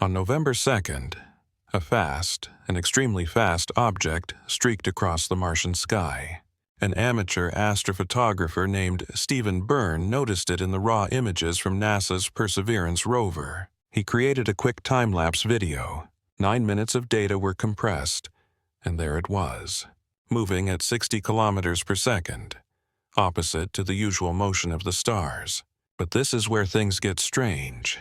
On November 2nd, an extremely fast object streaked across the Martian sky. An amateur astrophotographer named Stephen Byrne noticed it in the raw images from NASA's Perseverance rover. He created a quick time-lapse video. 9 minutes of data were compressed, and there it was, moving at 60 kilometers per second, opposite to the usual motion of the stars. But this is where things get strange.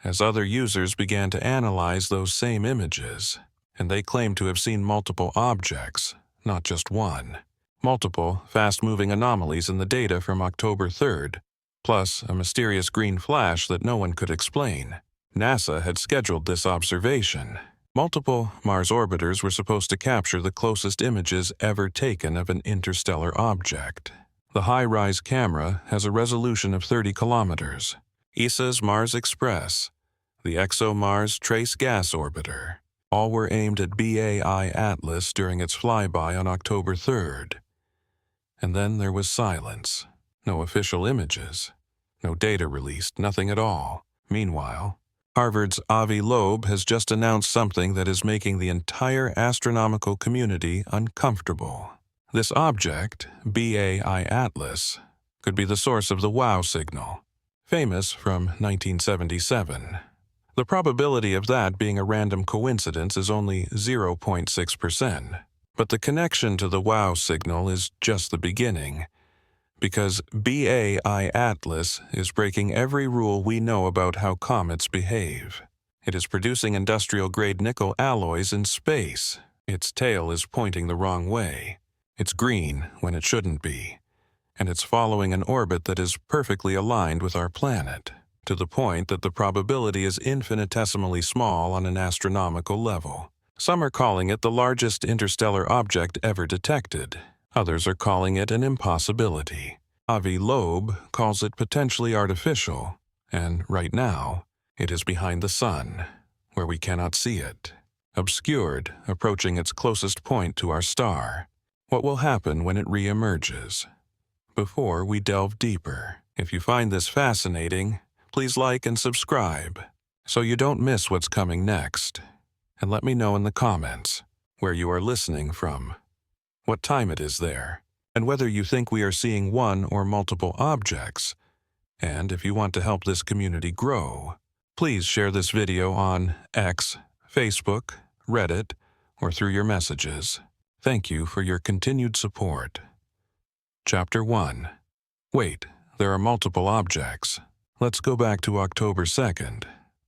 As other users began to analyze those same images, and they claimed to have seen multiple objects, not just one. Multiple fast-moving anomalies in the data from October 3rd, plus a mysterious green flash that no one could explain. NASA had scheduled this observation. Multiple Mars orbiters were supposed to capture the closest images ever taken of an interstellar object. The high-rise camera has a resolution of 30 kilometers. ESA's Mars Express, the ExoMars Trace Gas Orbiter, all were aimed at BAI Atlas during its flyby on October 3rd. And then there was silence. No official images. No data released, nothing at all. Meanwhile, Harvard's Avi Loeb has just announced something that is making the entire astronomical community uncomfortable. This object, BAI Atlas, could be the source of the WOW signal, famous from 1977. The probability of that being a random coincidence is only 0.6%. But the connection to the WOW signal is just the beginning, because BAI Atlas is breaking every rule we know about how comets behave. It is producing industrial-grade nickel alloys in space. Its tail is pointing the wrong way. It's green when it shouldn't be. And it's following an orbit that is perfectly aligned with our planet, to the point that the probability is infinitesimally small on an astronomical level. Some are calling it the largest interstellar object ever detected. Others are calling it an impossibility. Avi Loeb calls it potentially artificial, and right now, it is behind the sun, where we cannot see it, obscured, approaching its closest point to our star. What will happen when it re-emerges? Before we delve deeper, if you find this fascinating, please like and subscribe, so you don't miss what's coming next. And let me know in the comments where you are listening from, what time it is there, and whether you think we are seeing one or multiple objects. And if you want to help this community grow, please share this video on X, Facebook, Reddit, or through your messages. Thank you for your continued support. Chapter 1. Wait, there are multiple objects. Let's go back to October 2nd.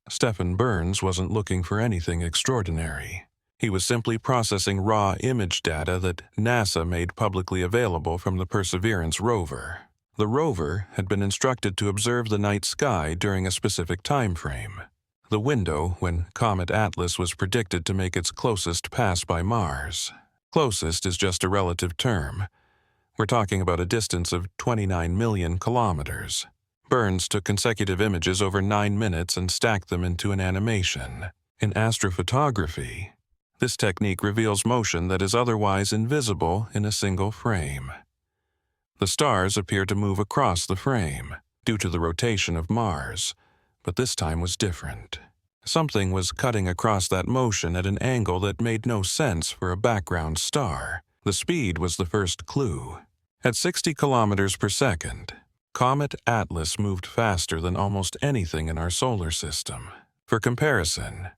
Stephen Burns wasn't looking for anything extraordinary. He was simply processing raw image data that NASA made publicly available from the Perseverance rover. The rover had been instructed to observe the night sky during a specific time frame, the window when Comet Atlas was predicted to make its closest pass by Mars. Closest is just a relative term. We're talking about a distance of 29 million kilometers. Burns took consecutive images over 9 minutes and stacked them into an animation. In astrophotography, this technique reveals motion that is otherwise invisible in a single frame. The stars appear to move across the frame due to the rotation of Mars, but this time was different. Something was cutting across that motion at an angle that made no sense for a background star. The speed was the first clue. At 60 kilometers per second, Comet Atlas moved faster than almost anything in our solar system. For comparison,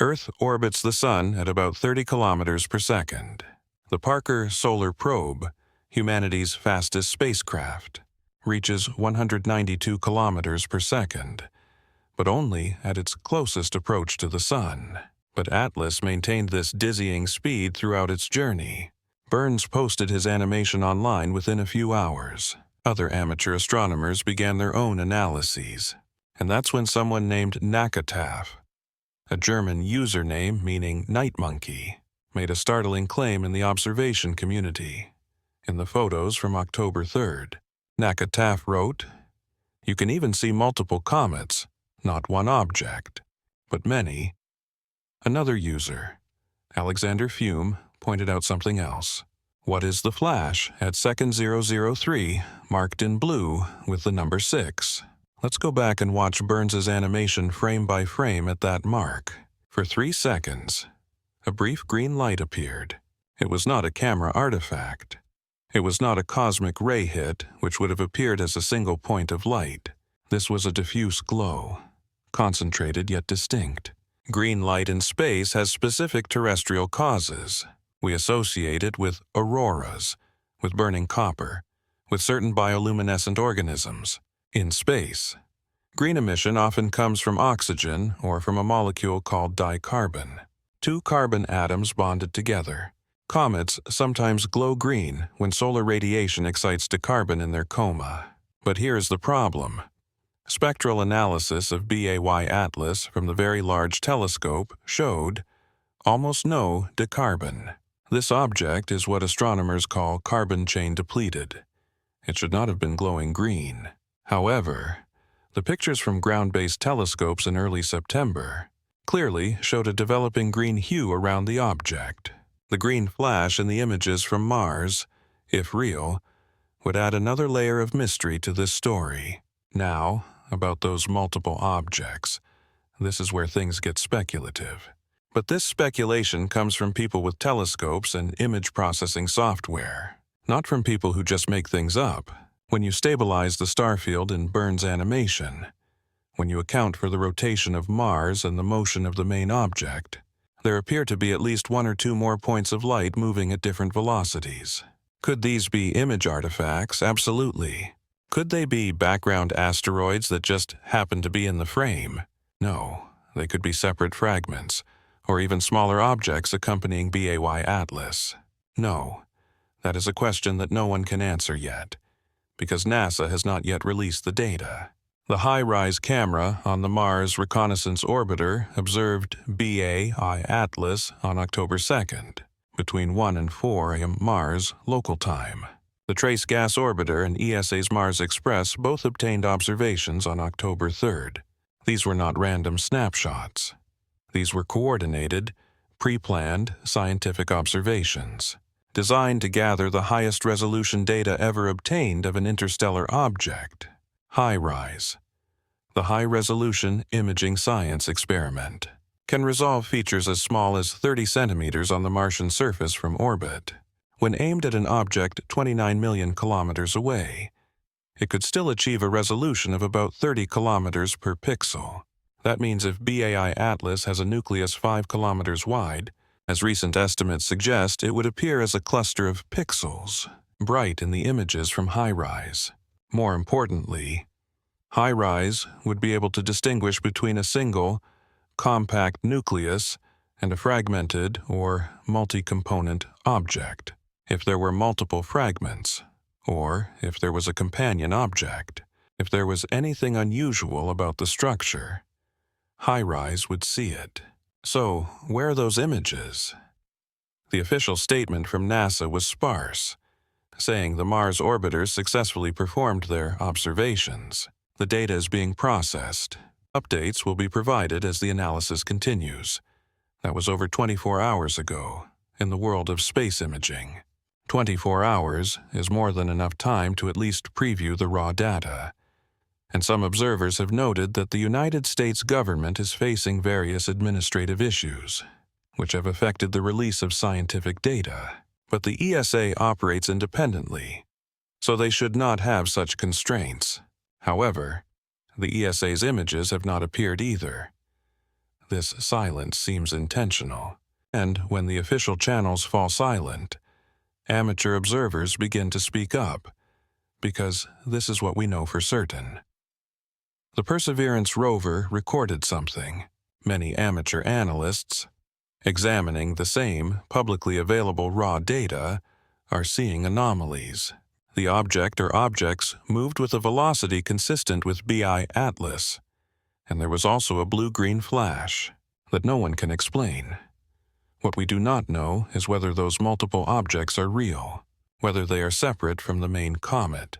Earth orbits the Sun at about 30 kilometers per second. The Parker Solar Probe, humanity's fastest spacecraft, reaches 192 kilometers per second, but only at its closest approach to the Sun. But Atlas maintained this dizzying speed throughout its journey. Burns posted his animation online within a few hours. Other amateur astronomers began their own analyses, and that's when someone named Nakataf, a German username meaning night monkey, made a startling claim in the observation community. In the photos from October 3rd, Nakataf wrote, "You can even see multiple comets, not one object, but many." Another user, Alexander Fume, pointed out something else. What is the flash at second 003 marked in blue with the number 6? Let's go back and watch Burns's animation frame by frame at that mark. For 3 seconds, a brief green light appeared. It was not a camera artifact. It was not a cosmic ray hit, which would have appeared as a single point of light. This was a diffuse glow, concentrated yet distinct. Green light in space has specific terrestrial causes. We associate it with auroras, with burning copper, with certain bioluminescent organisms. In space, green emission often comes from oxygen or from a molecule called dicarbon. 2 carbon atoms bonded together. Comets sometimes glow green when solar radiation excites dicarbon in their coma. But here's the problem. Spectral analysis of BAY Atlas from the Very Large Telescope showed almost no dicarbon. This object is what astronomers call carbon chain depleted. It should not have been glowing green. However, the pictures from ground-based telescopes in early September clearly showed a developing green hue around the object. The green flash in the images from Mars, if real, would add another layer of mystery to this story. Now, about those multiple objects. This is where things get speculative. But this speculation comes from people with telescopes and image processing software, not from people who just make things up. When you stabilize the star field in Burns' animation, when you account for the rotation of Mars and the motion of the main object, there appear to be at least 1 or 2 more points of light moving at different velocities. Could these be image artifacts? Absolutely. Could they be background asteroids that just happen to be in the frame? No, they could be separate fragments, or even smaller objects accompanying BAY Atlas. No, that is a question that no one can answer yet, because NASA has not yet released the data. The high-rise camera on the Mars Reconnaissance Orbiter observed BAY Atlas on October 2nd, between 1 and 4 a.m. Mars local time. The Trace Gas Orbiter and ESA's Mars Express both obtained observations on October 3rd. These were not random snapshots. These were coordinated, pre-planned scientific observations, designed to gather the highest resolution data ever obtained of an interstellar object. HiRISE, the High-Resolution Imaging Science Experiment, can resolve features as small as 30 centimeters on the Martian surface from orbit. When aimed at an object 29 million kilometers away, it could still achieve a resolution of about 30 kilometers per pixel. That means if BAY Atlas has a nucleus 5 kilometers wide, as recent estimates suggest, it would appear as a cluster of pixels, bright in the images from HiRISE. More importantly, HiRISE would be able to distinguish between a single, compact nucleus and a fragmented or multi-component object. If there were multiple fragments, or if there was a companion object, if there was anything unusual about the structure, HiRISE would see it. So, where are those images? The official statement from NASA was sparse, saying the Mars orbiters successfully performed their observations. The data is being processed. Updates will be provided as the analysis continues. That was over 24 hours ago, in the world of space imaging. 24 hours is more than enough time to at least preview the raw data. And some observers have noted that the United States government is facing various administrative issues, which have affected the release of scientific data. But the ESA operates independently, so they should not have such constraints. However, the ESA's images have not appeared either. This silence seems intentional, and when the official channels fall silent, amateur observers begin to speak up, because this is what we know for certain. The Perseverance rover recorded something. Many amateur analysts, examining the same publicly available raw data, are seeing anomalies. The object or objects moved with a velocity consistent with BAY Atlas, and there was also a blue-green flash that no one can explain. What we do not know is whether those multiple objects are real, whether they are separate from the main comet.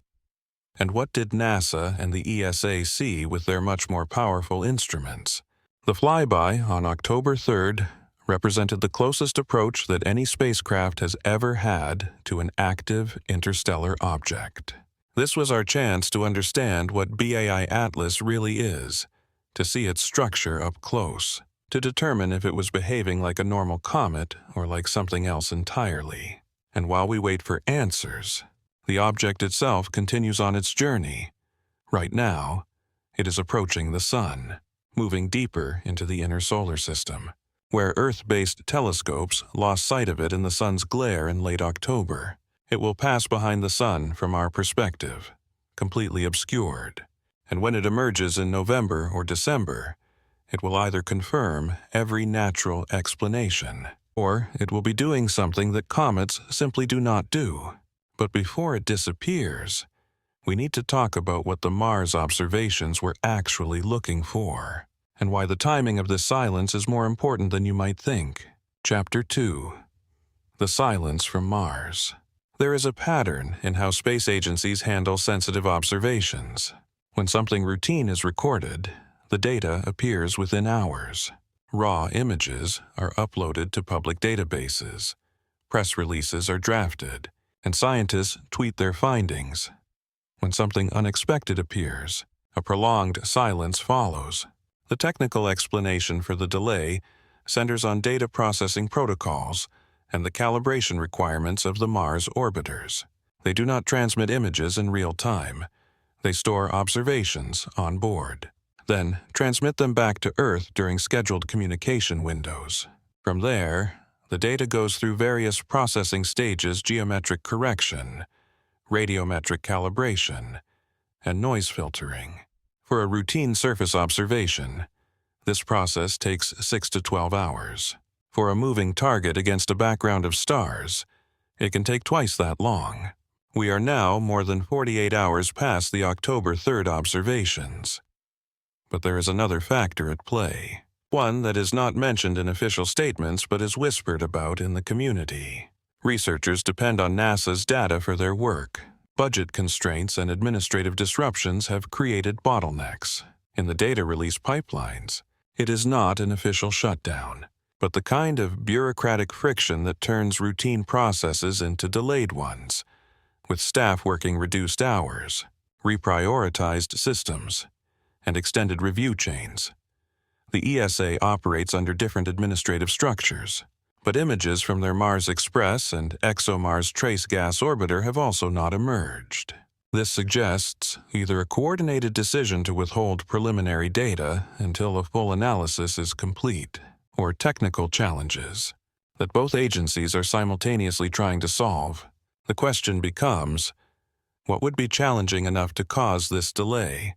And what did NASA and the ESA see with their much more powerful instruments? The flyby on October 3rd represented the closest approach that any spacecraft has ever had to an active interstellar object. This was our chance to understand what BAI Atlas really is, to see its structure up close, to determine if it was behaving like a normal comet or like something else entirely. And while we wait for answers, the object itself continues on its journey. Right now, it is approaching the Sun, moving deeper into the inner solar system, where Earth-based telescopes lost sight of it in the Sun's glare in late October. It will pass behind the Sun from our perspective, completely obscured, and when it emerges in November or December, it will either confirm every natural explanation, or it will be doing something that comets simply do not do. But before it disappears, we need to talk about what the Mars observations were actually looking for, and why the timing of this silence is more important than you might think. Chapter 2. The Silence from Mars. There is a pattern in how space agencies handle sensitive observations. When something routine is recorded, the data appears within hours. Raw images are uploaded to public databases. Press releases are drafted, and scientists tweet their findings. When something unexpected appears, a prolonged silence follows. The technical explanation for the delay centers on data processing protocols and the calibration requirements of the Mars orbiters. They do not transmit images in real time. They store observations on board, then transmit them back to Earth during scheduled communication windows. From there, the data goes through various processing stages: geometric correction, radiometric calibration, and noise filtering. For a routine surface observation, this process takes 6 to 12 hours. For a moving target against a background of stars, it can take twice that long. We are now more than 48 hours past the October 3rd observations. But there is another factor at play, one that is not mentioned in official statements but is whispered about in the community. Researchers depend on NASA's data for their work. Budget constraints and administrative disruptions have created bottlenecks in the data release pipelines. It is not an official shutdown, but the kind of bureaucratic friction that turns routine processes into delayed ones, with staff working reduced hours, reprioritized systems, and extended review chains. The ESA operates under different administrative structures, but images from their Mars Express and ExoMars Trace Gas Orbiter have also not emerged. This suggests either a coordinated decision to withhold preliminary data until a full analysis is complete, or technical challenges that both agencies are simultaneously trying to solve. The question becomes, what would be challenging enough to cause this delay?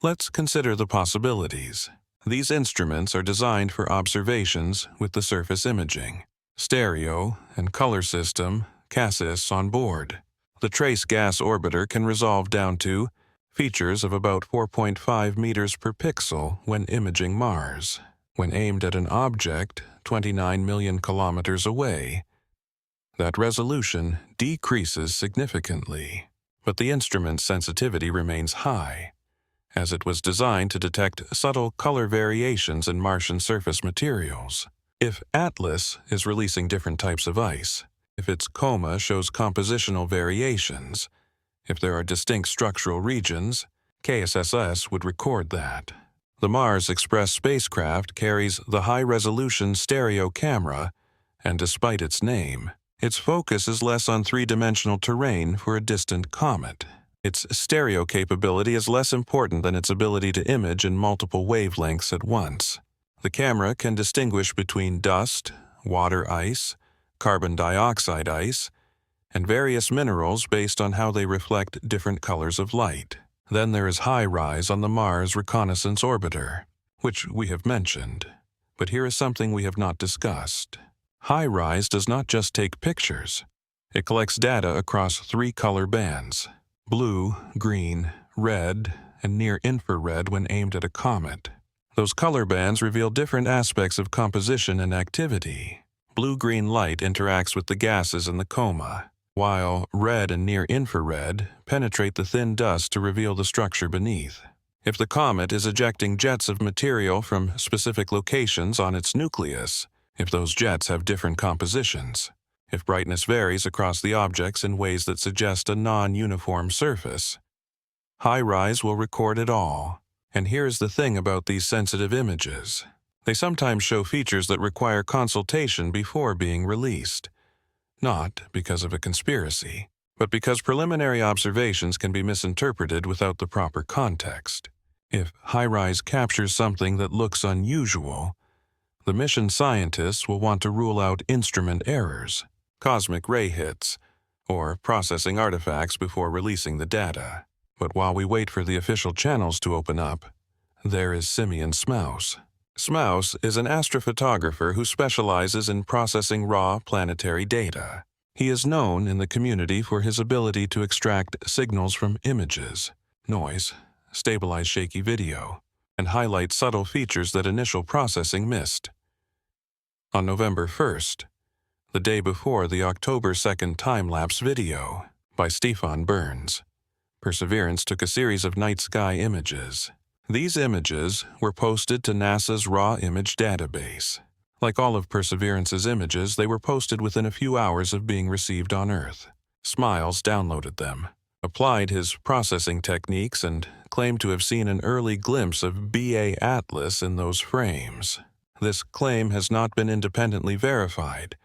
Let's consider the possibilities. These instruments are designed for observations with the surface imaging, stereo, and color system CASIS on board. The Trace Gas Orbiter can resolve down to features of about 4.5 meters per pixel when imaging Mars. When aimed at an object 29 million kilometers away, that resolution decreases significantly, but the instrument's sensitivity remains high, as it was designed to detect subtle color variations in Martian surface materials. If Atlas is releasing different types of ice, if its coma shows compositional variations, if there are distinct structural regions, KSSS would record that. The Mars Express spacecraft carries the high-resolution stereo camera, and despite its name, its focus is less on three-dimensional terrain for a distant comet. Its stereo capability is less important than its ability to image in multiple wavelengths at once. The camera can distinguish between dust, water ice, carbon dioxide ice, and various minerals based on how they reflect different colors of light. Then there is HiRISE on the Mars Reconnaissance Orbiter, which we have mentioned. But here is something we have not discussed. HiRISE does not just take pictures. It collects data across 3 color bands: blue, green, red, and near-infrared when aimed at a comet. Those color bands reveal different aspects of composition and activity. Blue-green light interacts with the gases in the coma, while red and near-infrared penetrate the thin dust to reveal the structure beneath. If the comet is ejecting jets of material from specific locations on its nucleus, if those jets have different compositions, If brightness varies across the objects in ways that suggest a non-uniform surface, HiRISE will record it all. And here's the thing about these sensitive images. They sometimes show features that require consultation before being released. Not because of a conspiracy, but because preliminary observations can be misinterpreted without the proper context. If HiRISE captures something that looks unusual, the mission scientists will want to rule out instrument errors, cosmic ray hits, or processing artifacts before releasing the data. But while we wait for the official channels to open up, there is Simeon Smouse. Smouse is an astrophotographer who specializes in processing raw planetary data. He is known in the community for his ability to extract signals from images, noise, stabilize shaky video, and highlight subtle features that initial processing missed. On November 1st, the day before the October 2nd time-lapse video by Stefan Burns, Perseverance took a series of night sky images. These images were posted to NASA's raw image database. Like all of Perseverance's images, they were posted within a few hours of being received on Earth. Smiles downloaded them, applied his processing techniques, and claimed to have seen an early glimpse of BA Atlas in those frames. This claim has not been independently verified,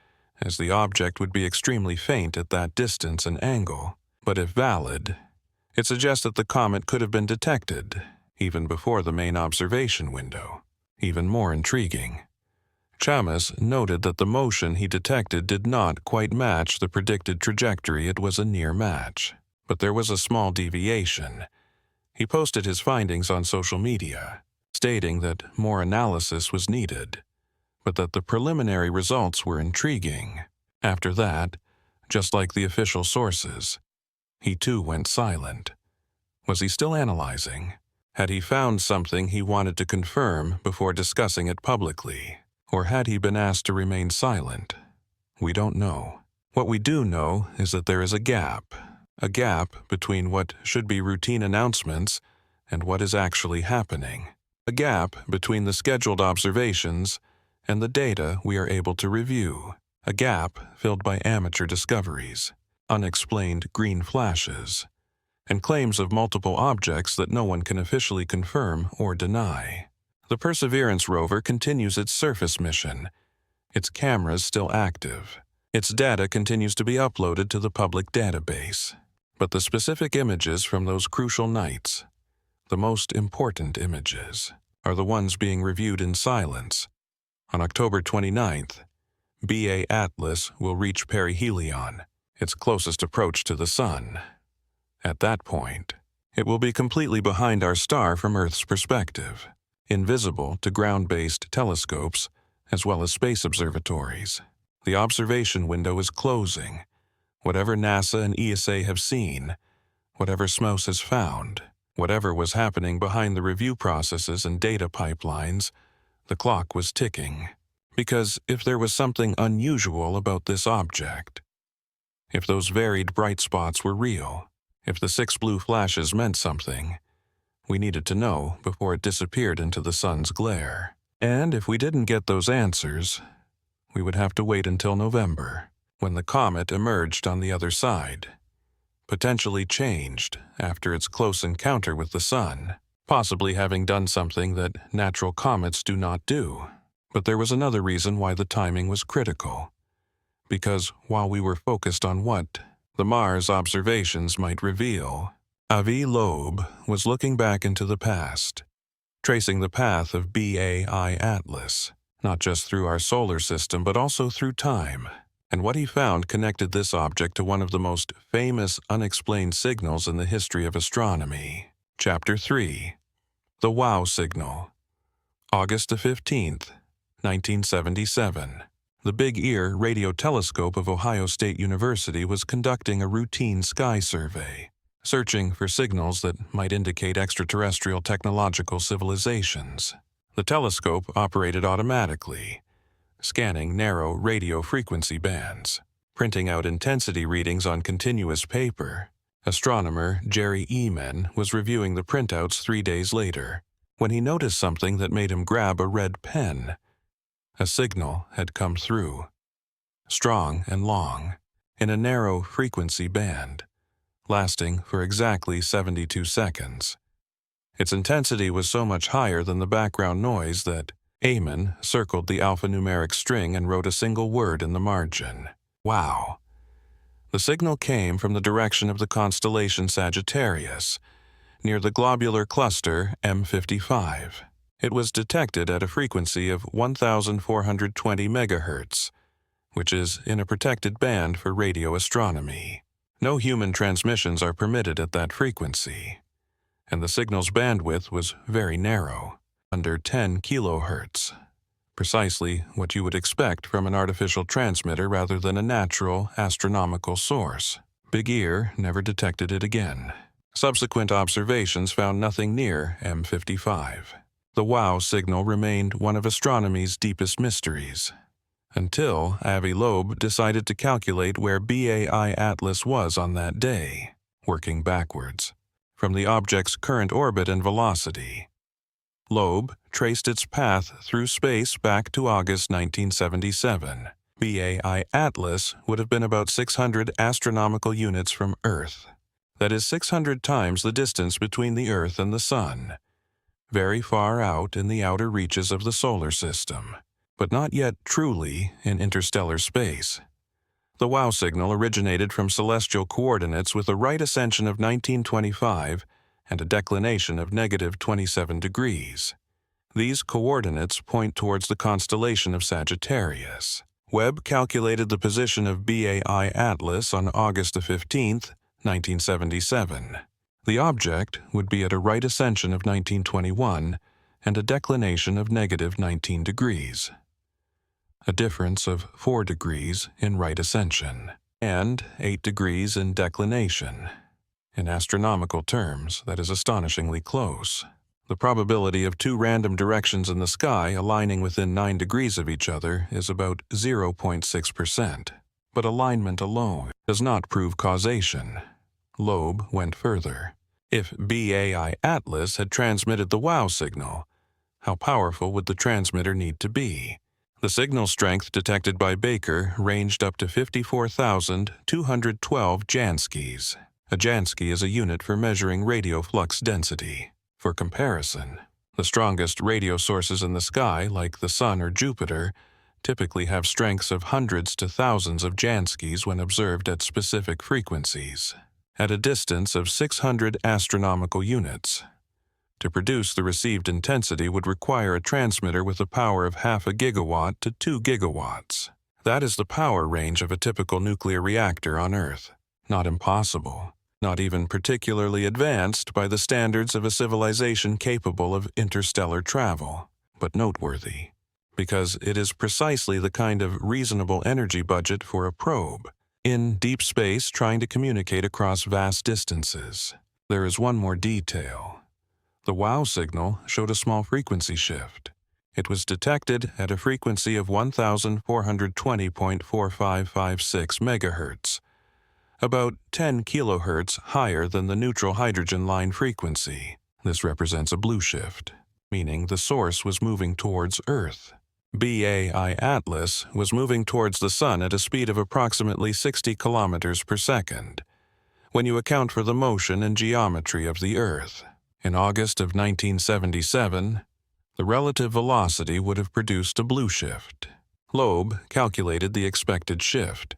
as the object would be extremely faint at that distance and angle. But if valid, it suggests that the comet could have been detected even before the main observation window. Even more intriguing, Chamas noted that the motion he detected did not quite match the predicted trajectory. It was a near match, but there was a small deviation. He posted his findings on social media, stating that more analysis was needed, but that the preliminary results were intriguing. After that, just like the official sources, he too went silent. Was he still analyzing? Had he found something he wanted to confirm before discussing it publicly? Or had he been asked to remain silent? We don't know. What we do know is that there is a gap between what should be routine announcements and what is actually happening. A gap between the scheduled observations and the data we are able to review. A gap filled by amateur discoveries, unexplained green flashes, and claims of multiple objects that no one can officially confirm or deny. The Perseverance rover continues its surface mission, its cameras still active. Its data continues to be uploaded to the public database. But the specific images from those crucial nights, the most important images, are the ones being reviewed in silence. On October 29th, BA Atlas will reach perihelion, its closest approach to the Sun. At that point, it will be completely behind our star from Earth's perspective, invisible to ground-based telescopes as well as space observatories. The observation window is closing. Whatever NASA and ESA have seen, whatever Smouse has found, whatever was happening behind the review processes and data pipelines, the clock was ticking. Because if there was something unusual about this object, if those varied bright spots were real, if the 6 blue flashes meant something, we needed to know before it disappeared into the sun's glare. And if we didn't get those answers, we would have to wait until November, when the comet emerged on the other side, potentially changed after its close encounter with the sun, possibly having done something that natural comets do not do. But there was another reason why the timing was critical. Because while we were focused on what the Mars observations might reveal, Avi Loeb was looking back into the past, tracing the path of BAI Atlas, not just through our solar system but also through time. And what he found connected this object to one of the most famous unexplained signals in the history of astronomy. Chapter 3. The WOW Signal. August 15th, 1977. The Big Ear radio telescope of Ohio State University was conducting a routine sky survey, searching for signals that might indicate extraterrestrial technological civilizations. The telescope operated automatically, scanning narrow radio frequency bands, printing out intensity readings on continuous paper. Astronomer Jerry Eman was reviewing the printouts 3 days later, when he noticed something that made him grab a red pen. A signal had come through. strong and long, in a narrow frequency band, lasting for exactly 72 seconds. Its intensity was so much higher than the background noise that Eamon circled the alphanumeric string and wrote a single word in the margin: wow. The signal came from the direction of the constellation Sagittarius, near the globular cluster M55. It was detected at a frequency of 1,420 MHz, which is in a protected band for radio astronomy. No human transmissions are permitted at that frequency, and the signal's bandwidth was very narrow, under 10 kHz, precisely what you would expect from an artificial transmitter rather than a natural astronomical source. Big Ear never detected it again. Subsequent observations found nothing near M55. The WOW signal remained one of astronomy's deepest mysteries, until Avi Loeb decided to calculate where BAI Atlas was on that day, working backwards from the object's current orbit and velocity. Loeb traced its path through space back to August 1977. BAI Atlas would have been about 600 astronomical units from Earth. That is 600 times the distance between the Earth and the Sun, very far out in the outer reaches of the solar system, but not yet truly in interstellar space. The WOW signal originated from celestial coordinates with a right ascension of 1925 and a declination of -27 degrees. These coordinates point towards the constellation of Sagittarius. Webb calculated the position of BAI Atlas on August 15, 1977. The object would be at a right ascension of 1921 and a declination of -19 degrees. A difference of 4 degrees in right ascension, and 8 degrees in declination. In astronomical terms, that is astonishingly close. The probability of two random directions in the sky aligning within 9 degrees of each other is about 0.6%. But alignment alone does not prove causation. Loeb went further. If BAI Atlas had transmitted the WOW signal, how powerful would the transmitter need to be? The signal strength detected by Baker ranged up to 54,212 Janskis. A Jansky is a unit for measuring radio flux density. For comparison, the strongest radio sources in the sky, like the Sun or Jupiter, typically have strengths of hundreds to thousands of Janskis when observed at specific frequencies, at a distance of 600 astronomical units. To produce the received intensity would require a transmitter with a power of 0.5 gigawatt to 2 gigawatts. That is the power range of a typical nuclear reactor on Earth. Not impossible, not even particularly advanced by the standards of a civilization capable of interstellar travel, but noteworthy, because it is precisely the kind of reasonable energy budget for a probe in deep space trying to communicate across vast distances. There is one more detail. The WOW signal showed a small frequency shift. It was detected at a frequency of 1,420.4556 MHz, about 10 kHz higher than the neutral hydrogen line frequency. This represents a blue shift, meaning the source was moving towards Earth. BAI Atlas was moving towards the Sun at a speed of approximately 60 kilometers per second, when you account for the motion and geometry of the Earth. In August of 1977, the relative velocity would have produced a blue shift. Loeb calculated the expected shift.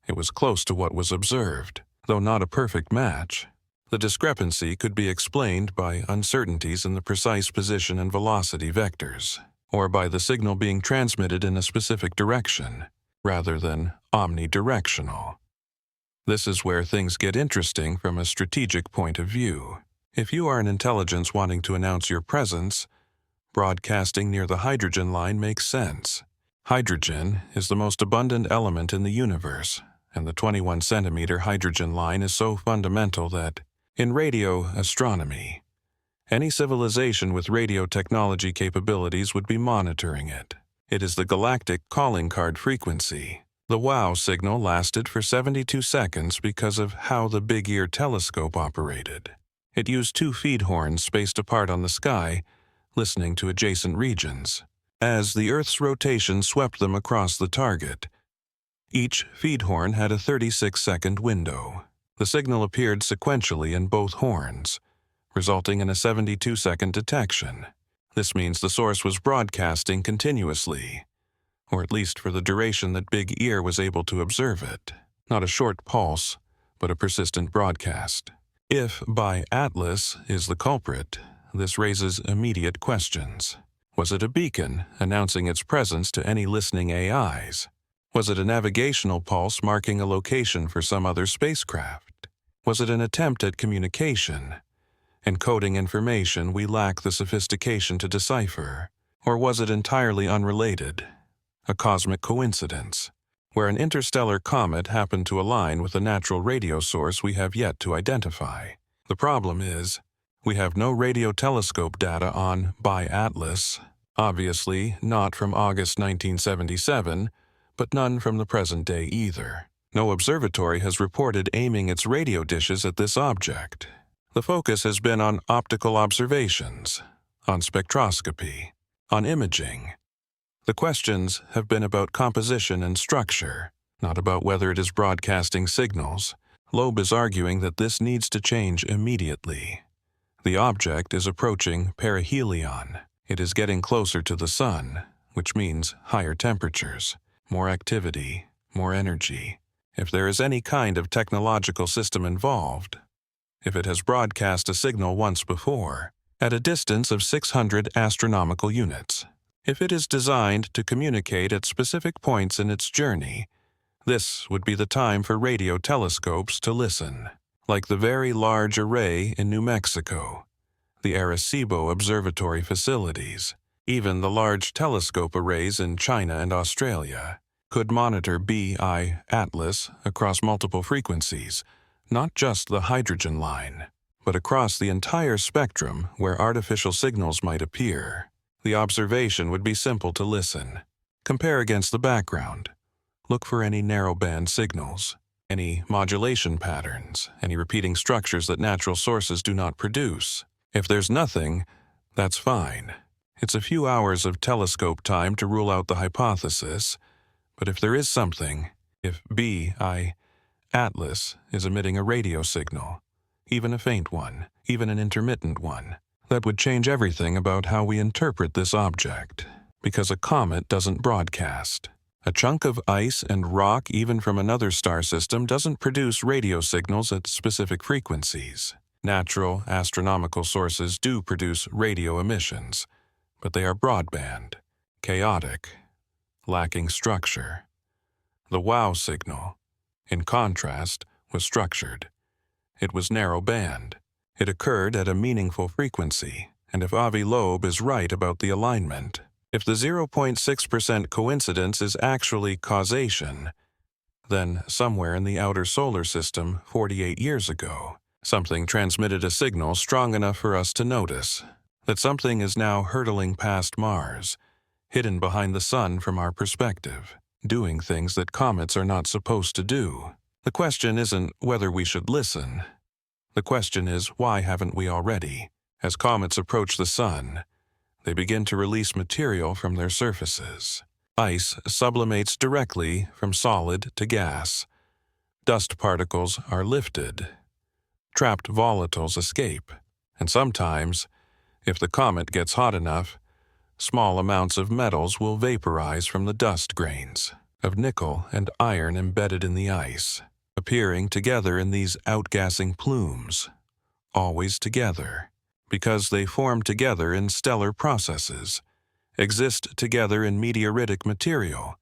It was close to what was observed, though not a perfect match. The discrepancy could be explained by uncertainties in the precise position and velocity vectors, or by the signal being transmitted in a specific direction, rather than omnidirectional. This is where things get interesting from a strategic point of view. If you are an intelligence wanting to announce your presence, broadcasting near the hydrogen line makes sense. Hydrogen is the most abundant element in the universe, and the 21-centimeter hydrogen line is so fundamental that, in radio astronomy, any civilization with radio technology capabilities would be monitoring it. It is the galactic calling card frequency. The WOW signal lasted for 72 seconds because of how the Big Ear telescope operated. It used 2 feed horns spaced apart on the sky, listening to adjacent regions. As the Earth's rotation swept them across the target, Each feed horn had a 36-second window. The signal appeared sequentially in both horns, resulting in a 72-second detection. This means the source was broadcasting continuously, or at least for the duration that Big Ear was able to observe it. Not a short pulse, but a persistent broadcast. If bi-Atlas is the culprit, this raises immediate questions. Was it a beacon announcing its presence to any listening AIs? Was it a navigational pulse marking a location for some other spacecraft? Was it an attempt at communication, encoding information we lack the sophistication to decipher? Or was it entirely unrelated, a cosmic coincidence, where an interstellar comet happened to align with a natural radio source we have yet to identify? The problem is, we have no radio telescope data on bi-Atlas, obviously not from August 1977, but none from the present day either. No observatory has reported aiming its radio dishes at this object. The focus has been on optical observations, on spectroscopy, on imaging. The questions have been about composition and structure, not about whether it is broadcasting signals. Loeb is arguing that this needs to change immediately. The object is approaching perihelion. It is getting closer to the sun, which means higher temperatures, more activity, more energy. If there is any kind of technological system involved, if it has broadcast a signal once before, at a distance of 600 astronomical units, if it is designed to communicate at specific points in its journey, this would be the time for radio telescopes to listen, like the Very Large Array in New Mexico, the Arecibo Observatory facilities, even the large telescope arrays in China and Australia, could monitor bi-Atlas across multiple frequencies, not just the hydrogen line, but across the entire spectrum where artificial signals might appear. The observation would be simple to listen. Compare against the background. Look for any narrowband signals, any modulation patterns, any repeating structures that natural sources do not produce. If there's nothing, that's fine. It's a few hours of telescope time to rule out the hypothesis, but if there is something, if bi-Atlas is emitting a radio signal, even a faint one, even an intermittent one, that would change everything about how we interpret this object, because a comet doesn't broadcast. A chunk of ice and rock, even from another star system, doesn't produce radio signals at specific frequencies. Natural astronomical sources do produce radio emissions, but they are broadband, chaotic, lacking structure. The wow signal, in contrast, was structured. It was narrow band. It occurred at a meaningful frequency, and if Avi Loeb is right about the alignment, if the 0.6% coincidence is actually causation, then somewhere in the outer solar system 48 years ago, something transmitted a signal strong enough for us to notice that something is now hurtling past Mars, hidden behind the sun from our perspective, doing things that comets are not supposed to do. The question isn't whether we should listen. The question is, why haven't we already? As comets approach the sun, they begin to release material from their surfaces. Ice sublimates directly from solid to gas. Dust particles are lifted. Trapped volatiles escape. And sometimes, if the comet gets hot enough, small amounts of metals will vaporize from the dust grains of nickel and iron embedded in the ice, appearing together in these outgassing plumes, always together, because they form together in stellar processes, exist together in meteoritic material,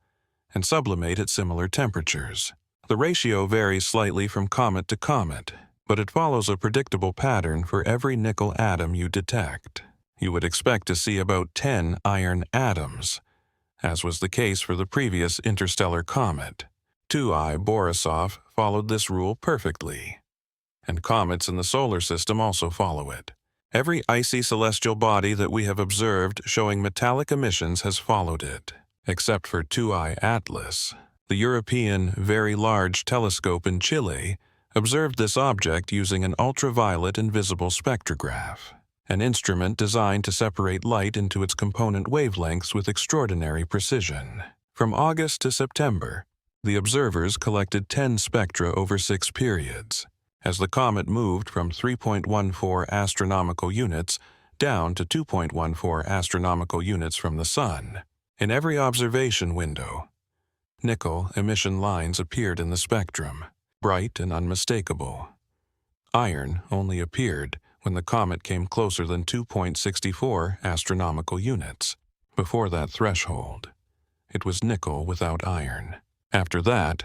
and sublimate at similar temperatures. The ratio varies slightly from comet to comet, but it follows a predictable pattern for every nickel atom you detect. You would expect to see about 10 iron atoms, as was the case for the previous interstellar comet. 2I Borisov followed this rule perfectly, and comets in the solar system also follow it. Every icy celestial body that we have observed showing metallic emissions has followed it, except for 2I Atlas. The European Very Large Telescope in Chile observed this object using an ultraviolet invisible spectrograph, an instrument designed to separate light into its component wavelengths with extraordinary precision. From August to September, The observers collected 10 spectra over 6 periods, as the comet moved from 3.14 astronomical units down to 2.14 astronomical units from the Sun. In every observation window, nickel emission lines appeared in the spectrum, bright and unmistakable. Iron only appeared when the comet came closer than 2.64 astronomical units. Before that threshold, it was nickel without iron. After that,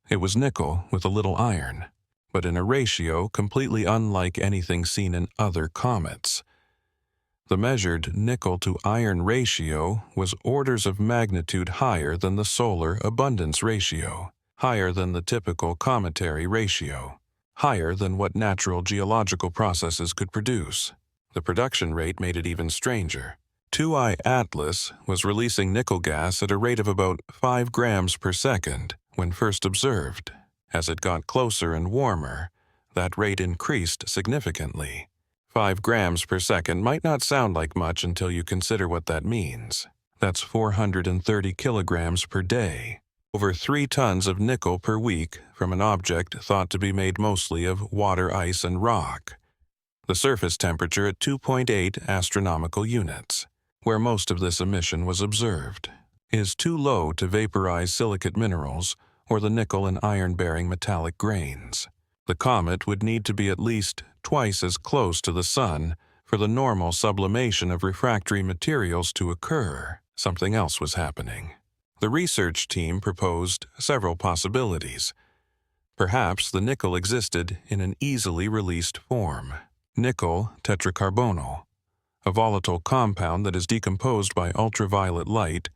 it was nickel with a little iron, but in a ratio completely unlike anything seen in other comets. The measured nickel-to-iron ratio was orders of magnitude higher than the solar abundance ratio, higher than the typical cometary ratio, higher than what natural geological processes could produce. The production rate made it even stranger. 2I Atlas was releasing nickel gas at a rate of about 5 grams per second when first observed. As it got closer and warmer, that rate increased significantly. 5 grams per second might not sound like much until you consider what that means. That's 430 kilograms per day. Over 3 tons of nickel per week from an object thought to be made mostly of water, ice, and rock. The surface temperature at 2.8 astronomical units, where most of this emission was observed, is too low to vaporize silicate minerals or the nickel and iron-bearing metallic grains. The comet would need to be at least twice as close to the Sun for the normal sublimation of refractory materials to occur. Something else was happening. The research team proposed several possibilities. Perhaps the nickel existed in an easily released form. Nickel tetracarbonyl, a volatile compound that is decomposed by ultraviolet light,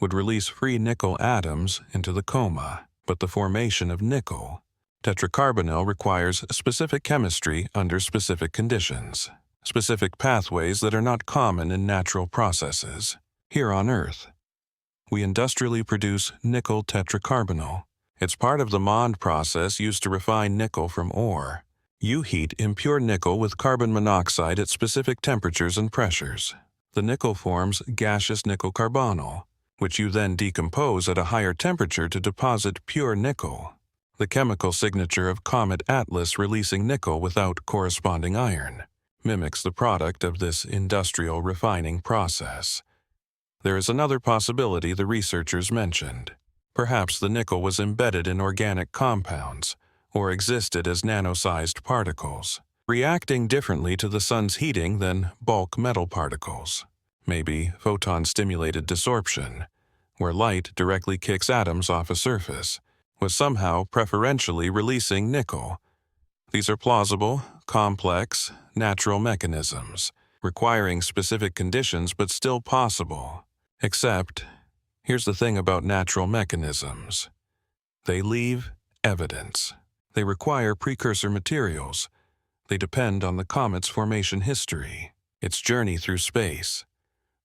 would release free nickel atoms into the coma. But the formation of nickel tetracarbonyl requires specific chemistry under specific conditions, specific pathways that are not common in natural processes. Here on Earth, we industrially produce nickel tetracarbonyl. It's part of the Mond process used to refine nickel from ore. You heat impure nickel with carbon monoxide at specific temperatures and pressures. The nickel forms gaseous nickel carbonyl, which you then decompose at a higher temperature to deposit pure nickel. The chemical signature of Comet Atlas releasing nickel without corresponding iron mimics the product of this industrial refining process. There is another possibility the researchers mentioned. Perhaps the nickel was embedded in organic compounds, or existed as nano-sized particles, reacting differently to the Sun's heating than bulk metal particles. Maybe photon-stimulated desorption, where light directly kicks atoms off a surface, was somehow preferentially releasing nickel. These are plausible, complex, natural mechanisms, requiring specific conditions but still possible. Except, here's the thing about natural mechanisms. They leave evidence. They require precursor materials. They depend on the comet's formation history, its journey through space,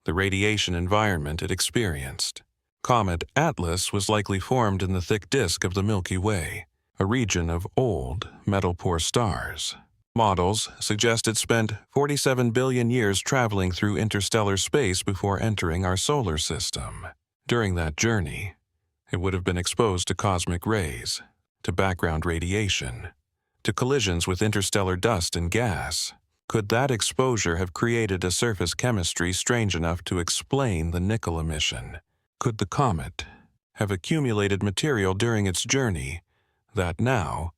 the radiation environment it experienced. Comet Atlas was likely formed in the thick disk of the Milky Way, a region of old, metal-poor stars. Models suggest it spent 47 billion years traveling through interstellar space before entering our solar system. During that journey, it would have been exposed to cosmic rays, to background radiation, to collisions with interstellar dust and gas. Could that exposure have created a surface chemistry strange enough to explain the nickel emission? Could the comet have accumulated material during its journey that now,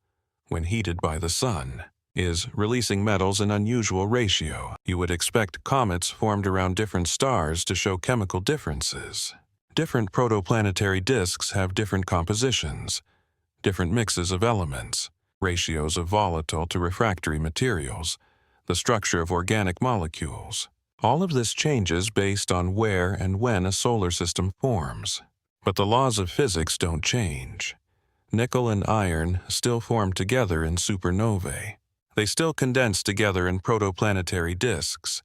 when heated by the Sun, is releasing metals in unusual ratio? You would expect comets formed around different stars to show chemical differences. Different protoplanetary disks have different compositions, different mixes of elements, ratios of volatile to refractory materials, the structure of organic molecules. All of this changes based on where and when a solar system forms. But the laws of physics don't change. Nickel and iron still form together in supernovae. They still condense together in protoplanetary disks,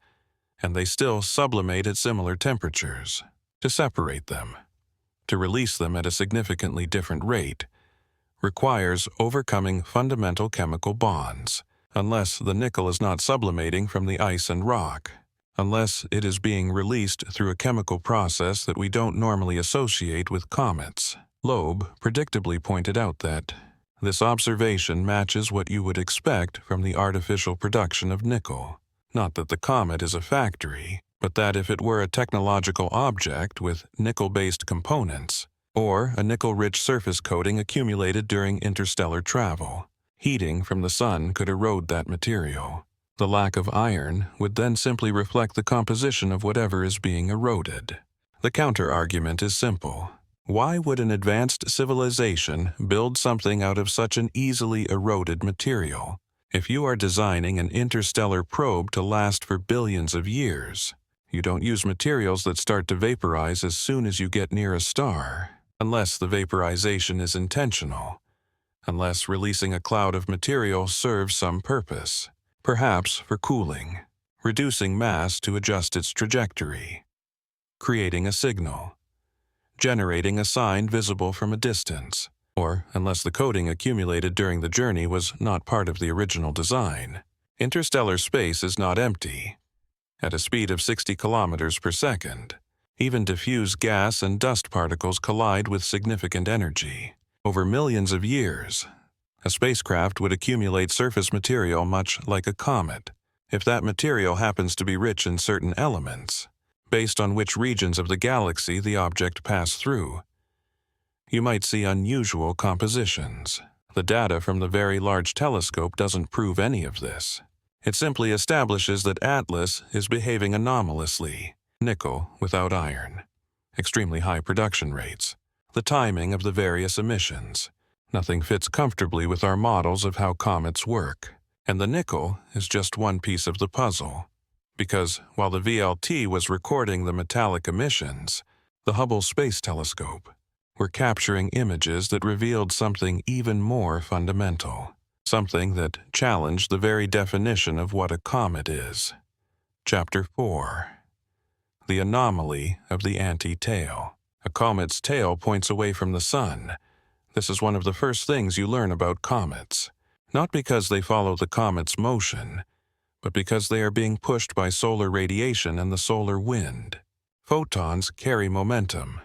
and they still sublimate at similar temperatures. To separate them, to release them at a significantly different rate, requires overcoming fundamental chemical bonds, unless the nickel is not sublimating from the ice and rock, unless it is being released through a chemical process that we don't normally associate with comets. Loeb predictably pointed out that this observation matches what you would expect from the artificial production of nickel. Not that the comet is a factory, but that if it were a technological object with nickel-based components, or a nickel-rich surface coating accumulated during interstellar travel, heating from the sun could erode that material. The lack of iron would then simply reflect the composition of whatever is being eroded. The counter-argument is simple. Why would an advanced civilization build something out of such an easily eroded material? If you are designing an interstellar probe to last for billions of years, you don't use materials that start to vaporize as soon as you get near a star, unless the vaporization is intentional, unless releasing a cloud of material serves some purpose, perhaps for cooling, reducing mass to adjust its trajectory, creating a signal, generating a sign visible from a distance, or unless the coating accumulated during the journey was not part of the original design. Interstellar space is not empty. At a speed of 60 kilometers per second, even diffuse gas and dust particles collide with significant energy. Over millions of years, a spacecraft would accumulate surface material much like a comet. If that material happens to be rich in certain elements, based on which regions of the galaxy the object passed through, you might see unusual compositions. The data from the Very Large Telescope doesn't prove any of this. It simply establishes that Atlas is behaving anomalously, nickel without iron, extremely high production rates, the timing of the various emissions. Nothing fits comfortably with our models of how comets work, and the nickel is just one piece of the puzzle. Because while the VLT was recording the metallic emissions, the Hubble Space Telescope were capturing images that revealed something even more fundamental, something that challenged the very definition of what a comet is. Chapter 4. The Anomaly of the Anti-Tail. A comet's tail points away from the sun. This is one of the first things you learn about comets, not because they follow the comet's motion, but because they are being pushed by solar radiation and the solar wind. Photons carry momentum,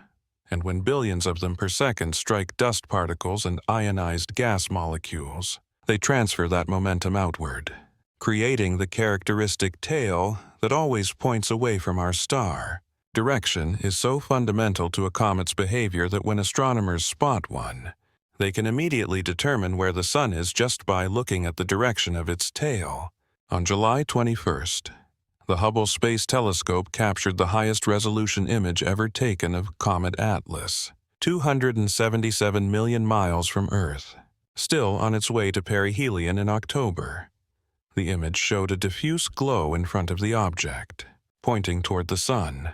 and when billions of them per second strike dust particles and ionized gas molecules, they transfer that momentum outward, creating the characteristic tail that always points away from our star. Direction is so fundamental to a comet's behavior that when astronomers spot one, they can immediately determine where the sun is just by looking at the direction of its tail. On July 21st, the Hubble Space Telescope captured the highest resolution image ever taken of Comet Atlas, 277 million miles from Earth, still on its way to perihelion in October. The image showed a diffuse glow in front of the object, pointing toward the sun.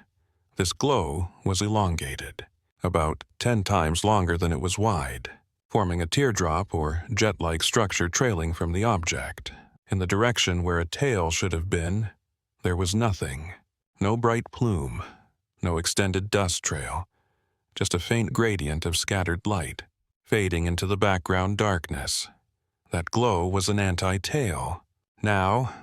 This glow was elongated, about 10 times longer than it was wide, forming a teardrop or jet-like structure trailing from the object. In the direction where a tail should have been, there was nothing. No bright plume, no extended dust trail, just a faint gradient of scattered light, fading into the background darkness. That glow was an anti-tail. Now,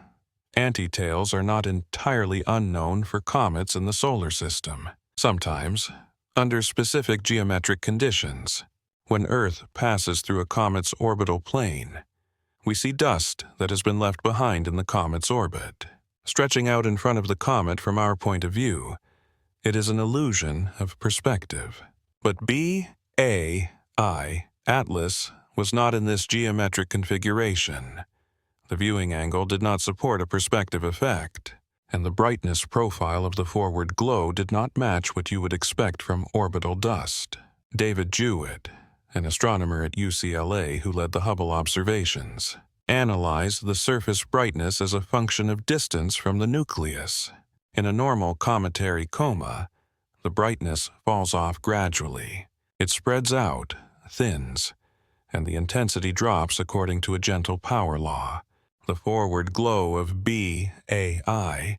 anti-tails are not entirely unknown for comets in the solar system. Sometimes, under specific geometric conditions, when Earth passes through a comet's orbital plane, we see dust that has been left behind in the comet's orbit. Stretching out in front of the comet from our point of view, it is an illusion of perspective. But B-A-I, Atlas, was not in this geometric configuration. The viewing angle did not support a perspective effect, and the brightness profile of the forward glow did not match what you would expect from orbital dust. David Jewett, an astronomer at UCLA who led the Hubble observations, analyzed the surface brightness as a function of distance from the nucleus. In a normal cometary coma, the brightness falls off gradually. It spreads out, thins, and the intensity drops according to a gentle power law. The forward glow of B-A-I,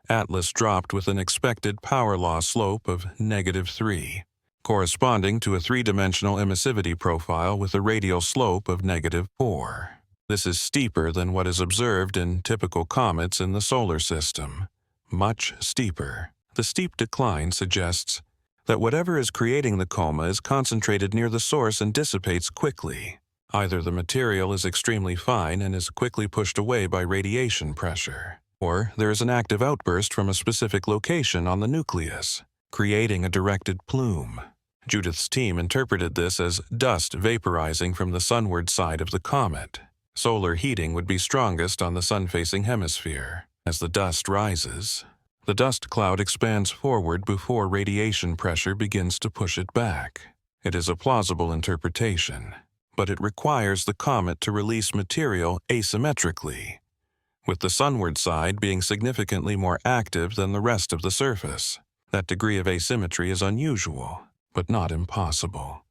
Atlas dropped with an expected power law slope of -3. Corresponding to a three-dimensional emissivity profile with a radial slope of -4. This is steeper than what is observed in typical comets in the solar system, much steeper. The steep decline suggests that whatever is creating the coma is concentrated near the source and dissipates quickly. Either the material is extremely fine and is quickly pushed away by radiation pressure, or there is an active outburst from a specific location on the nucleus, creating a directed plume. Judith's team interpreted this as dust vaporizing from the sunward side of the comet. Solar heating would be strongest on the sun-facing hemisphere. As the dust rises, the dust cloud expands forward before radiation pressure begins to push it back. It is a plausible interpretation, but it requires the comet to release material asymmetrically, with the sunward side being significantly more active than the rest of the surface. That degree of asymmetry is unusual, but not impossible.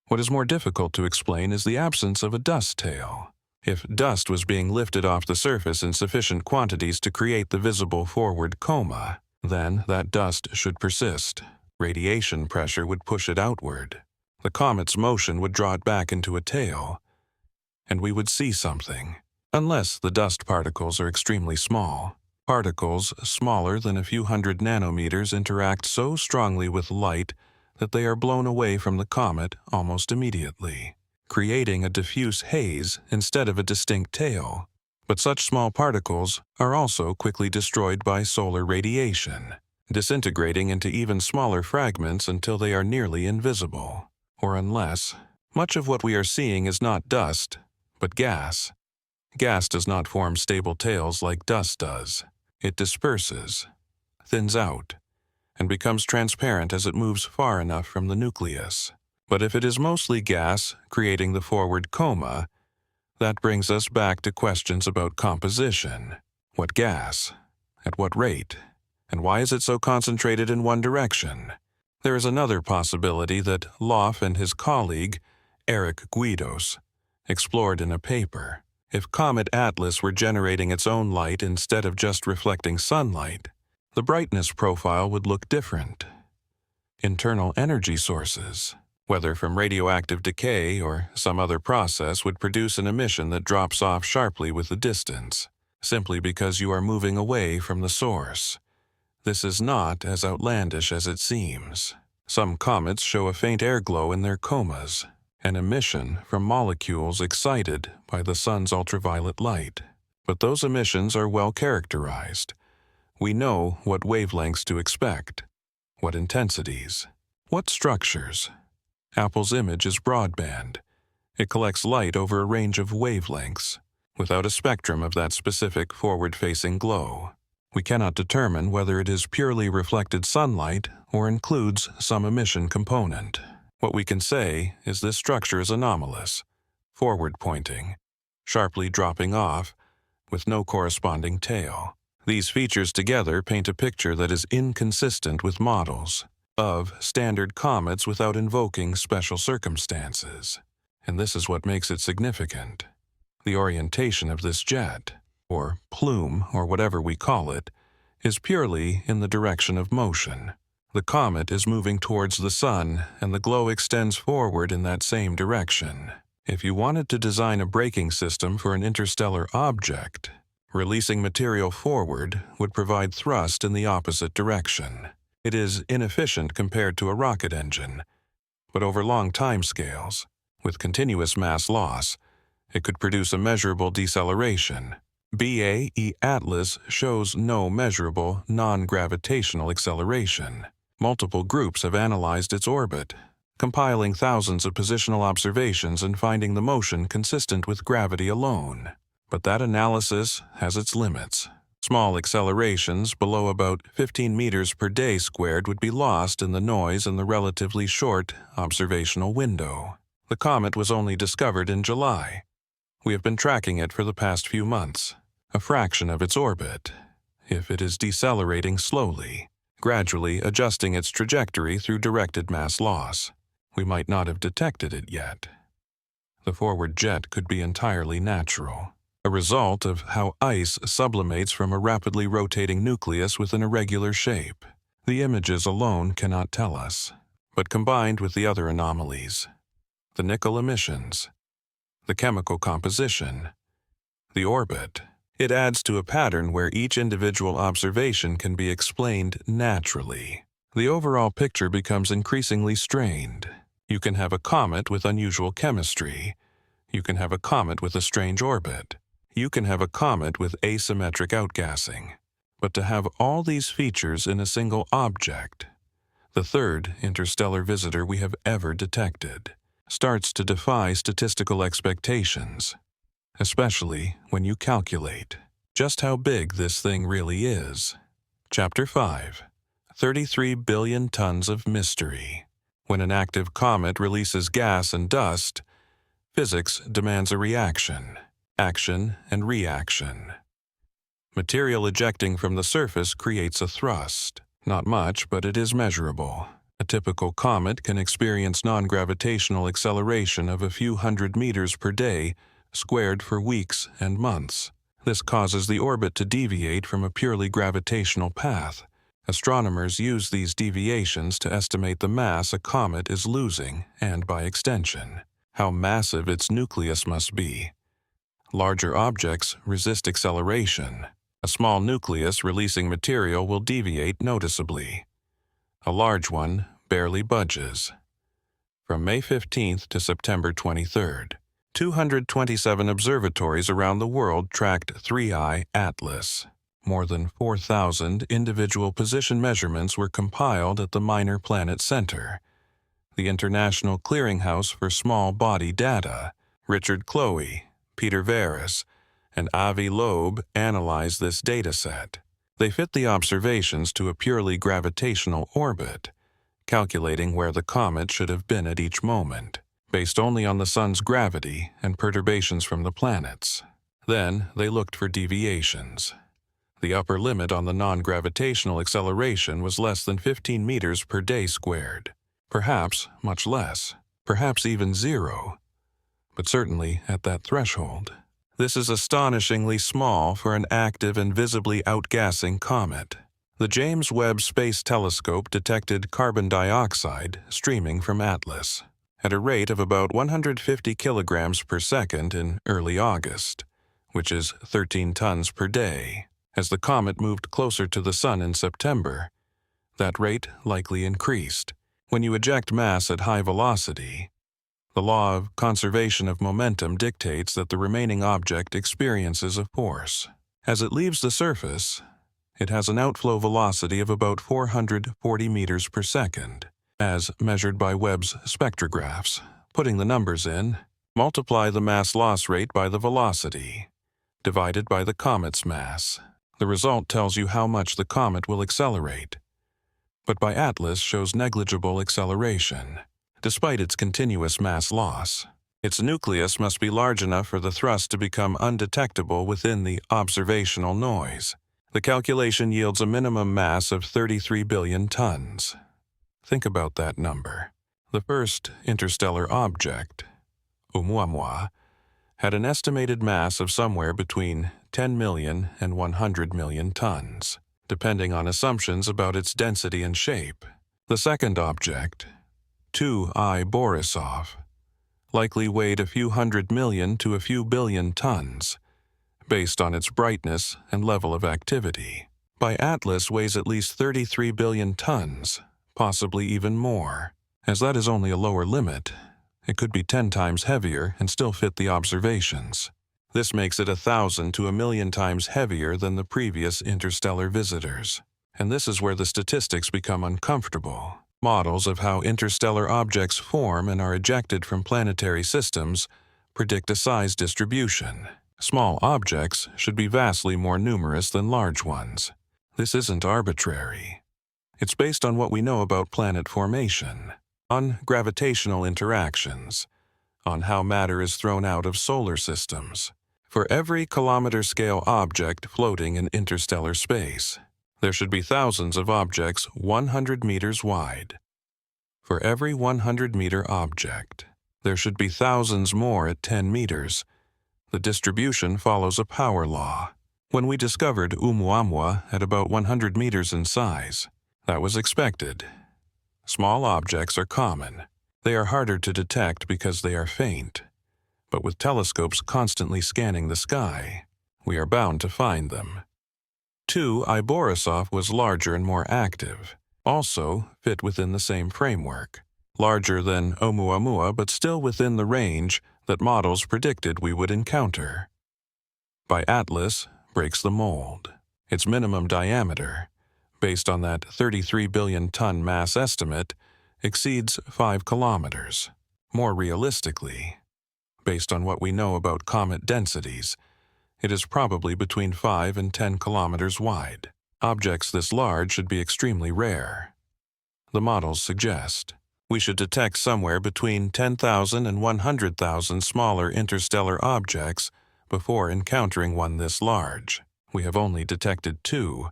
What is more difficult to explain is the absence of a dust tail. If dust was being lifted off the surface in sufficient quantities to create the visible forward coma, then that dust should persist. Radiation pressure would push it outward. The comet's motion would draw it back into a tail, and we would see something. Unless the dust particles are extremely small. Particles smaller than a few hundred nanometers interact so strongly with light that they are blown away from the comet almost immediately, creating a diffuse haze instead of a distinct tail. But such small particles are also quickly destroyed by solar radiation, disintegrating into even smaller fragments until they are nearly invisible. Or unless, much of what we are seeing is not dust, but gas. Gas does not form stable tails like dust does. It disperses, thins out, and becomes transparent as it moves far enough from the nucleus. But if it is mostly gas creating the forward coma, that brings us back to questions about composition. What gas? At what rate? And why is it so concentrated in one direction? There is another possibility that Loff and his colleague, Eric Guidos, explored in a paper. If Comet Atlas were generating its own light instead of just reflecting sunlight, the brightness profile would look different. Internal energy sources, whether from radioactive decay or some other process, would produce an emission that drops off sharply with the distance, simply because you are moving away from the source. This is not as outlandish as it seems. Some comets show a faint airglow in their comas, an emission from molecules excited by the sun's ultraviolet light. But those emissions are well characterized. We know what wavelengths to expect, what intensities, what structures. Apple's image is broadband. It collects light over a range of wavelengths, without a spectrum of that specific forward-facing glow. We cannot determine whether it is purely reflected sunlight or includes some emission component. What we can say is this structure is anomalous, forward-pointing, sharply dropping off, with no corresponding tail. These features together paint a picture that is inconsistent with models of standard comets without invoking special circumstances. And this is what makes it significant. The orientation of this jet, or plume, or whatever we call it, is purely in the direction of motion. The comet is moving towards the sun, and the glow extends forward in that same direction. If you wanted to design a braking system for an interstellar object, releasing material forward would provide thrust in the opposite direction. It is inefficient compared to a rocket engine, but over long timescales, with continuous mass loss, it could produce a measurable deceleration. BAE Atlas shows no measurable non-gravitational acceleration. Multiple groups have analyzed its orbit, compiling thousands of positional observations and finding the motion consistent with gravity alone. But that analysis has its limits. Small accelerations below about 15 meters per day squared would be lost in the noise in the relatively short observational window. The comet was only discovered in July. We have been tracking it for the past few months. A fraction of its orbit, if it is decelerating slowly, gradually adjusting its trajectory through directed mass loss. We might not have detected it yet. The forward jet could be entirely natural, a result of how ice sublimates from a rapidly rotating nucleus with an irregular shape. The images alone cannot tell us, but combined with the other anomalies, the nickel emissions, the chemical composition, the orbit, it adds to a pattern where each individual observation can be explained naturally. The overall picture becomes increasingly strained. You can have a comet with unusual chemistry. You can have a comet with a strange orbit. You can have a comet with asymmetric outgassing. But to have all these features in a single object, the third interstellar visitor we have ever detected, starts to defy statistical expectations, especially when you calculate just how big this thing really is. Chapter 5. 33 billion tons of mystery. When an active comet releases gas and dust, physics demands a reaction, action and reaction. Material ejecting from the surface creates a thrust. Not much, but it is measurable. A typical comet can experience non-gravitational acceleration of a few hundred meters per day, squared for weeks and months. This causes the orbit to deviate from a purely gravitational path. Astronomers use these deviations to estimate the mass a comet is losing and, by extension, how massive its nucleus must be. Larger objects resist acceleration. A small nucleus releasing material will deviate noticeably. A large one barely budges. From May 15th to September 23rd, 227 observatories around the world tracked 3I Atlas. More than 4,000 individual position measurements were compiled at the Minor Planet Center, the International Clearinghouse for Small Body Data. Richard Chloe, Peter Veris, and Avi Loeb analyzed this dataset. They fit the observations to a purely gravitational orbit, calculating where the comet should have been at each moment, based only on the sun's gravity and perturbations from the planets. Then they looked for deviations. The upper limit on the non-gravitational acceleration was less than 15 meters per day squared. Perhaps much less, perhaps even zero, but certainly at that threshold. This is astonishingly small for an active and visibly outgassing comet. The James Webb Space Telescope detected carbon dioxide streaming from Atlas at a rate of about 150 kilograms per second in early August, which is 13 tons per day. As the comet moved closer to the sun in September, that rate likely increased. When you eject mass at high velocity, the law of conservation of momentum dictates that the remaining object experiences a force. As it leaves the surface, it has an outflow velocity of about 440 meters per second, as measured by Webb's spectrographs. Putting the numbers in, multiply the mass loss rate by the velocity, divided by the comet's mass. The result tells you how much the comet will accelerate. But by Atlas shows negligible acceleration. Despite its continuous mass loss, its nucleus must be large enough for the thrust to become undetectable within the observational noise. The calculation yields a minimum mass of 33 billion tons. Think about that number. The first interstellar object, Oumuamua, had an estimated mass of somewhere between 10 million and 100 million tons, depending on assumptions about its density and shape. The second object, 2I Borisov, likely weighed a few hundred million to a few billion tons, based on its brightness and level of activity. By Atlas weighs at least 33 billion tons, possibly even more. As that is only a lower limit, it could be 10 times heavier and still fit the observations. This makes it 1,000 to 1,000,000 times heavier than the previous interstellar visitors. And this is where the statistics become uncomfortable. Models of how interstellar objects form and are ejected from planetary systems predict a size distribution. Small objects should be vastly more numerous than large ones. This isn't arbitrary. It's based on what we know about planet formation, on gravitational interactions, on how matter is thrown out of solar systems. For every kilometer-scale object floating in interstellar space, there should be thousands of objects 100 meters wide. For every 100-meter object, there should be thousands more at 10 meters. The distribution follows a power law. When we discovered Oumuamua at about 100 meters in size, that was expected. Small objects are common. They are harder to detect because they are faint. But with telescopes constantly scanning the sky, we are bound to find them. 2I Borisov was larger and more active. also fit within the same framework. Larger than Oumuamua, but still within the range that models predicted we would encounter. Atlas breaks the mold. Its minimum diameter, based on that 33 billion ton mass estimate, exceeds 5 kilometers. More realistically, based on what we know about comet densities, it is probably between 5 and 10 kilometers wide. Objects this large should be extremely rare. The models suggest we should detect somewhere between 10,000 and 100,000 smaller interstellar objects before encountering one this large. We have only detected 2,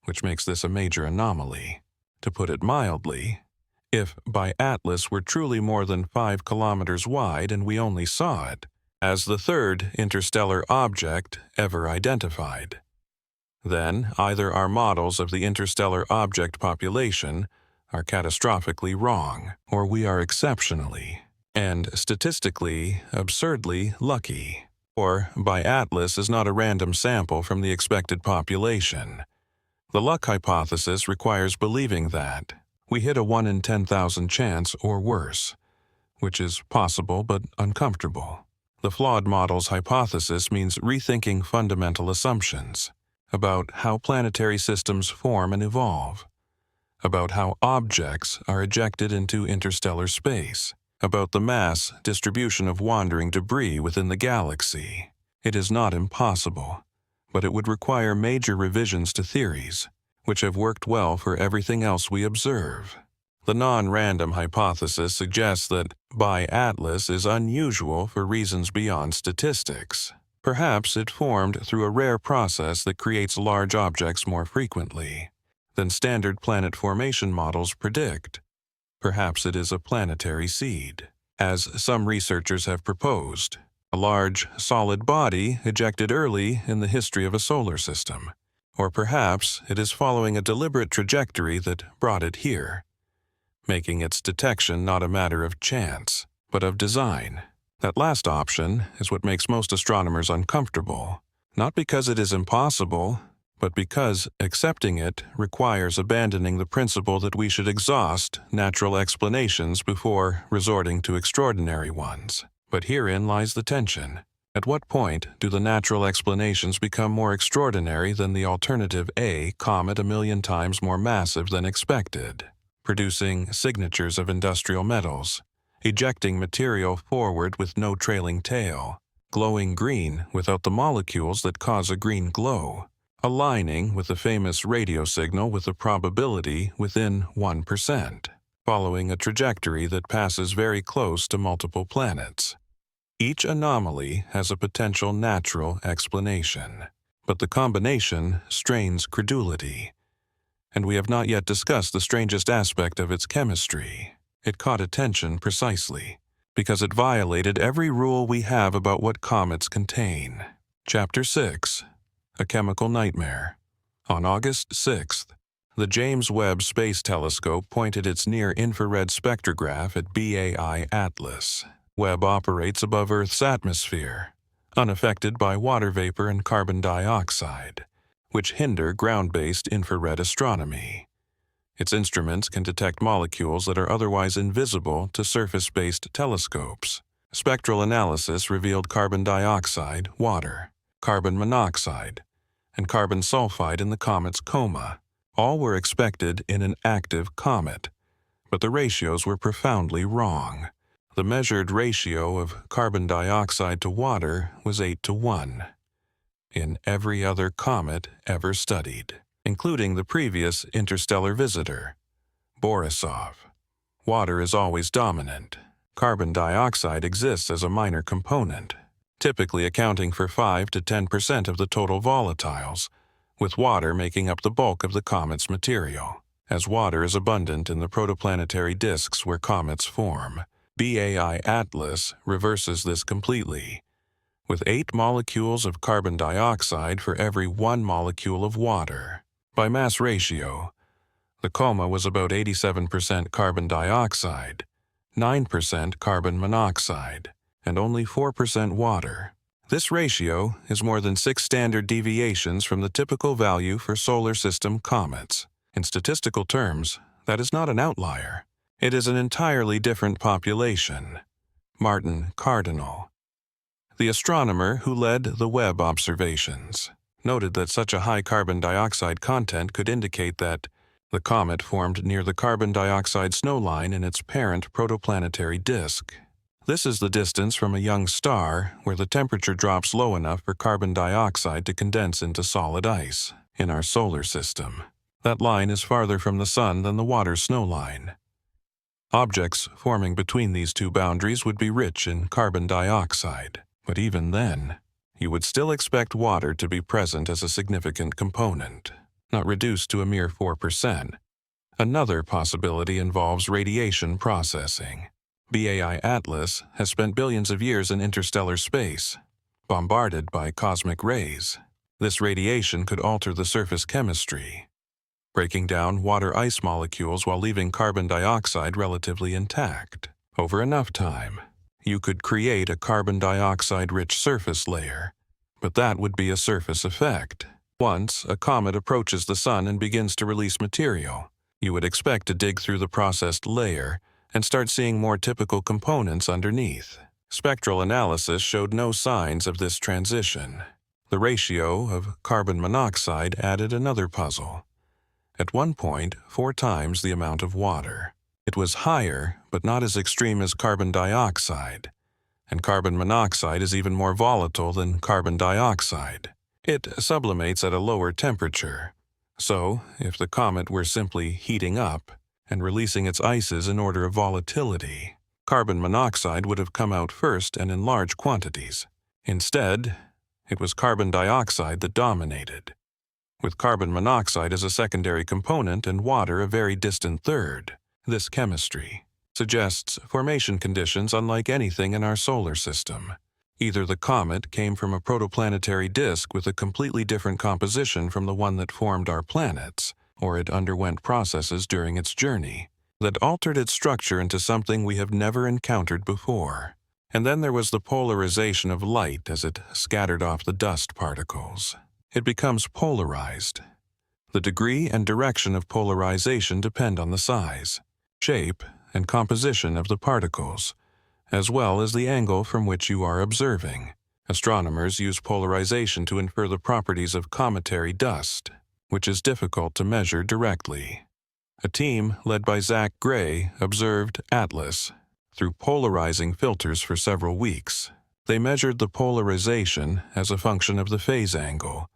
which makes this a major anomaly. To put it mildly, if Atlas were truly more than 5 kilometers wide and we only saw it as the third interstellar object ever identified, then either our models of the interstellar object population are catastrophically wrong, or we are exceptionally and statistically absurdly lucky, or Atlas is not a random sample from the expected population. The luck hypothesis requires believing that we hit a 1 in 10,000 chance or worse, which is possible but uncomfortable. The flawed model's hypothesis means rethinking fundamental assumptions about how planetary systems form and evolve, about how objects are ejected into interstellar space, about the mass distribution of wandering debris within the galaxy. It is not impossible, but it would require major revisions to theories, which have worked well for everything else we observe. The non-random hypothesis suggests that Atlas is unusual for reasons beyond statistics. Perhaps it formed through a rare process that creates large objects more frequently than standard planet formation models predict. Perhaps it is a planetary seed, as some researchers have proposed, a large, solid body ejected early in the history of a solar system. Or perhaps it is following a deliberate trajectory that brought it here, making its detection not a matter of chance, but of design. That last option is what makes most astronomers uncomfortable, not because it is impossible, but because accepting it requires abandoning the principle that we should exhaust natural explanations before resorting to extraordinary ones. But herein lies the tension. At what point do the natural explanations become more extraordinary than the alternative A comet 1,000,000 times more massive than expected, producing signatures of industrial metals, ejecting material forward with no trailing tail, glowing green without the molecules that cause a green glow, aligning with the famous radio signal with a probability within 1%, following a trajectory that passes very close to multiple planets? Each anomaly has a potential natural explanation, but the combination strains credulity, and we have not yet discussed the strangest aspect of its chemistry. It caught attention precisely because it violated every rule we have about what comets contain. Chapter 6. A Chemical Nightmare. On August 6th, the James Webb Space Telescope pointed its near-infrared spectrograph at Atlas. Webb operates above Earth's atmosphere, unaffected by water vapor and carbon dioxide, which hinder ground-based infrared astronomy. Its instruments can detect molecules that are otherwise invisible to surface-based telescopes. Spectral analysis revealed carbon dioxide, water, carbon monoxide, and carbon sulfide in the comet's coma. All were expected in an active comet, but the ratios were profoundly wrong. The measured ratio of carbon dioxide to water was 8:1 in every other comet ever studied, including the previous interstellar visitor, Borisov. Water is always dominant. Carbon dioxide exists as a minor component, typically accounting for 5 to 10% of the total volatiles, with water making up the bulk of the comet's material. As water is abundant in the protoplanetary disks where comets form, Atlas reverses this completely, with 8 molecules of carbon dioxide for every 1 molecule of water. By mass ratio, the coma was about 87% carbon dioxide, 9% carbon monoxide, and only 4% water. This ratio is more than 6 standard deviations from the typical value for solar system comets. In statistical terms, That is not an outlier. It is an entirely different population. Martin Cardinal, the astronomer who led the Webb observations, noted that such a high carbon dioxide content could indicate that the comet formed near the carbon dioxide snowline in its parent protoplanetary disk. This is the distance from a young star where the temperature drops low enough for carbon dioxide to condense into solid ice in our solar system. That line is farther from the Sun than the water snowline. Objects forming between these two boundaries would be rich in carbon dioxide, but even then, you would still expect water to be present as a significant component, not reduced to a mere 4%. Another possibility involves radiation processing. BAI Atlas has spent billions of years in interstellar space, bombarded by cosmic rays. This radiation could alter the surface chemistry, breaking down water ice molecules while leaving carbon dioxide relatively intact. Over enough time, you could create a carbon dioxide-rich surface layer, but that would be a surface effect. Once a comet approaches the Sun and begins to release material, you would expect to dig through the processed layer and start seeing more typical components underneath. Spectral analysis showed no signs of this transition. The ratio of carbon monoxide added another puzzle. At one point, 4 times the amount of water. It was higher, but not as extreme as carbon dioxide. And carbon monoxide is even more volatile than carbon dioxide. It sublimates at a lower temperature. So, if the comet were simply heating up and releasing its ices in order of volatility, carbon monoxide would have come out first and in large quantities. Instead, it was carbon dioxide that dominated, with carbon monoxide as a secondary component and water a very distant third. This chemistry suggests formation conditions unlike anything in our solar system. Either the comet came from a protoplanetary disk with a completely different composition from the one that formed our planets, or it underwent processes during its journey that altered its structure into something we have never encountered before. And then there was the polarization of light as it scattered off the dust particles. It becomes polarized. The degree and direction of polarization depend on the size, shape, and composition of the particles, as well as the angle from which you are observing. Astronomers use polarization to infer the properties of cometary dust, which is difficult to measure directly. A team led by Zach Gray observed Atlas through polarizing filters for several weeks. They measured the polarization as a function of the phase angle,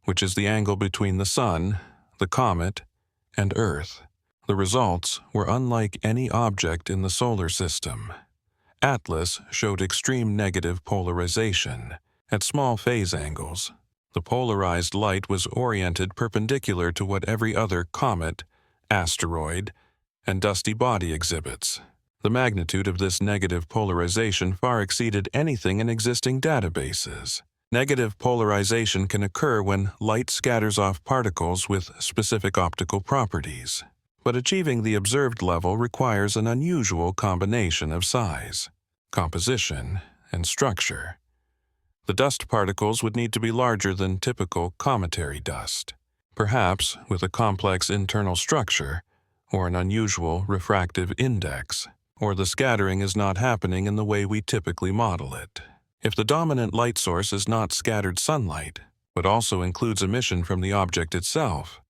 which is the angle between the Sun, the comet, and Earth. The results were unlike any object in the solar system. Atlas showed extreme negative polarization at small phase angles. The polarized light was oriented perpendicular to what every other comet, asteroid, and dusty body exhibits. The magnitude of this negative polarization far exceeded anything in existing databases. Negative polarization can occur when light scatters off particles with specific optical properties, but achieving the observed level requires an unusual combination of size, composition, and structure. The dust particles would need to be larger than typical cometary dust, perhaps with a complex internal structure or an unusual refractive index, or the scattering is not happening in the way we typically model it. If the dominant light source is not scattered sunlight, but also includes emission from the object itself,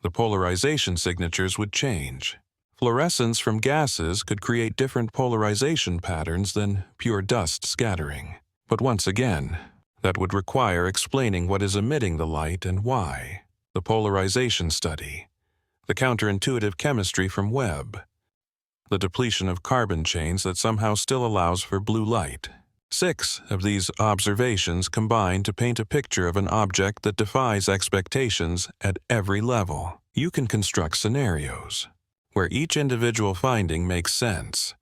the polarization signatures would change. Fluorescence from gases could create different polarization patterns than pure dust scattering. But once again, that would require explaining what is emitting the light and why. The polarization study, the counterintuitive chemistry from Webb, the depletion of carbon chains that somehow still allows for blue light. 6 of these observations combine to paint a picture of an object that defies expectations at every level. You can construct scenarios where each individual finding makes sense.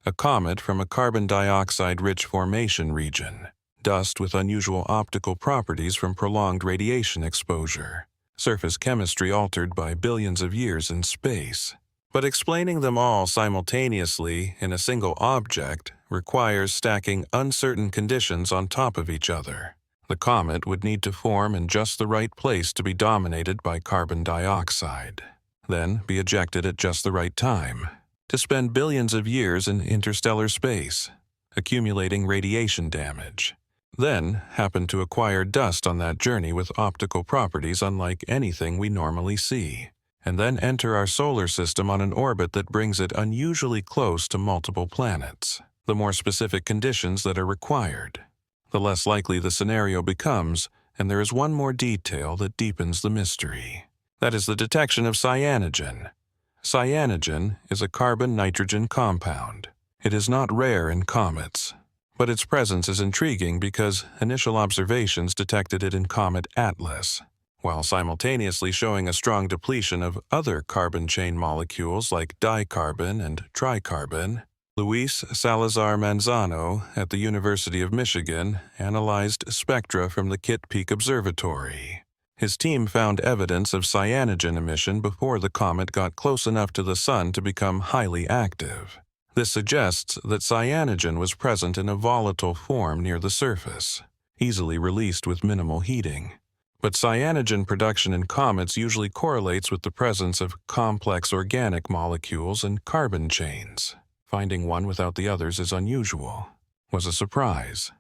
A comet from a carbon dioxide-rich formation region, dust with unusual optical properties from prolonged radiation exposure, surface chemistry altered by billions of years in space. But explaining them all simultaneously in a single object requires stacking uncertain conditions on top of each other. The comet would need to form in just the right place to be dominated by carbon dioxide. then be ejected at just the right time, to spend billions of years in interstellar space, accumulating radiation damage, then happen to acquire dust on that journey with optical properties unlike anything we normally see, and then enter our solar system on an orbit that brings it unusually close to multiple planets. The more specific conditions that are required, the less likely the scenario becomes, and there is one more detail that deepens the mystery. That is the detection of cyanogen. Cyanogen is a carbon-nitrogen compound. It is not rare in comets, but its presence is intriguing because initial observations detected it in Comet Atlas, while simultaneously showing a strong depletion of other carbon chain molecules like dicarbon and tricarbon. Luis Salazar Manzano at the University of Michigan analyzed spectra from the Kitt Peak Observatory. His team found evidence of cyanogen emission before the comet got close enough to the Sun to become highly active. This suggests that cyanogen was present in a volatile form near the surface, easily released with minimal heating. But cyanogen production in comets usually correlates with the presence of complex organic molecules and carbon chains. Finding one without the others is unusual, was a surprise,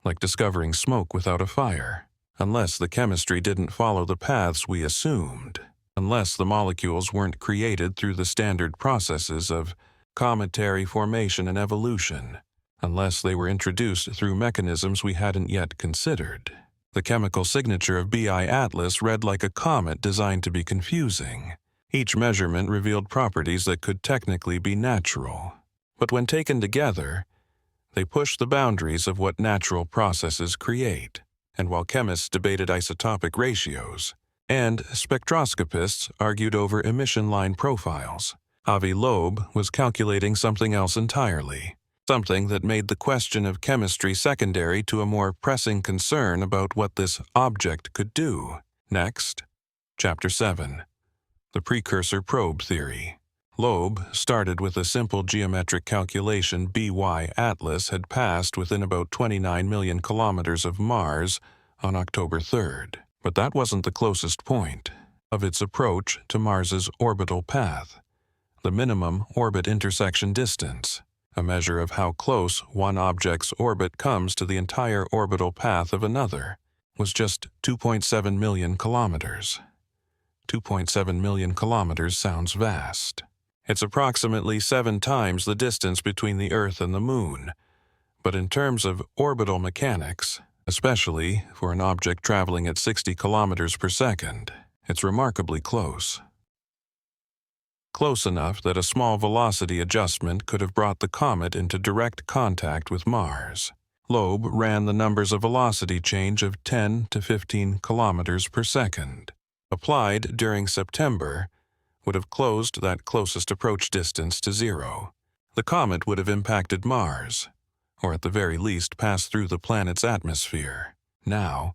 like discovering smoke without a fire, unless the chemistry didn't follow the paths we assumed, unless the molecules weren't created through the standard processes of cometary formation and evolution, unless they were introduced through mechanisms we hadn't yet considered. The chemical signature of BI Atlas read like a comet designed to be confusing. Each measurement revealed properties that could technically be natural. But when taken together, they push the boundaries of what natural processes create. And while chemists debated isotopic ratios, and spectroscopists argued over emission line profiles, Avi Loeb was calculating something else entirely, something that made the question of chemistry secondary to a more pressing concern about what this object could do. Next, Chapter 7. The Precursor Probe Theory. Loeb started with a simple geometric calculation BY Atlas had passed within about 29 million kilometers of Mars on October 3rd. But that wasn't the closest point of its approach to Mars's orbital path. The minimum orbit intersection distance, a measure of how close one object's orbit comes to the entire orbital path of another, was just 2.7 million kilometers. 2.7 million kilometers sounds vast. It's approximately 7 times the distance between the Earth and the Moon, but in terms of orbital mechanics, especially for an object traveling at 60 kilometers per second, it's remarkably close. Close enough that a small velocity adjustment could have brought the comet into direct contact with Mars. Loeb ran the numbers of velocity change of 10 to 15 kilometers per second. Applied during September, would have closed that closest approach distance to zero. The comet would have impacted Mars, or at the very least passed through the planet's atmosphere. Now,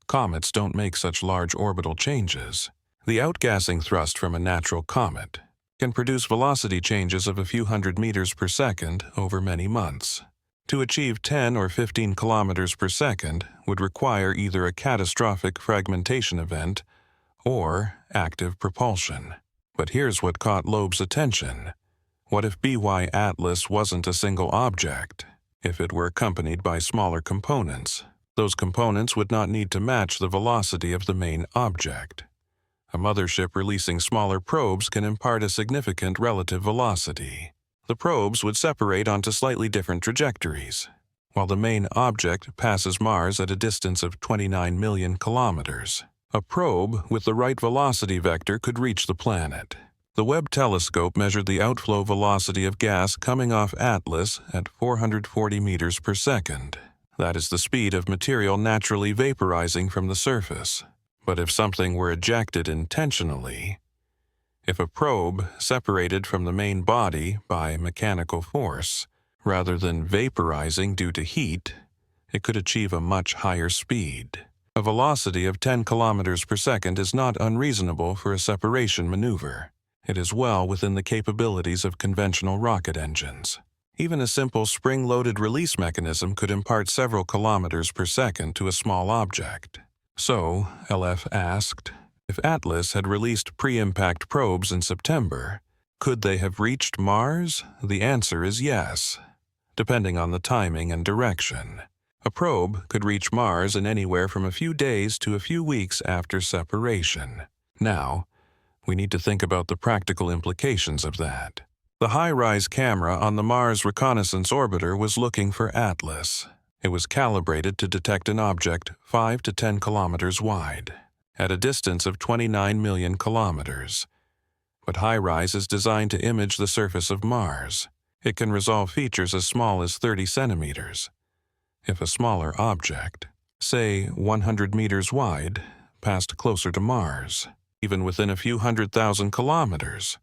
comets don't make such large orbital changes. The outgassing thrust from a natural comet can produce velocity changes of a few hundred meters per second over many months. To achieve 10 or 15 kilometers per second would require either a catastrophic fragmentation event or active propulsion. But here's what caught Loeb's attention. What if BY Atlas wasn't a single object? If it were accompanied by smaller components, those components would not need to match the velocity of the main object. A mothership releasing smaller probes can impart a significant relative velocity. The probes would separate onto slightly different trajectories, while the main object passes Mars at a distance of 29 million kilometers. A probe with the right velocity vector could reach the planet. The Webb telescope measured the outflow velocity of gas coming off Atlas at 440 meters per second. That is the speed of material naturally vaporizing from the surface. But if something were ejected intentionally, if a probe separated from the main body by mechanical force, rather than vaporizing due to heat, it could achieve a much higher speed. A velocity of 10 kilometers per second is not unreasonable for a separation maneuver. It is well within the capabilities of conventional rocket engines. Even a simple spring-loaded release mechanism could impart several kilometers per second to a small object. So, LF asked, If Atlas had released pre-impact probes in September, could they have reached Mars? The answer is yes, depending on the timing and direction. A probe could reach Mars in anywhere from a few days to a few weeks after separation. Now, we need to think about the practical implications of that. The high-rise camera on the Mars Reconnaissance Orbiter was looking for Atlas. It was calibrated to detect an object 5 to 10 kilometers wide, at a distance of 29 million kilometers. But high-rise is designed to image the surface of Mars. It can resolve features as small as 30 centimeters. If a smaller object, say 100 meters wide, passed closer to Mars, even within a few 100,000 kilometers,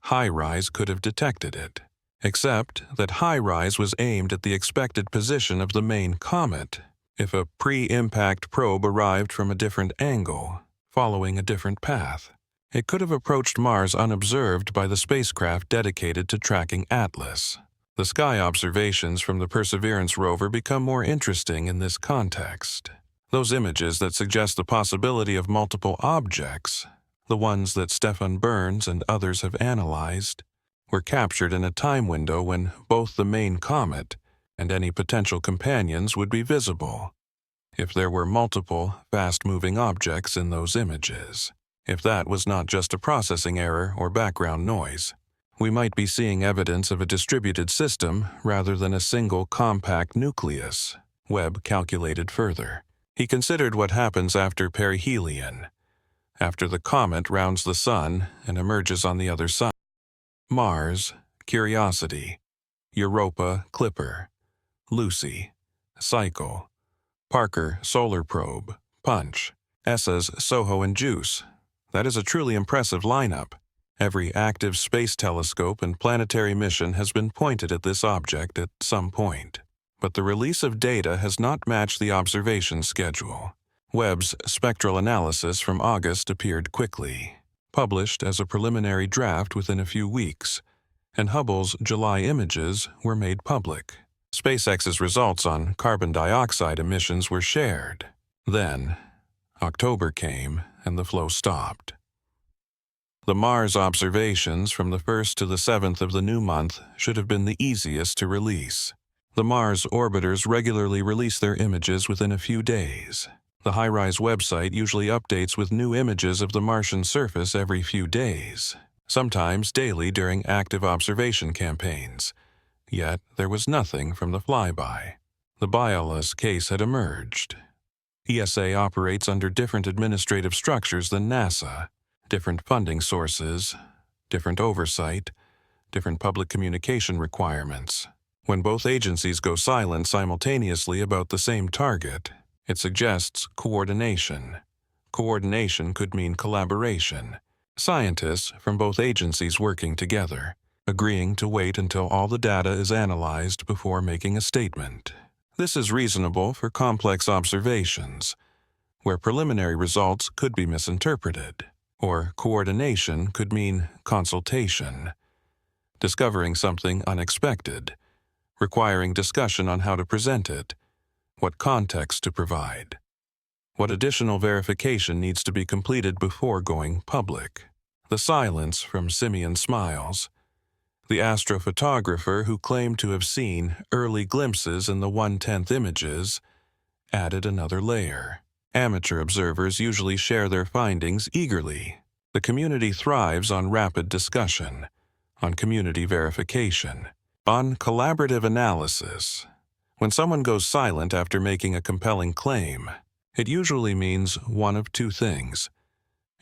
high-rise could have detected it, except that high-rise was aimed at the expected position of the main comet. If a pre-impact probe arrived from a different angle, following a different path, it could have approached Mars unobserved by the spacecraft dedicated to tracking Atlas. The sky observations from the Perseverance rover become more interesting in this context. Those images that suggest the possibility of multiple objects, the ones that Stefan Burns and others have analyzed, were captured in a time window when both the main comet and any potential companions would be visible. If there were multiple, fast-moving objects in those images, if that was not just a processing error or background noise, we might be seeing evidence of a distributed system rather than a single compact nucleus. Webb calculated further. He considered what happens after perihelion, after the comet rounds the Sun and emerges on the other side. Mars, Curiosity, Europa, Clipper, Lucy, Cycle, Parker, Solar Probe, Punch, ESA's SOHO and JUICE. That is a truly impressive lineup. Every active space telescope and planetary mission has been pointed at this object at some point. But the release of data has not matched the observation schedule. Webb's spectral analysis from August appeared quickly, published as a preliminary draft within a few weeks, and Hubble's July images were made public. SpaceX's results on carbon dioxide emissions were shared. Then, October came and the flow stopped. The Mars observations from the 1st to the 7th of the new month should have been the easiest to release. The Mars orbiters regularly release their images within a few days. The HiRISE website usually updates with new images of the Martian surface every few days, sometimes daily during active observation campaigns. Yet there was nothing from the flyby. The Biolus case had emerged. ESA operates under different administrative structures than NASA, different funding sources, different oversight, different public communication requirements. When both agencies go silent simultaneously about the same target, it suggests coordination. Coordination could mean collaboration. Scientists from both agencies working together, agreeing to wait until all the data is analyzed before making a statement. This is reasonable for complex observations, where preliminary results could be misinterpreted, or coordination could mean consultation. Discovering something unexpected, requiring discussion on how to present it, what context to provide, what additional verification needs to be completed before going public. The silence from Simeon Smiles, the astrophotographer who claimed to have seen early glimpses in the 1/10th images, added another layer. Amateur observers usually share their findings eagerly. The community thrives on rapid discussion, on community verification, on collaborative analysis. When someone goes silent after making a compelling claim, it usually means one of two things.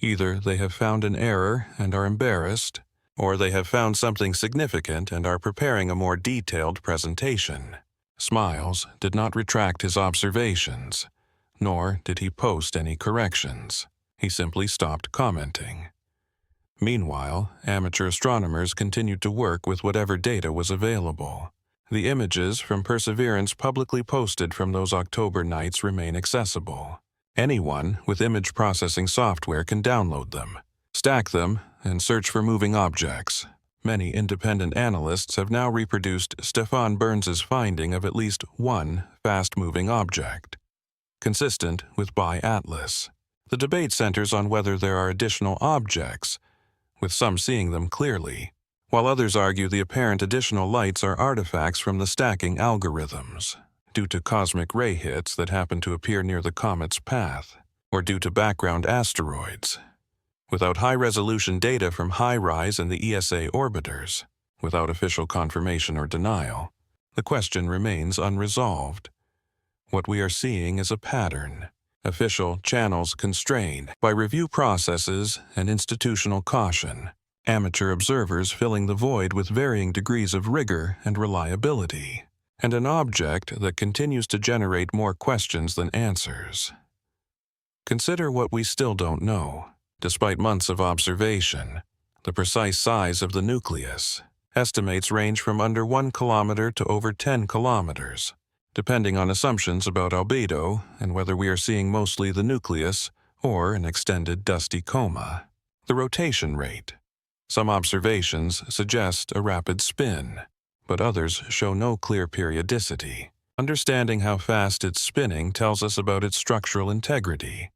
Either they have found an error and are embarrassed, or they have found something significant and are preparing a more detailed presentation. Smiles did not retract his observations, nor did he post any corrections. He simply stopped commenting. Meanwhile, amateur astronomers continued to work with whatever data was available. The images from Perseverance publicly posted from those October nights remain accessible. Anyone with image processing software can download them, stack them, and search for moving objects. Many independent analysts have now reproduced Stefan Burns's finding of at least one fast-moving object, consistent with bi-Atlas. The debate centers on whether there are additional objects, with some seeing them clearly, while others argue the apparent additional lights are artifacts from the stacking algorithms, due to cosmic ray hits that happen to appear near the comet's path, or due to background asteroids. Without high-resolution data from HiRISE and the ESA orbiters, without official confirmation or denial, the question remains unresolved. What we are seeing is a pattern. Official channels constrained by review processes and institutional caution. Amateur observers filling the void with varying degrees of rigor and reliability. And an object that continues to generate more questions than answers. Consider what we still don't know. Despite months of observation, the precise size of the nucleus. Estimates range from under 1 kilometer to over 10 kilometers, depending on assumptions about albedo and whether we are seeing mostly the nucleus or an extended dusty coma. The rotation rate. Some observations suggest a rapid spin, but others show no clear periodicity. Understanding how fast it's spinning tells us about its structural integrity,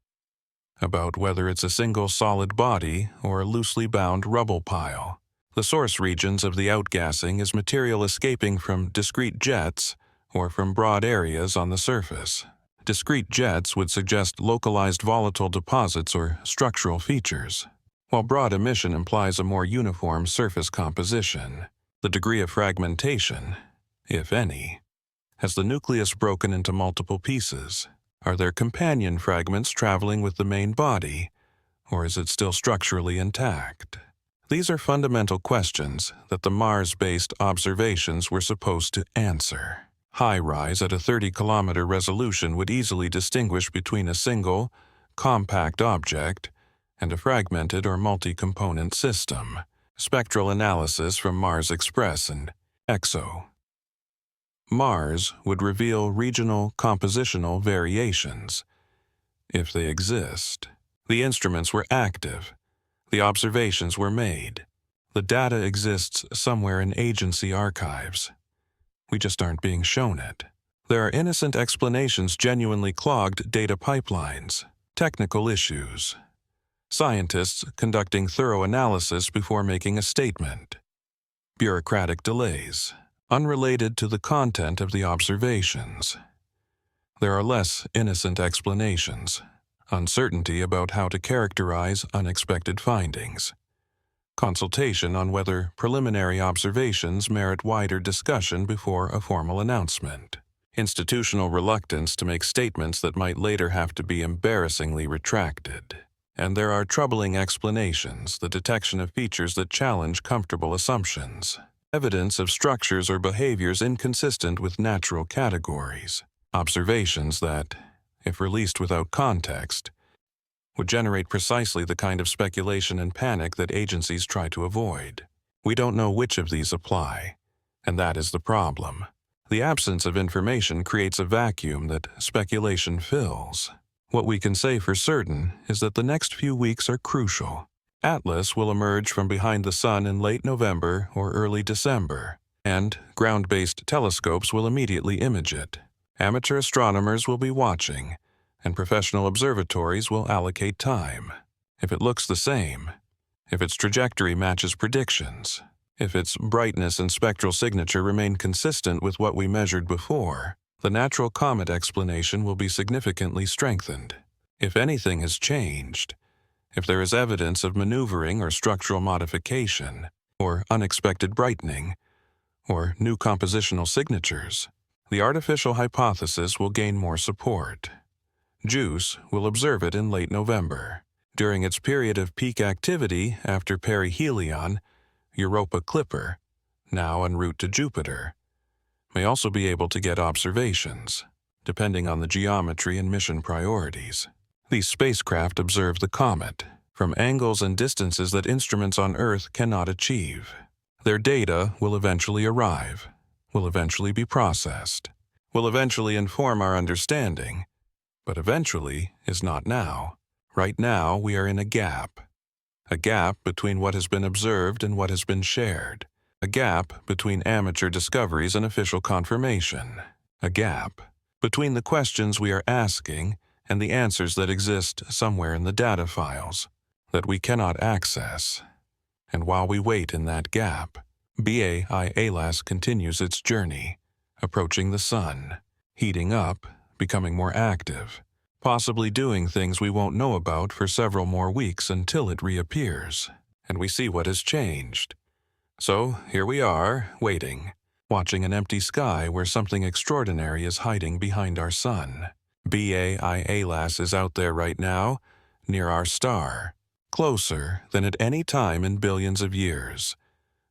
about whether it's a single solid body or a loosely bound rubble pile. The source regions of the outgassing is material escaping from discrete jets or from broad areas on the surface. Discrete jets would suggest localized volatile deposits or structural features, while broad emission implies a more uniform surface composition. The degree of fragmentation, if any. Has the nucleus broken into multiple pieces? Are there companion fragments traveling with the main body, or is it still structurally intact? These are fundamental questions that the Mars-based observations were supposed to answer. HiRISE at a 30-kilometer resolution would easily distinguish between a single, compact object and a fragmented or multi-component system. Spectral analysis from Mars Express and EXO. Mars would reveal regional compositional variations, if they exist. The instruments were active. The observations were made. The data exists somewhere in agency archives. We just aren't being shown it. There are innocent explanations, genuinely clogged data pipelines, technical issues, scientists conducting thorough analysis before making a statement, bureaucratic delays, unrelated to the content of the observations. There are less innocent explanations, uncertainty about how to characterize unexpected findings, consultation on whether preliminary observations merit wider discussion before a formal announcement, institutional reluctance to make statements that might later have to be embarrassingly retracted. And there are troubling explanations, the detection of features that challenge comfortable assumptions, evidence of structures or behaviors inconsistent with natural categories, observations that, if released without context, would generate precisely the kind of speculation and panic that agencies try to avoid. We don't know which of these apply, and that is the problem. The absence of information creates a vacuum that speculation fills. What we can say for certain is that the next few weeks are crucial. Atlas will emerge from behind the Sun in late November or early December, and ground-based telescopes will immediately image it. Amateur astronomers will be watching, and professional observatories will allocate time. If it looks the same, if its trajectory matches predictions, if its brightness and spectral signature remain consistent with what we measured before, the natural comet explanation will be significantly strengthened. If anything has changed, if there is evidence of maneuvering or structural modification, or unexpected brightening, or new compositional signatures, the artificial hypothesis will gain more support. JUICE will observe it in late November. During its period of peak activity after perihelion, Europa Clipper, now en route to Jupiter, may also be able to get observations, depending on the geometry and mission priorities. These spacecraft observe the comet from angles and distances that instruments on Earth cannot achieve. Their data will eventually arrive, will eventually be processed, will eventually inform our understanding, but eventually is not now. Right now, we are in a gap between what has been observed and what has been shared, a gap between amateur discoveries and official confirmation, a gap between the questions we are asking and the answers that exist somewhere in the data files that we cannot access. And while we wait in that gap, BAIALAS continues its journey, approaching the sun, heating up, becoming more active, possibly doing things we won't know about for several more weeks until it reappears, and we see what has changed. So here we are, waiting, watching an empty sky where something extraordinary is hiding behind our sun. BAIALAS is out there right now, near our star, closer than at any time in billions of years,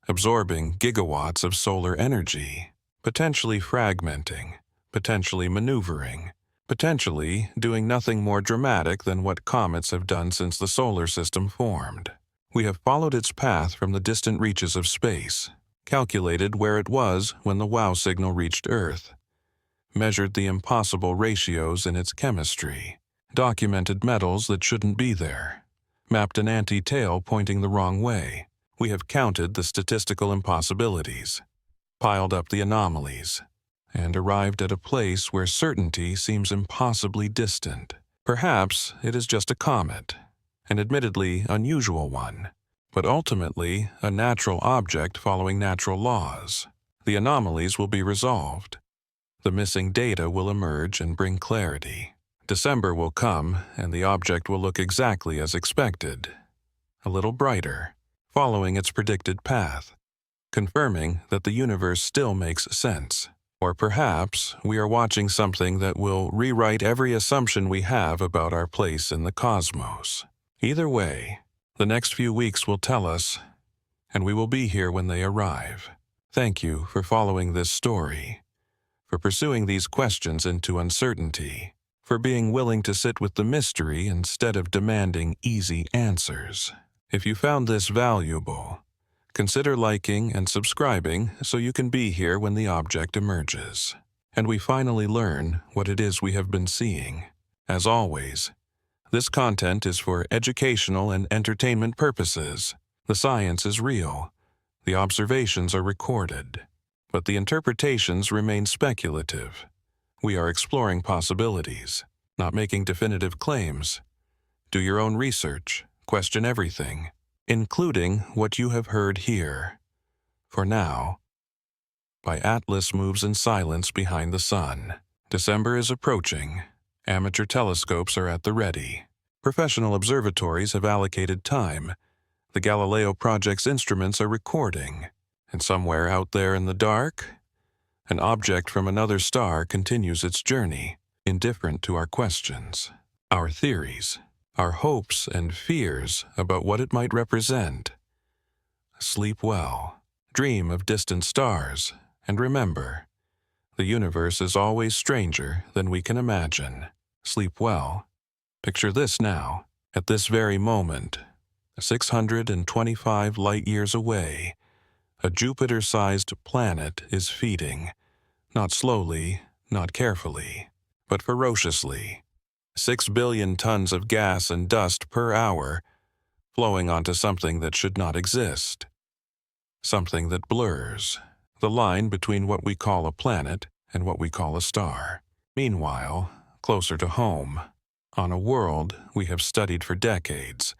absorbing gigawatts of solar energy, potentially fragmenting, potentially maneuvering, potentially doing nothing more dramatic than what comets have done since the solar system formed. We have followed its path from the distant reaches of space, calculated where it was when the WOW signal reached Earth, measured the impossible ratios in its chemistry, documented metals that shouldn't be there, mapped an anti-tail pointing the wrong way. We have counted the statistical impossibilities, piled up the anomalies, and arrived at a place where certainty seems impossibly distant. Perhaps it is just a comet, an admittedly unusual one, but ultimately a natural object following natural laws. The anomalies will be resolved. The missing data will emerge and bring clarity. December will come, and the object will look exactly as expected, a little brighter, following its predicted path, confirming that the universe still makes sense. Or perhaps we are watching something that will rewrite every assumption we have about our place in the cosmos. Either way, the next few weeks will tell us, and we will be here when they arrive. Thank you for following this story, for pursuing these questions into uncertainty, for being willing to sit with the mystery instead of demanding easy answers. If you found this valuable, consider liking and subscribing so you can be here when the object emerges, and we finally learn what it is we have been seeing. As always, this content is for educational and entertainment purposes. The science is real, the observations are recorded, but the interpretations remain speculative. We are exploring possibilities, not making definitive claims. Do your own research, question everything, including what you have heard here. For now, by Atlas moves in silence behind the sun. December is approaching. Amateur telescopes are at the ready. Professional observatories have allocated time. The Galileo Project's instruments are recording. And somewhere out there in the dark, an object from another star continues its journey, indifferent to our questions, our theories, our hopes and fears about what it might represent. Sleep well, dream of distant stars, and remember, the universe is always stranger than we can imagine. Sleep well. Picture this now, at this very moment, 625 light-years away, a Jupiter-sized planet is feeding, not slowly, not carefully, but ferociously. 6 billion tons of gas and dust per hour flowing onto something that should not exist. Something that blurs the line between what we call a planet and what we call a star. Meanwhile, closer to home, on a world we have studied for decades,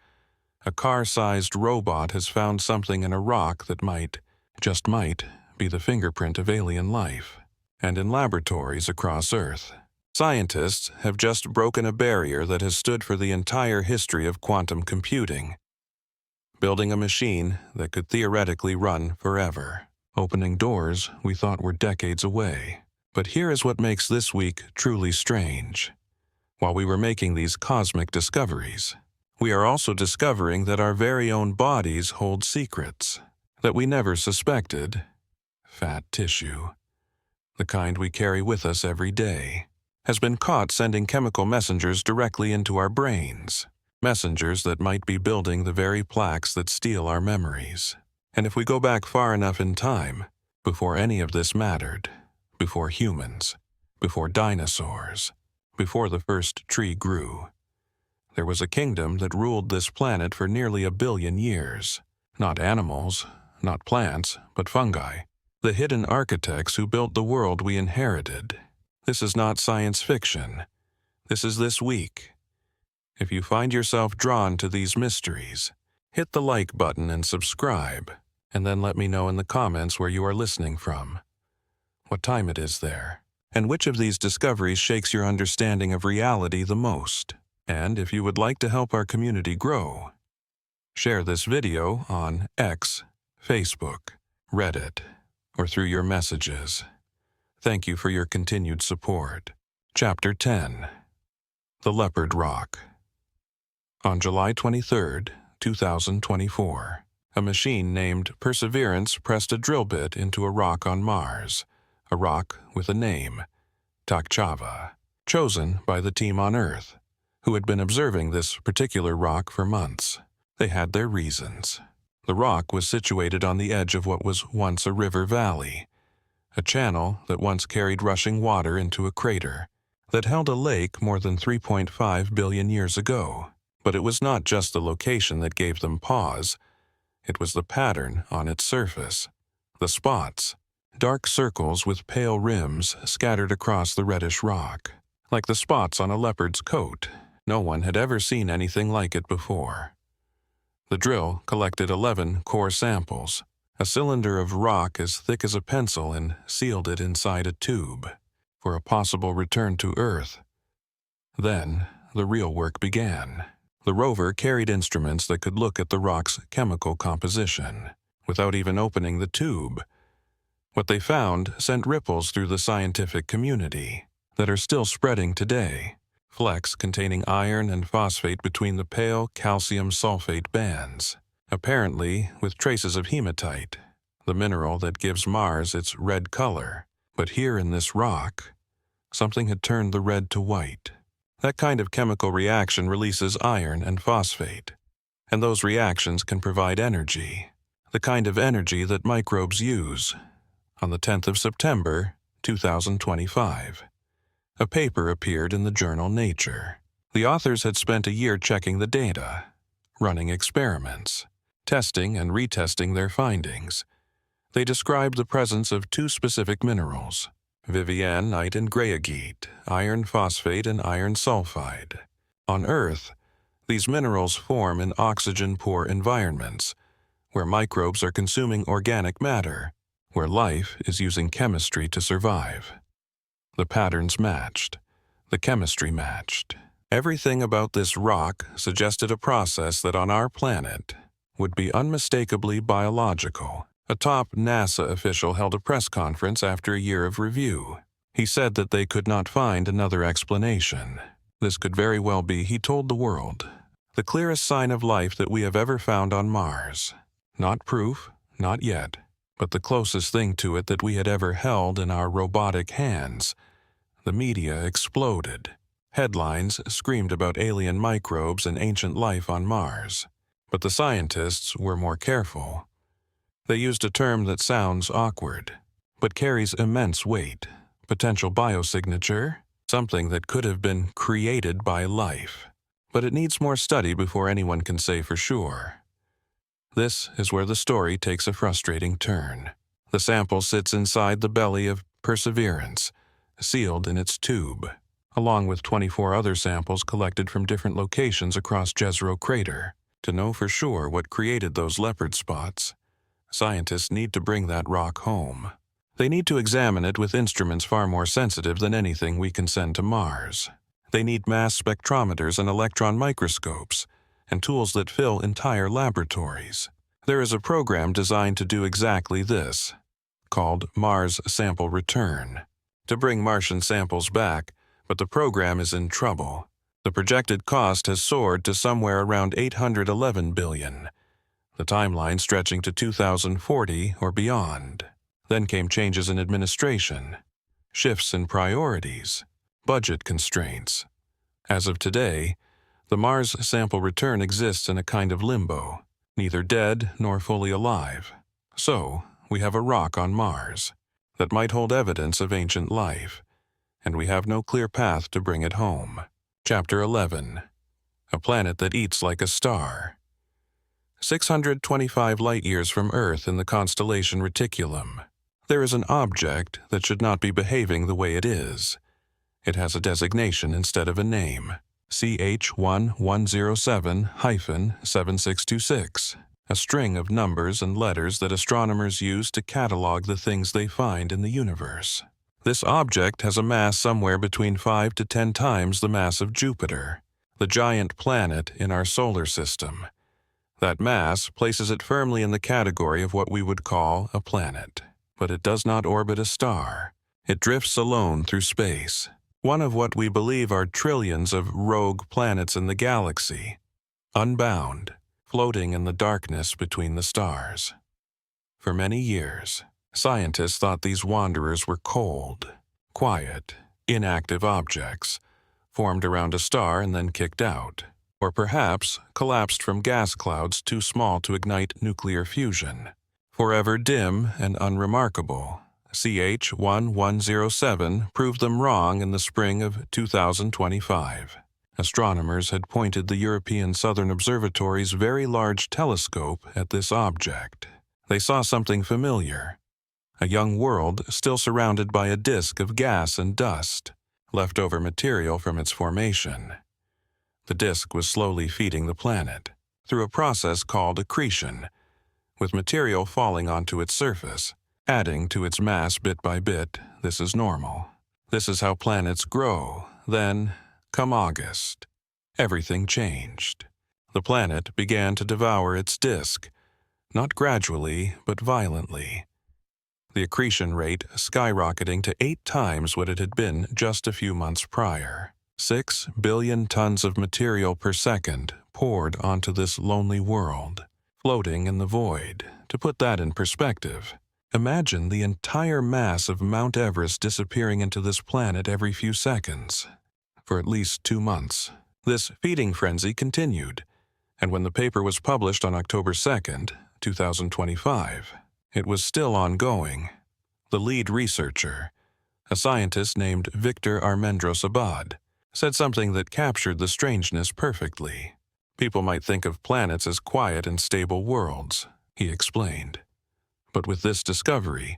a car-sized robot has found something in a rock that might, just might, be the fingerprint of alien life. And in laboratories across Earth, scientists have just broken a barrier that has stood for the entire history of quantum computing, building a machine that could theoretically run forever, opening doors we thought were decades away. But here is what makes this week truly strange. While we were making these cosmic discoveries, we are also discovering that our very own bodies hold secrets that we never suspected. Fat tissue, the kind we carry with us every day, has been caught sending chemical messengers directly into our brains, messengers that might be building the very plaques that steal our memories. And if we go back far enough in time, before any of this mattered, before humans, before dinosaurs, before the first tree grew, there was a kingdom that ruled this planet for nearly 1 billion years. Not animals, not plants, but fungi, the hidden architects who built the world we inherited. This is not science fiction. This is this week. If you find yourself drawn to these mysteries, hit the like button and subscribe, and then let me know in the comments where you are listening from, what time it is there, and which of these discoveries shakes your understanding of reality the most. And if you would like to help our community grow, share this video on X, Facebook, Reddit, or through your messages. Thank you for your continued support. Chapter 10. The Leopard Rock. On July 23, 2024, a machine named Perseverance pressed a drill bit into a rock on Mars, a rock with a name, Takchava, chosen by the team on Earth, who had been observing this particular rock for months. They had their reasons. The rock was situated on the edge of what was once a river valley, a channel that once carried rushing water into a crater that held a lake more than 3.5 billion years ago. But it was not just the location that gave them pause. It was the pattern on its surface. The spots, dark circles with pale rims scattered across the reddish rock. Like the spots on a leopard's coat, no one had ever seen anything like it before. The drill collected 11 core samples, a cylinder of rock as thick as a pencil, and sealed it inside a tube for a possible return to Earth. Then, the real work began. The rover carried instruments that could look at the rock's chemical composition without even opening the tube. What they found sent ripples through the scientific community that are still spreading today. Flecks containing iron and phosphate between the pale calcium sulfate bands, apparently with traces of hematite, the mineral that gives Mars its red color. But here in this rock, something had turned the red to white. That kind of chemical reaction releases iron and phosphate, and those reactions can provide energy, the kind of energy that microbes use. On the 10th of September, 2025, a paper appeared in the journal Nature. The authors had spent a year checking the data, running experiments, testing and retesting their findings. They described the presence of two specific minerals, vivianite and greigite, iron phosphate and iron sulfide. On Earth, these minerals form in oxygen-poor environments, where microbes are consuming organic matter, where life is using chemistry to survive. The patterns matched. The chemistry matched. Everything about this rock suggested a process that on our planet would be unmistakably biological. A top NASA official held a press conference after a year of review. He said that they could not find another explanation. This could very well be, he told the world, the clearest sign of life that we have ever found on Mars. Not proof, not yet, but the closest thing to it that we had ever held in our robotic hands. The media exploded. Headlines screamed about alien microbes and ancient life on Mars. But the scientists were more careful. They used a term that sounds awkward, but carries immense weight. Potential biosignature, something that could have been created by life. But it needs more study before anyone can say for sure. This is where the story takes a frustrating turn. The sample sits inside the belly of Perseverance, sealed in its tube, along with 24 other samples collected from different locations across Jezero Crater. To know for sure what created those leopard spots, scientists need to bring that rock home. They need to examine it with instruments far more sensitive than anything we can send to Mars. They need mass spectrometers and electron microscopes, and tools that fill entire laboratories. There is a program designed to do exactly this, called Mars Sample Return, to bring Martian samples back, but the program is in trouble. The projected cost has soared to somewhere around $811 billion, the timeline stretching to 2040 or beyond. Then came changes in administration, shifts in priorities, budget constraints. As of today, the Mars sample return exists in a kind of limbo, neither dead nor fully alive. So, we have a rock on Mars that might hold evidence of ancient life, and we have no clear path to bring it home. Chapter 11. A planet that eats like a star. 625 light-years from Earth in the constellation Reticulum, there is an object that should not be behaving the way it is. It has a designation instead of a name, CH1107-7626, a string of numbers and letters that astronomers use to catalog the things they find in the universe. This object has a mass somewhere between 5 to 10 times the mass of Jupiter, the giant planet in our solar system. That mass places it firmly in the category of what we would call a planet. But it does not orbit a star. It drifts alone through space, one of what we believe are trillions of rogue planets in the galaxy, unbound, floating in the darkness between the stars. For many years, scientists thought these wanderers were cold, quiet, inactive objects, formed around a star and then kicked out, or perhaps collapsed from gas clouds too small to ignite nuclear fusion. Forever dim and unremarkable, CH1107 proved them wrong in the spring of 2025. Astronomers had pointed the European Southern Observatory's Very Large Telescope at this object. They saw something familiar, a young world still surrounded by a disk of gas and dust, leftover material from its formation. The disk was slowly feeding the planet through a process called accretion, with material falling onto its surface, adding to its mass bit by bit. This is normal. This is how planets grow. Then, come August, everything changed. The planet began to devour its disk, not gradually, but violently. The accretion rate skyrocketing to 8 times what it had been just a few months prior. 6 billion tons of material per second poured onto this lonely world, floating in the void. To put that in perspective, imagine the entire mass of Mount Everest disappearing into this planet every few seconds. For at least 2 months, this feeding frenzy continued, and when the paper was published on October 2nd, 2025, it was still ongoing. The lead researcher, a scientist named Victor Armendros-Abad, said something that captured the strangeness perfectly. People might think of planets as quiet and stable worlds, he explained. But with this discovery,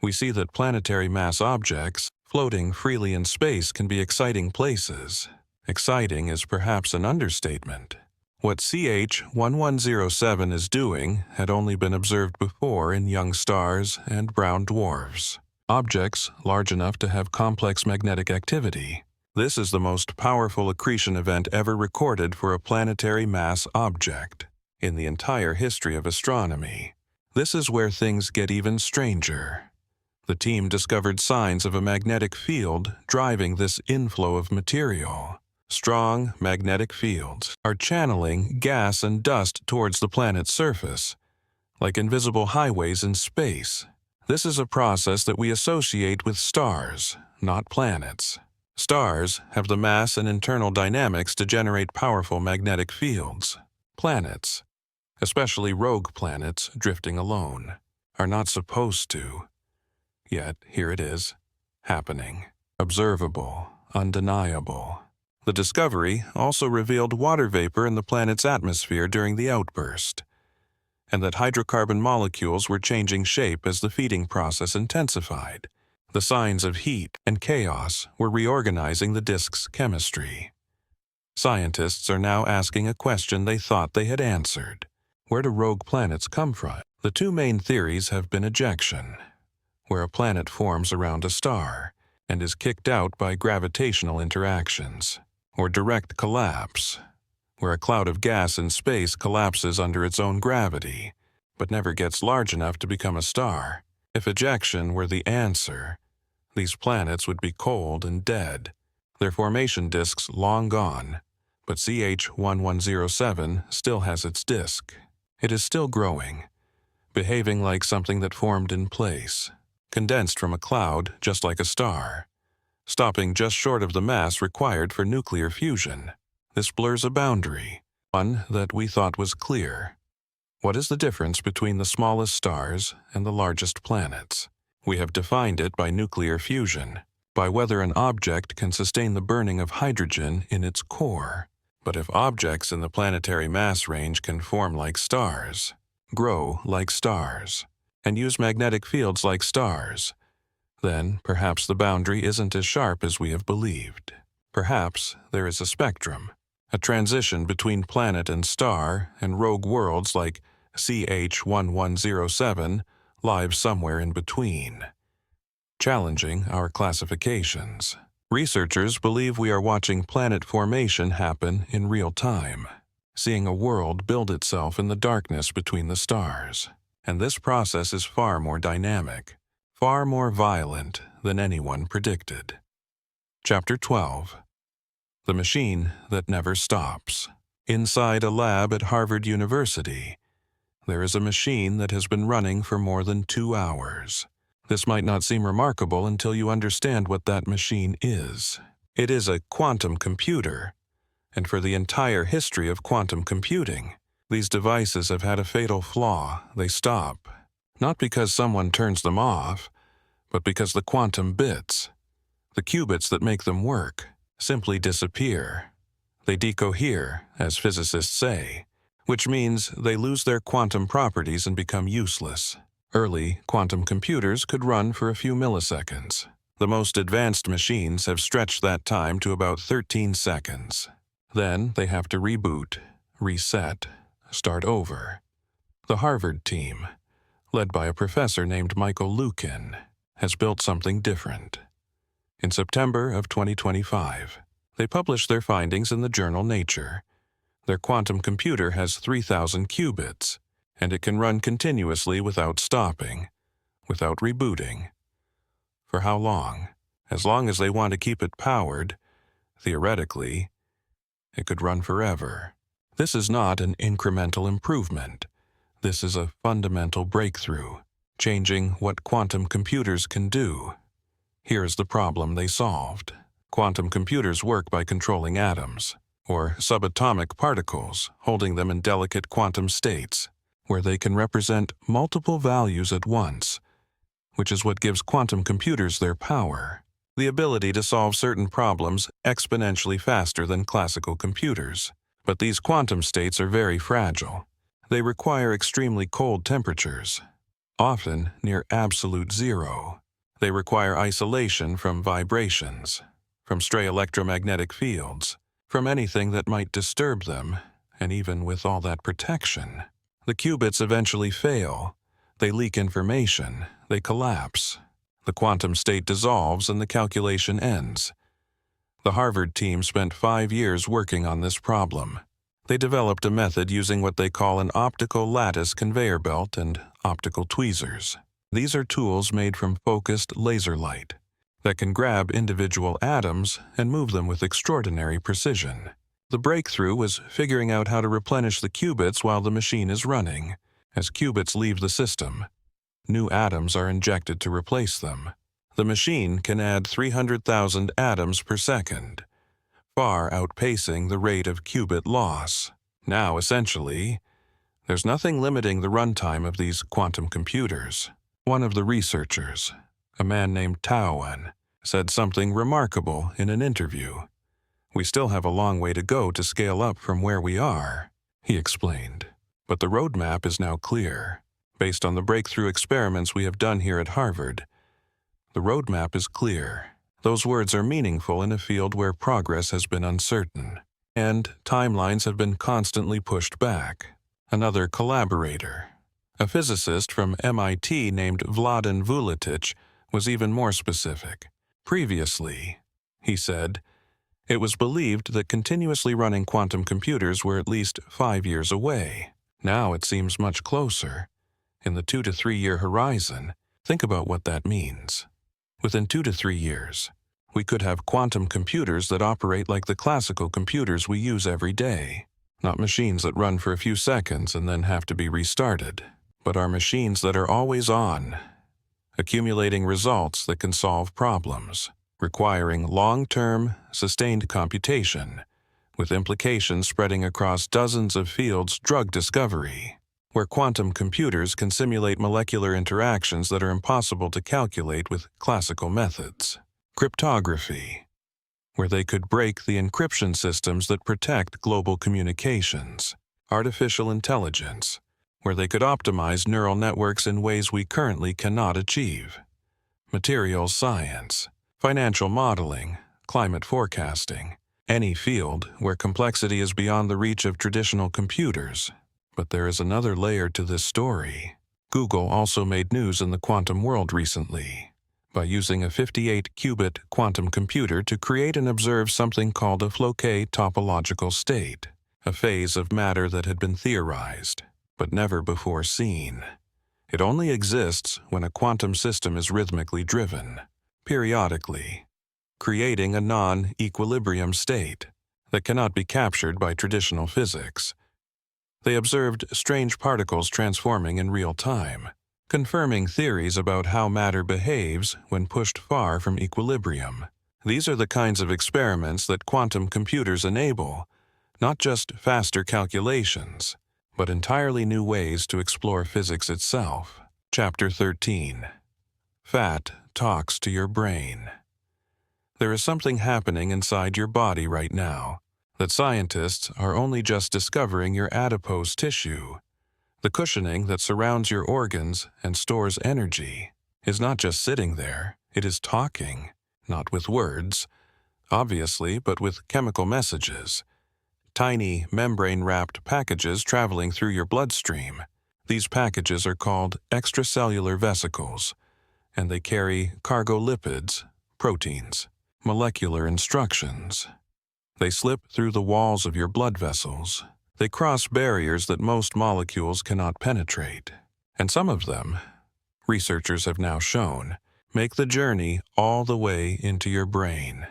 we see that planetary mass objects floating freely in space can be exciting places. Exciting is perhaps an understatement. What CH1107 is doing had only been observed before in young stars and brown dwarfs, objects large enough to have complex magnetic activity. This is the most powerful accretion event ever recorded for a planetary mass object in the entire history of astronomy. This is where things get even stranger. The team discovered signs of a magnetic field driving this inflow of material. Strong magnetic fields are channeling gas and dust towards the planet's surface, like invisible highways in space. This is a process that we associate with stars, not planets. Stars have the mass and internal dynamics to generate powerful magnetic fields. Planets, especially rogue planets drifting alone, are not supposed to. Yet here it is, happening. Observable, undeniable. The discovery also revealed water vapor in the planet's atmosphere during the outburst, and that hydrocarbon molecules were changing shape as the feeding process intensified. The signs of heat and chaos were reorganizing the disk's chemistry. Scientists are now asking a question they thought they had answered. Where do rogue planets come from? The 2 main theories have been ejection, where a planet forms around a star and is kicked out by gravitational interactions, or direct collapse, where a cloud of gas in space collapses under its own gravity, but never gets large enough to become a star. If ejection were the answer, these planets would be cold and dead, their formation disks long gone, but CH1107 still has its disk. It is still growing, behaving like something that formed in place, condensed from a cloud just like a star, stopping just short of the mass required for nuclear fusion. This blurs a boundary, one that we thought was clear. What is the difference between the smallest stars and the largest planets? We have defined it by nuclear fusion, by whether an object can sustain the burning of hydrogen in its core. But if objects in the planetary mass range can form like stars, grow like stars, and use magnetic fields like stars, then perhaps the boundary isn't as sharp as we have believed. Perhaps there is a spectrum, a transition between planet and star, and rogue worlds like CH1107 live somewhere in between, challenging our classifications. Researchers believe we are watching planet formation happen in real time, seeing a world build itself in the darkness between the stars. And this process is far more dynamic, far more violent than anyone predicted. Chapter 12. The Machine That Never Stops. Inside a lab at Harvard University, there is a machine that has been running for more than 2 hours. This might not seem remarkable until you understand what that machine is. It is a quantum computer, and for the entire history of quantum computing, these devices have had a fatal flaw. They stop, not because someone turns them off, but because the quantum bits, the qubits that make them work, simply disappear. They decohere, as physicists say, which means they lose their quantum properties and become useless. Early quantum computers could run for a few milliseconds. The most advanced machines have stretched that time to about 13 seconds. Then they have to reboot, reset, start over. The Harvard team, led by a professor named Michael Lukin, has built something different. In September of 2025, they published their findings in the journal Nature. Their quantum computer has 3,000 qubits, and it can run continuously without stopping, without rebooting. For how long? As long as they want to keep it powered, theoretically, it could run forever. This is not an incremental improvement. This is a fundamental breakthrough, changing what quantum computers can do. Here's the problem they solved. Quantum computers work by controlling atoms, or subatomic particles, holding them in delicate quantum states, where they can represent multiple values at once, which is what gives quantum computers their power, the ability to solve certain problems exponentially faster than classical computers. But these quantum states are very fragile. They require extremely cold temperatures, often near absolute zero. They require isolation from vibrations, from stray electromagnetic fields, from anything that might disturb them, and even with all that protection, the qubits eventually fail. They leak information, they collapse. The quantum state dissolves and the calculation ends. The Harvard team spent 5 years working on this problem. They developed a method using what they call an optical lattice conveyor belt and optical tweezers. These are tools made from focused laser light that can grab individual atoms and move them with extraordinary precision. The breakthrough was figuring out how to replenish the qubits while the machine is running. As qubits leave the system, new atoms are injected to replace them. The machine can add 300,000 atoms per second, far outpacing the rate of qubit loss. Now, essentially, there's nothing limiting the runtime of these quantum computers. One of the researchers, a man named Tawan, said something remarkable in an interview. "We still have a long way to go to scale up from where we are," he explained. "But the roadmap is now clear. Based on the breakthrough experiments we have done here at Harvard, the roadmap is clear." Those words are meaningful in a field where progress has been uncertain, and timelines have been constantly pushed back. Another collaborator, a physicist from MIT named Vladan Vuletic, was even more specific. Previously, he said, it was believed that continuously running quantum computers were at least 5 years away. Now it seems much closer. In the 2 to 3 year horizon, think about what that means. Within 2 to 3 years, we could have quantum computers that operate like the classical computers we use every day. Not machines that run for a few seconds and then have to be restarted, but are machines that are always on, accumulating results that can solve problems, requiring long-term, sustained computation, with implications spreading across dozens of fields. Drug discovery, where quantum computers can simulate molecular interactions that are impossible to calculate with classical methods. Cryptography, where they could break the encryption systems that protect global communications. Artificial intelligence, where they could optimize neural networks in ways we currently cannot achieve. materials science, financial modeling, climate forecasting, any field where complexity is beyond the reach of traditional computers. But there is another layer to this story. Google also made news in the quantum world recently by using a 58-qubit quantum computer to create and observe something called a Foucault topological state, a phase of matter that had been theorized, but never before seen. It only exists when a quantum system is rhythmically driven, periodically, creating a non-equilibrium state that cannot be captured by traditional physics. They observed strange particles transforming in real time, confirming theories about how matter behaves when pushed far from equilibrium. These are the kinds of experiments that quantum computers enable, not just faster calculations, but entirely new ways to explore physics itself. Chapter 13. Fat talks to your brain. There is something happening inside your body right now that scientists are only just discovering. Your adipose tissue, the cushioning that surrounds your organs and stores energy, is not just sitting there, it is talking, not with words, obviously, but with chemical messages. Tiny membrane-wrapped packages traveling through your bloodstream. These packages are called extracellular vesicles, and they carry cargo lipids, proteins, molecular instructions. They slip through the walls of your blood vessels. They cross barriers that most molecules cannot penetrate. And some of them, researchers have now shown, make the journey all the way into your brain.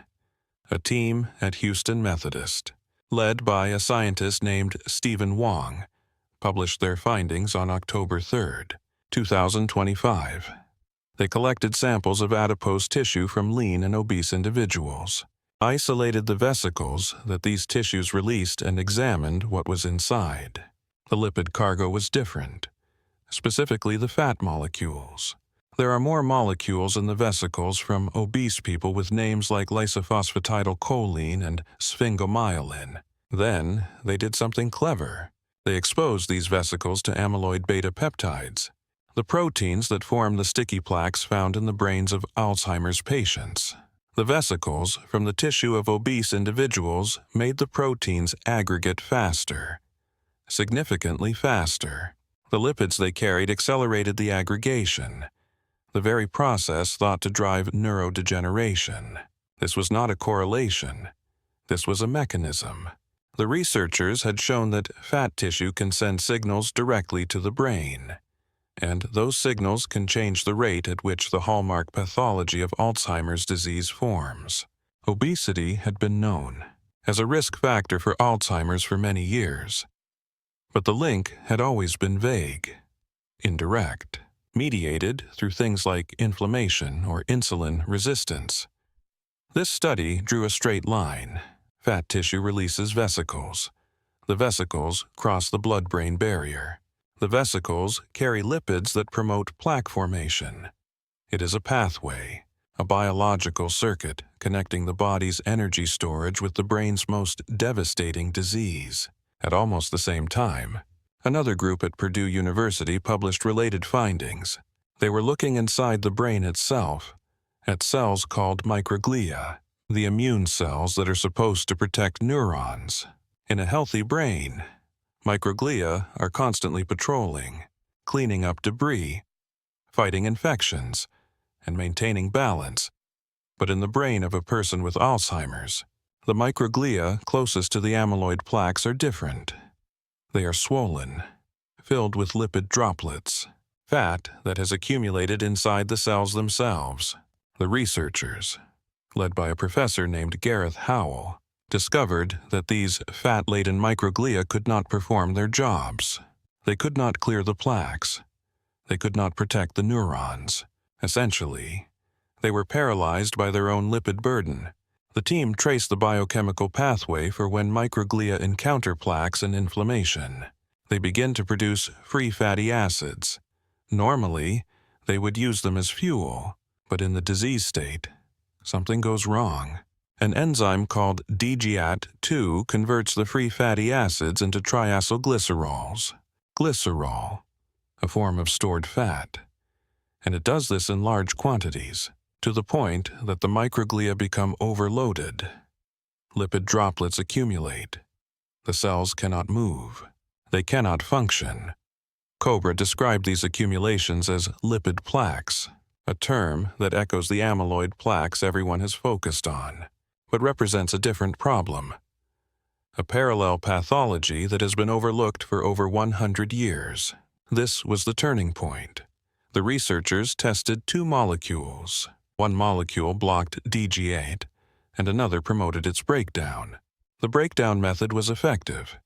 A team at Houston Methodist, led by a scientist named Stephen Wong, published their findings on October 3, 2025. They collected samples of adipose tissue from lean and obese individuals, isolated the vesicles that these tissues released, and examined what was inside. The lipid cargo was different, specifically the fat molecules. There are more molecules in the vesicles from obese people with names like lysophosphatidyl-choline and sphingomyelin. Then, they did something clever. They exposed these vesicles to amyloid beta peptides, the proteins that form the sticky plaques found in the brains of Alzheimer's patients. The vesicles from the tissue of obese individuals made the proteins aggregate faster, significantly faster. The lipids they carried accelerated the aggregation, the very process thought to drive neurodegeneration. This was not a correlation. This was a mechanism. The researchers had shown that fat tissue can send signals directly to the brain, and those signals can change the rate at which the hallmark pathology of Alzheimer's disease forms. Obesity had been known as a risk factor for Alzheimer's for many years, but the link had always been vague, indirect, mediated through things like inflammation or insulin resistance. This study drew a straight line. Fat tissue releases vesicles. The vesicles cross the blood-brain barrier. The vesicles carry lipids that promote plaque formation. It is a pathway, a biological circuit connecting the body's energy storage with the brain's most devastating disease. At almost the same time, another group at Purdue University published related findings. They were looking inside the brain itself, at cells called microglia, the immune cells that are supposed to protect neurons. In a healthy brain, microglia are constantly patrolling, cleaning up debris, fighting infections, and maintaining balance. But in the brain of a person with Alzheimer's, the microglia closest to the amyloid plaques are different. They are swollen, filled with lipid droplets, fat that has accumulated inside the cells themselves. The researchers, led by a professor named Gareth Howell, discovered that these fat-laden microglia could not perform their jobs. They could not clear the plaques. They could not protect the neurons. Essentially, they were paralyzed by their own lipid burden. The team traced the biochemical pathway for when microglia encounter plaques and inflammation. They begin to produce free fatty acids. Normally, they would use them as fuel, but in the disease state, something goes wrong. An enzyme called DGAT2 converts the free fatty acids into triacylglycerols. Glycerol, a form of stored fat. and it does this in large quantities, to the point that the microglia become overloaded. Lipid droplets accumulate. The cells cannot move. They cannot function. Cobra described these accumulations as lipid plaques, a term that echoes the amyloid plaques everyone has focused on, but represents a different problem. A parallel pathology that has been overlooked for over 100 years. This was the turning point. The researchers tested two molecules. One molecule blocked DG8, and another promoted its breakdown. The breakdown method was effective.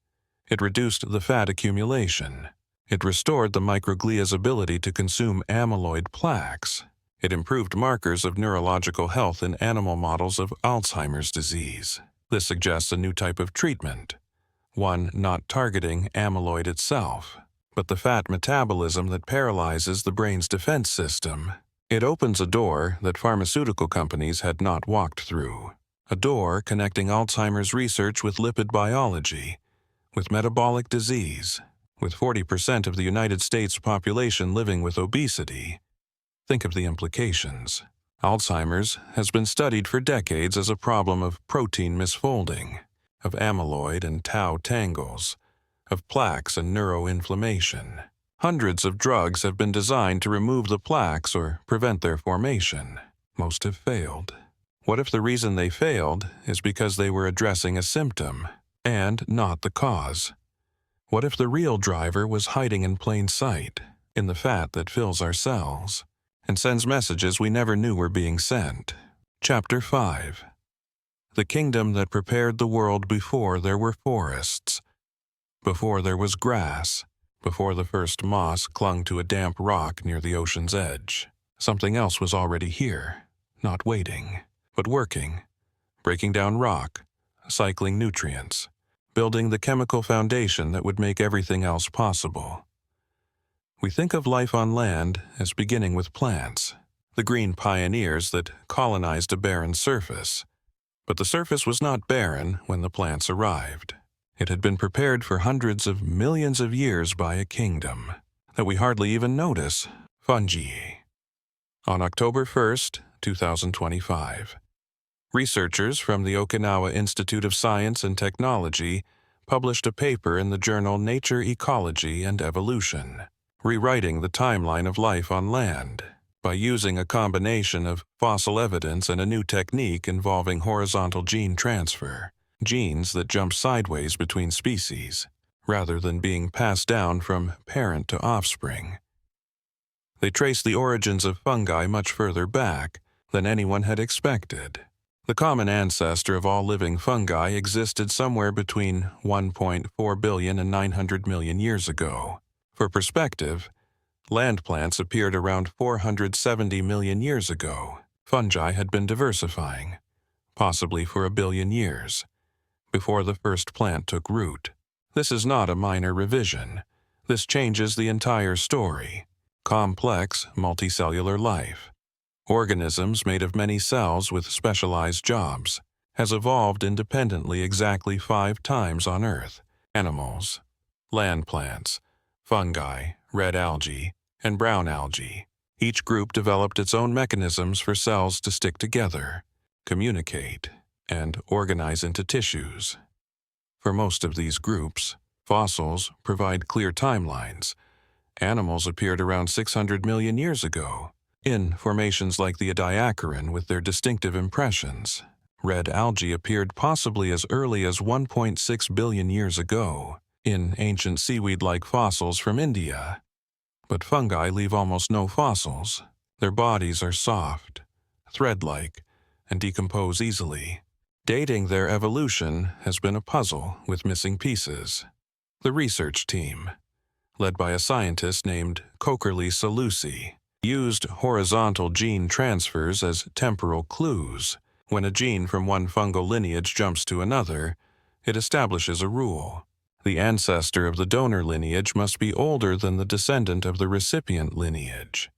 It reduced the fat accumulation. It restored the microglia's ability to consume amyloid plaques. It improved markers of neurological health in animal models of Alzheimer's disease. This suggests a new type of treatment, one not targeting amyloid itself, but the fat metabolism that paralyzes the brain's defense system. It opens a door that pharmaceutical companies had not walked through, a door connecting Alzheimer's research with lipid biology, with metabolic disease, with 40% of the United States population living with obesity. Think of the implications. Alzheimer's has been studied for decades as a problem of protein misfolding, of amyloid and tau tangles, of plaques and neuroinflammation. Hundreds of drugs have been designed to remove the plaques or prevent their formation. Most have failed. What if the reason they failed is because they were addressing a symptom and not the cause? What if the real driver was hiding in plain sight, in the fat that fills our cells, and sends messages we never knew were being sent? Chapter 5. The kingdom that prepared the world before there were forests, before there was grass, before the first moss clung to a damp rock near the ocean's edge. Something else was already here, not waiting, but working, breaking down rock, cycling nutrients, building the chemical foundation that would make everything else possible. We think of life on land as beginning with plants, the green pioneers that colonized a barren surface. But the surface was not barren when the plants arrived. It had been prepared for hundreds of millions of years by a kingdom that we hardly even notice, fungi. On October 1st, 2025, researchers from the Okinawa Institute of Science and Technology published a paper in the journal Nature, Ecology, and Evolution, rewriting the timeline of life on land by using a combination of fossil evidence and a new technique involving horizontal gene transfer, genes that jump sideways between species, rather than being passed down from parent to offspring. They traced the origins of fungi much further back than anyone had expected. The common ancestor of all living fungi existed somewhere between 1.4 billion and 900 million years ago. For perspective, land plants appeared around 470 million years ago. Fungi had been diversifying, possibly for 1 billion years, before the first plant took root. This is not a minor revision. This changes the entire story. Complex, multicellular life, organisms made of many cells with specialized jobs, has evolved independently exactly 5 times on Earth. Animals, land plants, fungi, red algae, and brown algae. Each group developed its own mechanisms for cells to stick together, communicate, and organize into tissues. For most of these groups, fossils provide clear timelines. Animals appeared around 600 million years ago, in formations like the Ediacaran with their distinctive impressions. Red algae appeared possibly as early as 1.6 billion years ago, in ancient seaweed-like fossils from India. But fungi leave almost no fossils. Their bodies are soft, thread-like, and decompose easily. Dating their evolution has been a puzzle with missing pieces. The research team, led by a scientist named Coriolis Effect, used horizontal gene transfers as temporal clues. When a gene from one fungal lineage jumps to another, it establishes a rule. The ancestor of the donor lineage must be older than the descendant of the recipient lineage.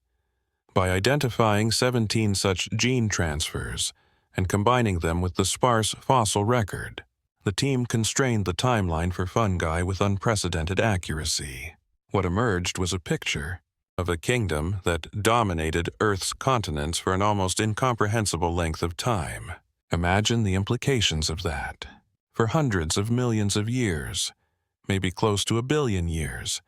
By identifying 17 such gene transfers and combining them with the sparse fossil record, the team constrained the timeline for fungi with unprecedented accuracy. What emerged was a picture, of a kingdom that dominated Earth's continents for an almost incomprehensible length of time. Imagine the implications of that. For hundreds of millions of years, maybe close to 1 billion years,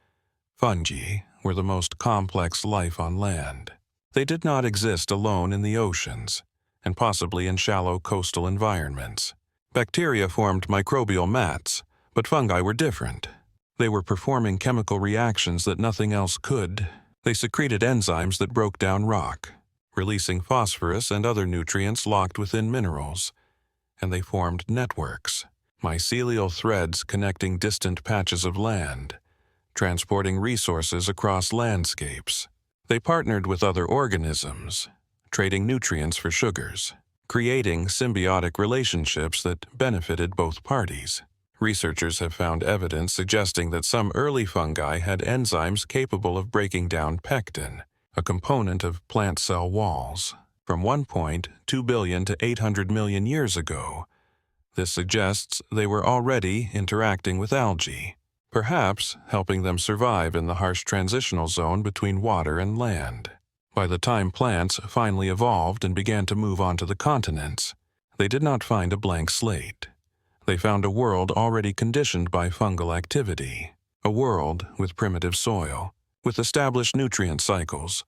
fungi were the most complex life on land. They did not exist alone in the oceans, and possibly in shallow coastal environments. Bacteria formed microbial mats, but fungi were different. They were performing chemical reactions that nothing else could. They secreted enzymes that broke down rock, releasing phosphorus and other nutrients locked within minerals. And they formed networks, mycelial threads connecting distant patches of land, transporting resources across landscapes. They partnered with other organisms, trading nutrients for sugars, creating symbiotic relationships that benefited both parties. Researchers have found evidence suggesting that some early fungi had enzymes capable of breaking down pectin, a component of plant cell walls. From 1.2 billion to 800 million years ago, this suggests they were already interacting with algae, perhaps helping them survive in the harsh transitional zone between water and land. By the time plants finally evolved and began to move onto the continents, they did not find a blank slate. They found a world already conditioned by fungal activity, a world with primitive soil, with established nutrient cycles,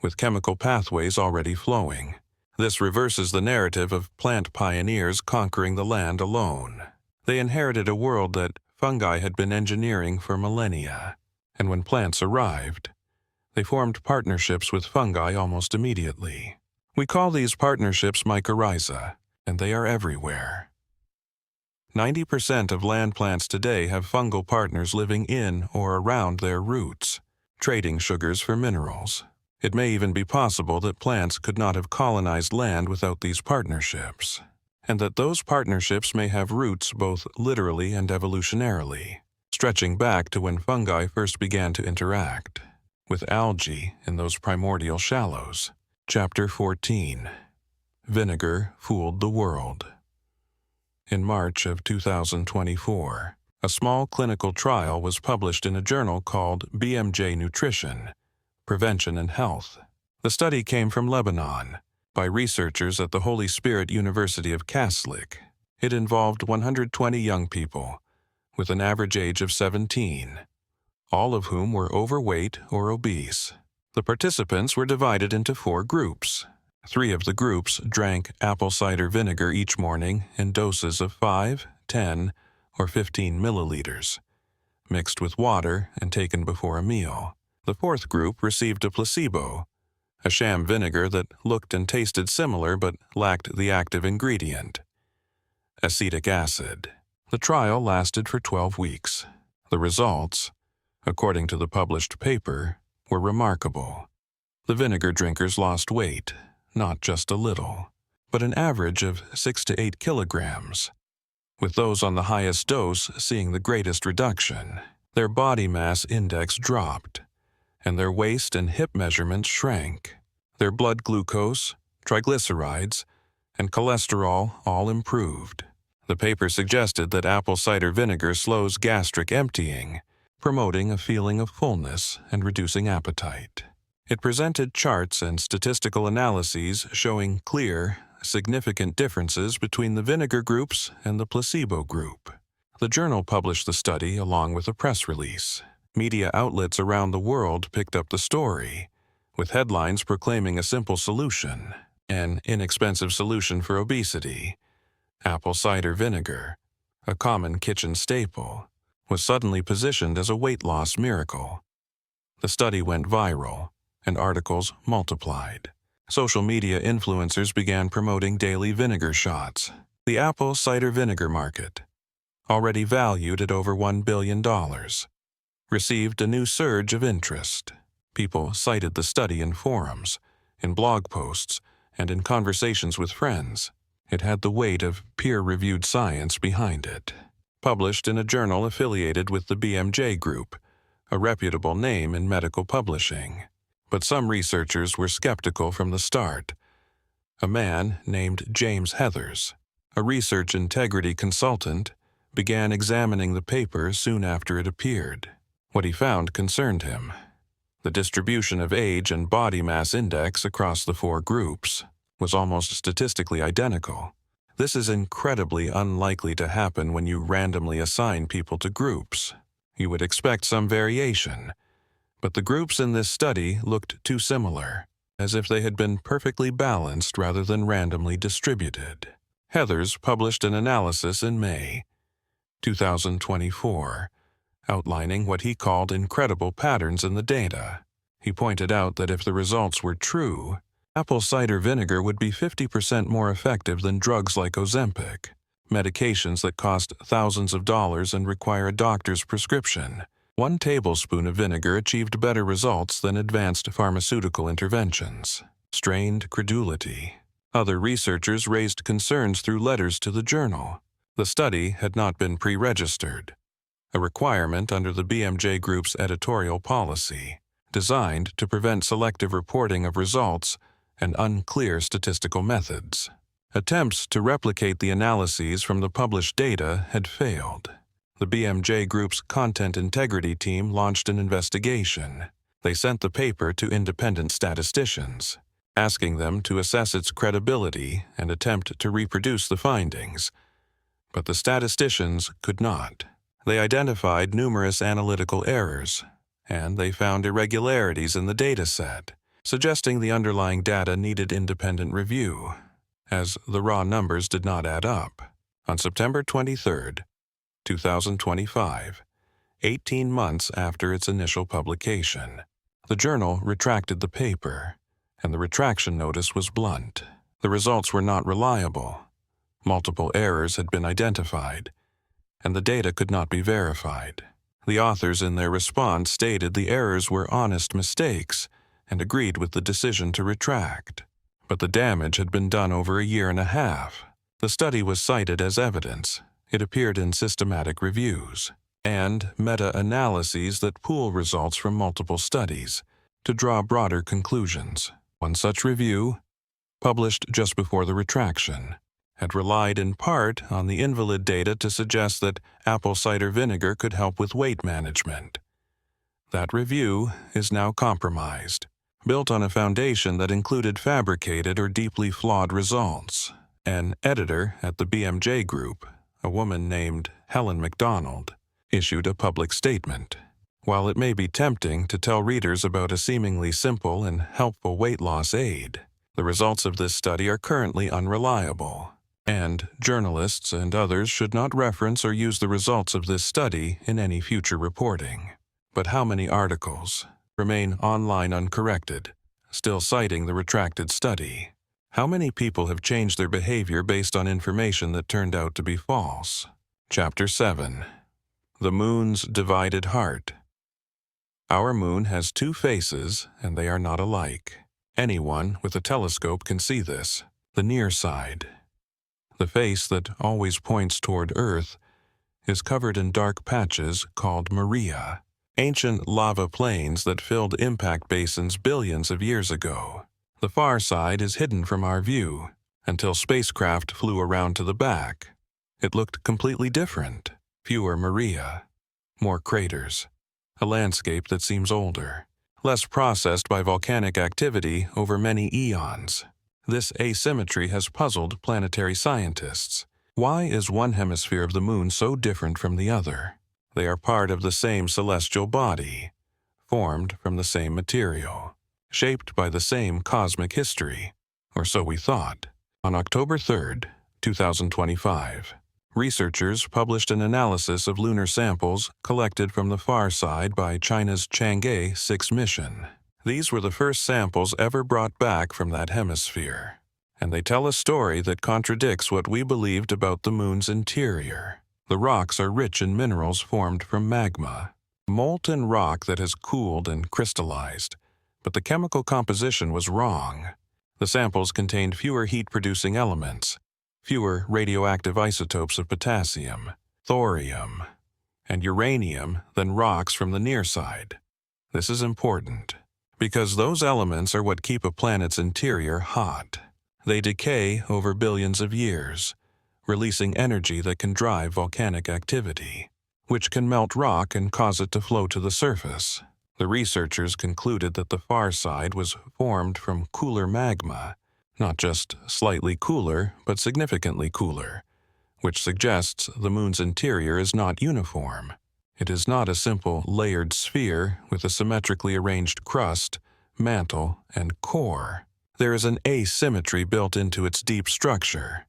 with chemical pathways already flowing. This reverses the narrative of plant pioneers conquering the land alone. They inherited a world that fungi had been engineering for millennia, and when plants arrived, they formed partnerships with fungi almost immediately. We call these partnerships mycorrhiza, and they are everywhere. 90% of land plants today have fungal partners living in or around their roots, trading sugars for minerals. It may even be possible that plants could not have colonized land without these partnerships, and that those partnerships may have roots both literally and evolutionarily, stretching back to when fungi first began to interact with algae in those primordial shallows. Chapter 14. Vinegar Fooled the World. In March of 2024, a small clinical trial was published in a journal called BMJ Nutrition, Prevention and Health. The study came from Lebanon, by researchers at the Holy Spirit University of Kaslik. It involved 120 young people, with an average age of 17, all of whom were overweight or obese. The participants were divided into 4 groups. 3 of the groups drank apple cider vinegar each morning in doses of 5, 10, or 15 milliliters, mixed with water and taken before a meal. The 4th group received a placebo, a sham vinegar that looked and tasted similar but lacked the active ingredient, acetic acid. The trial lasted for 12 weeks. The results, according to the published paper, were remarkable. The vinegar drinkers lost weight, not just a little, but an average of 6 to 8 kilograms, with those on the highest dose seeing the greatest reduction. Their body mass index dropped, and their waist and hip measurements shrank. Their blood glucose, triglycerides, and cholesterol all improved. The paper suggested that apple cider vinegar slows gastric emptying, promoting a feeling of fullness and reducing appetite. It presented charts and statistical analyses showing clear, significant differences between the vinegar groups and the placebo group. The journal published the study along with a press release. Media outlets around the world picked up the story, with headlines proclaiming a simple solution, an inexpensive solution for obesity. Apple cider vinegar, a common kitchen staple, was suddenly positioned as a weight loss miracle. The study went viral, and articles multiplied. Social media influencers began promoting daily vinegar shots. The apple cider vinegar market, already valued at over $1 billion, received a new surge of interest. People cited the study in forums, in blog posts, and in conversations with friends. It had the weight of peer-reviewed science behind it. Published in a journal affiliated with the BMJ Group, a reputable name in medical publishing. But some researchers were skeptical from the start. A man named James Heathers, a research integrity consultant, began examining the paper soon after it appeared. What he found concerned him. The distribution of age and body mass index across the 4 groups was almost statistically identical. This is incredibly unlikely to happen when you randomly assign people to groups. You would expect some variation, but the groups in this study looked too similar, as if they had been perfectly balanced rather than randomly distributed. Heathers published an analysis in May 2024, outlining what he called incredible patterns in the data. He pointed out that if the results were true, apple cider vinegar would be 50% more effective than drugs like Ozempic, medications that cost thousands of dollars and require a doctor's prescription. 1 tablespoon of vinegar achieved better results than advanced pharmaceutical interventions. Strained credulity. Other researchers raised concerns through letters to the journal. The study had not been pre-registered, a requirement under the BMJ Group's editorial policy, designed to prevent selective reporting of results and unclear statistical methods. Attempts to replicate the analyses from the published data had failed. The BMJ Group's content integrity team launched an investigation. They sent the paper to independent statisticians, asking them to assess its credibility and attempt to reproduce the findings. But the statisticians could not. They identified numerous analytical errors, and they found irregularities in the data set, suggesting the underlying data needed independent review, as the raw numbers did not add up. On September 23, 2025, 18 months after its initial publication, the journal retracted the paper, and the retraction notice was blunt. The results were not reliable. Multiple errors had been identified, and the data could not be verified. The authors in their response stated the errors were honest mistakes and agreed with the decision to retract. But the damage had been done over a year and a half. The study was cited as evidence. It appeared in systematic reviews and meta-analyses that pool results from multiple studies to draw broader conclusions. One such review, published just before the retraction, had relied in part on the invalid data to suggest that apple cider vinegar could help with weight management. That review is now compromised, built on a foundation that included fabricated or deeply flawed results. An editor at the BMJ Group, a woman named Helen McDonald, issued a public statement. While it may be tempting to tell readers about a seemingly simple and helpful weight loss aid, the results of this study are currently unreliable, and journalists and others should not reference or use the results of this study in any future reporting. But how many articles remain online uncorrected, still citing the retracted study? How many people have changed their behavior based on information that turned out to be false? Chapter 7. The Moon's Divided Heart. Our moon has 2 faces, and they are not alike. Anyone with a telescope can see this. The near side, the face that always points toward Earth, is covered in dark patches called Maria, ancient lava plains that filled impact basins billions of years ago. The far side is hidden from our view until spacecraft flew around to the back. It looked completely different. Fewer Maria, more craters, a landscape that seems older, less processed by volcanic activity over many eons. This asymmetry has puzzled planetary scientists. Why is one hemisphere of the moon so different from the other? They are part of the same celestial body, formed from the same material, shaped by the same cosmic history, or so we thought. On October 3, 2025, researchers published an analysis of lunar samples collected from the far side by China's Chang'e 6 mission. These were the first samples ever brought back from that hemisphere, and they tell a story that contradicts what we believed about the moon's interior. The rocks are rich in minerals formed from magma, molten rock that has cooled and crystallized, but the chemical composition was wrong. The samples contained fewer heat-producing elements, fewer radioactive isotopes of potassium, thorium, and uranium than rocks from the near side. This is important, because those elements are what keep a planet's interior hot. They decay over billions of years, releasing energy that can drive volcanic activity, which can melt rock and cause it to flow to the surface. The researchers concluded that the far side was formed from cooler magma, not just slightly cooler, but significantly cooler, which suggests the moon's interior is not uniform. It is not a simple layered sphere with a symmetrically arranged crust, mantle, and core. There is an asymmetry built into its deep structure.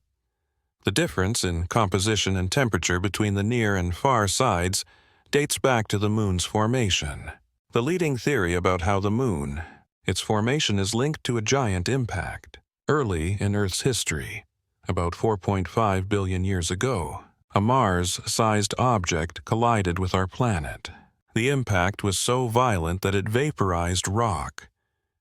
The difference in composition and temperature between the near and far sides dates back to the moon's formation. The leading theory about how the moon, its formation is linked to a giant impact. Early in Earth's history, about 4.5 billion years ago, a Mars-sized object collided with our planet. The impact was so violent that it vaporized rock,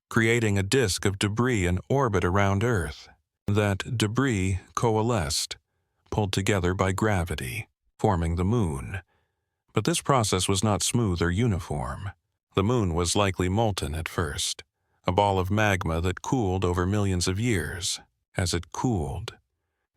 creating a disk of debris in orbit around Earth. That debris coalesced, pulled together by gravity, forming the moon. But this process was not smooth or uniform. The moon was likely molten at first, a ball of magma that cooled over millions of years. As it cooled,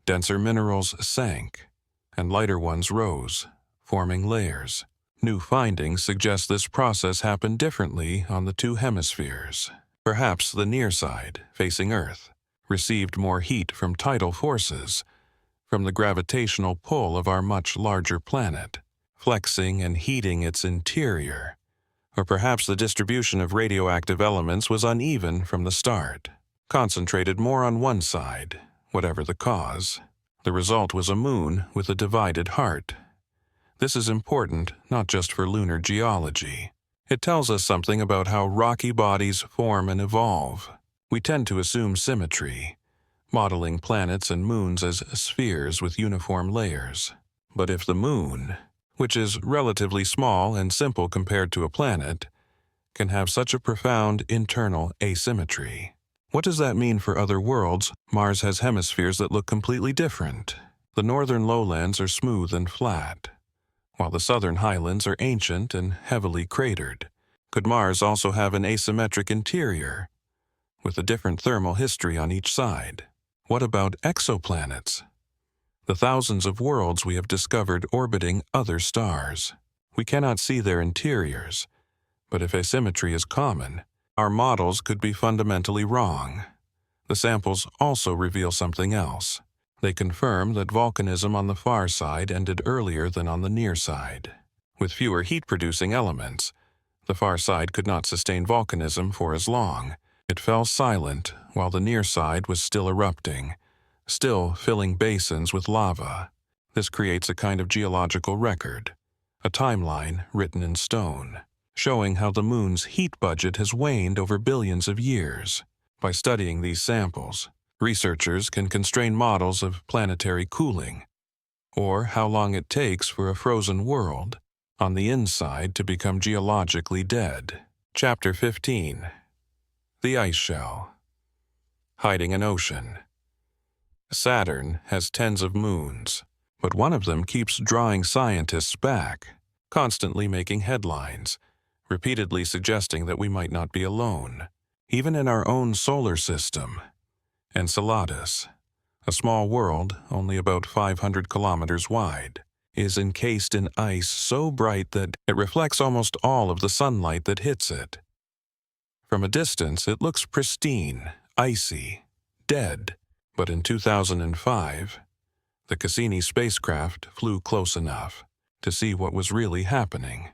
denser minerals sank, and lighter ones rose, forming layers. New findings suggest this process happened differently on the two hemispheres. Perhaps the near side, facing Earth, received more heat from tidal forces, from the gravitational pull of our much larger planet, flexing and heating its interior. Or perhaps the distribution of radioactive elements was uneven from the start, concentrated more on one side, whatever the cause. The result was a moon with a divided heart. This is important not just for lunar geology. It tells us something about how rocky bodies form and evolve. We tend to assume symmetry, modeling planets and moons as spheres with uniform layers. But if the moon, which is relatively small and simple compared to a planet, can have such a profound internal asymmetry, what does that mean for other worlds? Mars has hemispheres that look completely different. The northern lowlands are smooth and flat, while the southern highlands are ancient and heavily cratered. Could Mars also have an asymmetric interior, with a different thermal history on each side? What about exoplanets? The thousands of worlds we have discovered orbiting other stars. We cannot see their interiors, but if asymmetry is common, our models could be fundamentally wrong. The samples also reveal something else. They confirm that volcanism on the far side ended earlier than on the near side. With fewer heat-producing elements, the far side could not sustain volcanism for as long. It fell silent while the near side was still erupting, still filling basins with lava. This creates a kind of geological record, a timeline written in stone, showing how the moon's heat budget has waned over billions of years. By studying these samples, researchers can constrain models of planetary cooling, or how long it takes for a frozen world on the inside to become geologically dead. Chapter 15. The Ice Shell. Hiding an ocean. Saturn has tens of moons, but one of them keeps drawing scientists back, constantly making headlines, repeatedly suggesting that we might not be alone. Even in our own solar system, Enceladus, a small world only about 500 kilometers wide, is encased in ice so bright that it reflects almost all of the sunlight that hits it. From a distance, it looks pristine, icy, dead. But in 2005, the Cassini spacecraft flew close enough to see what was really happening.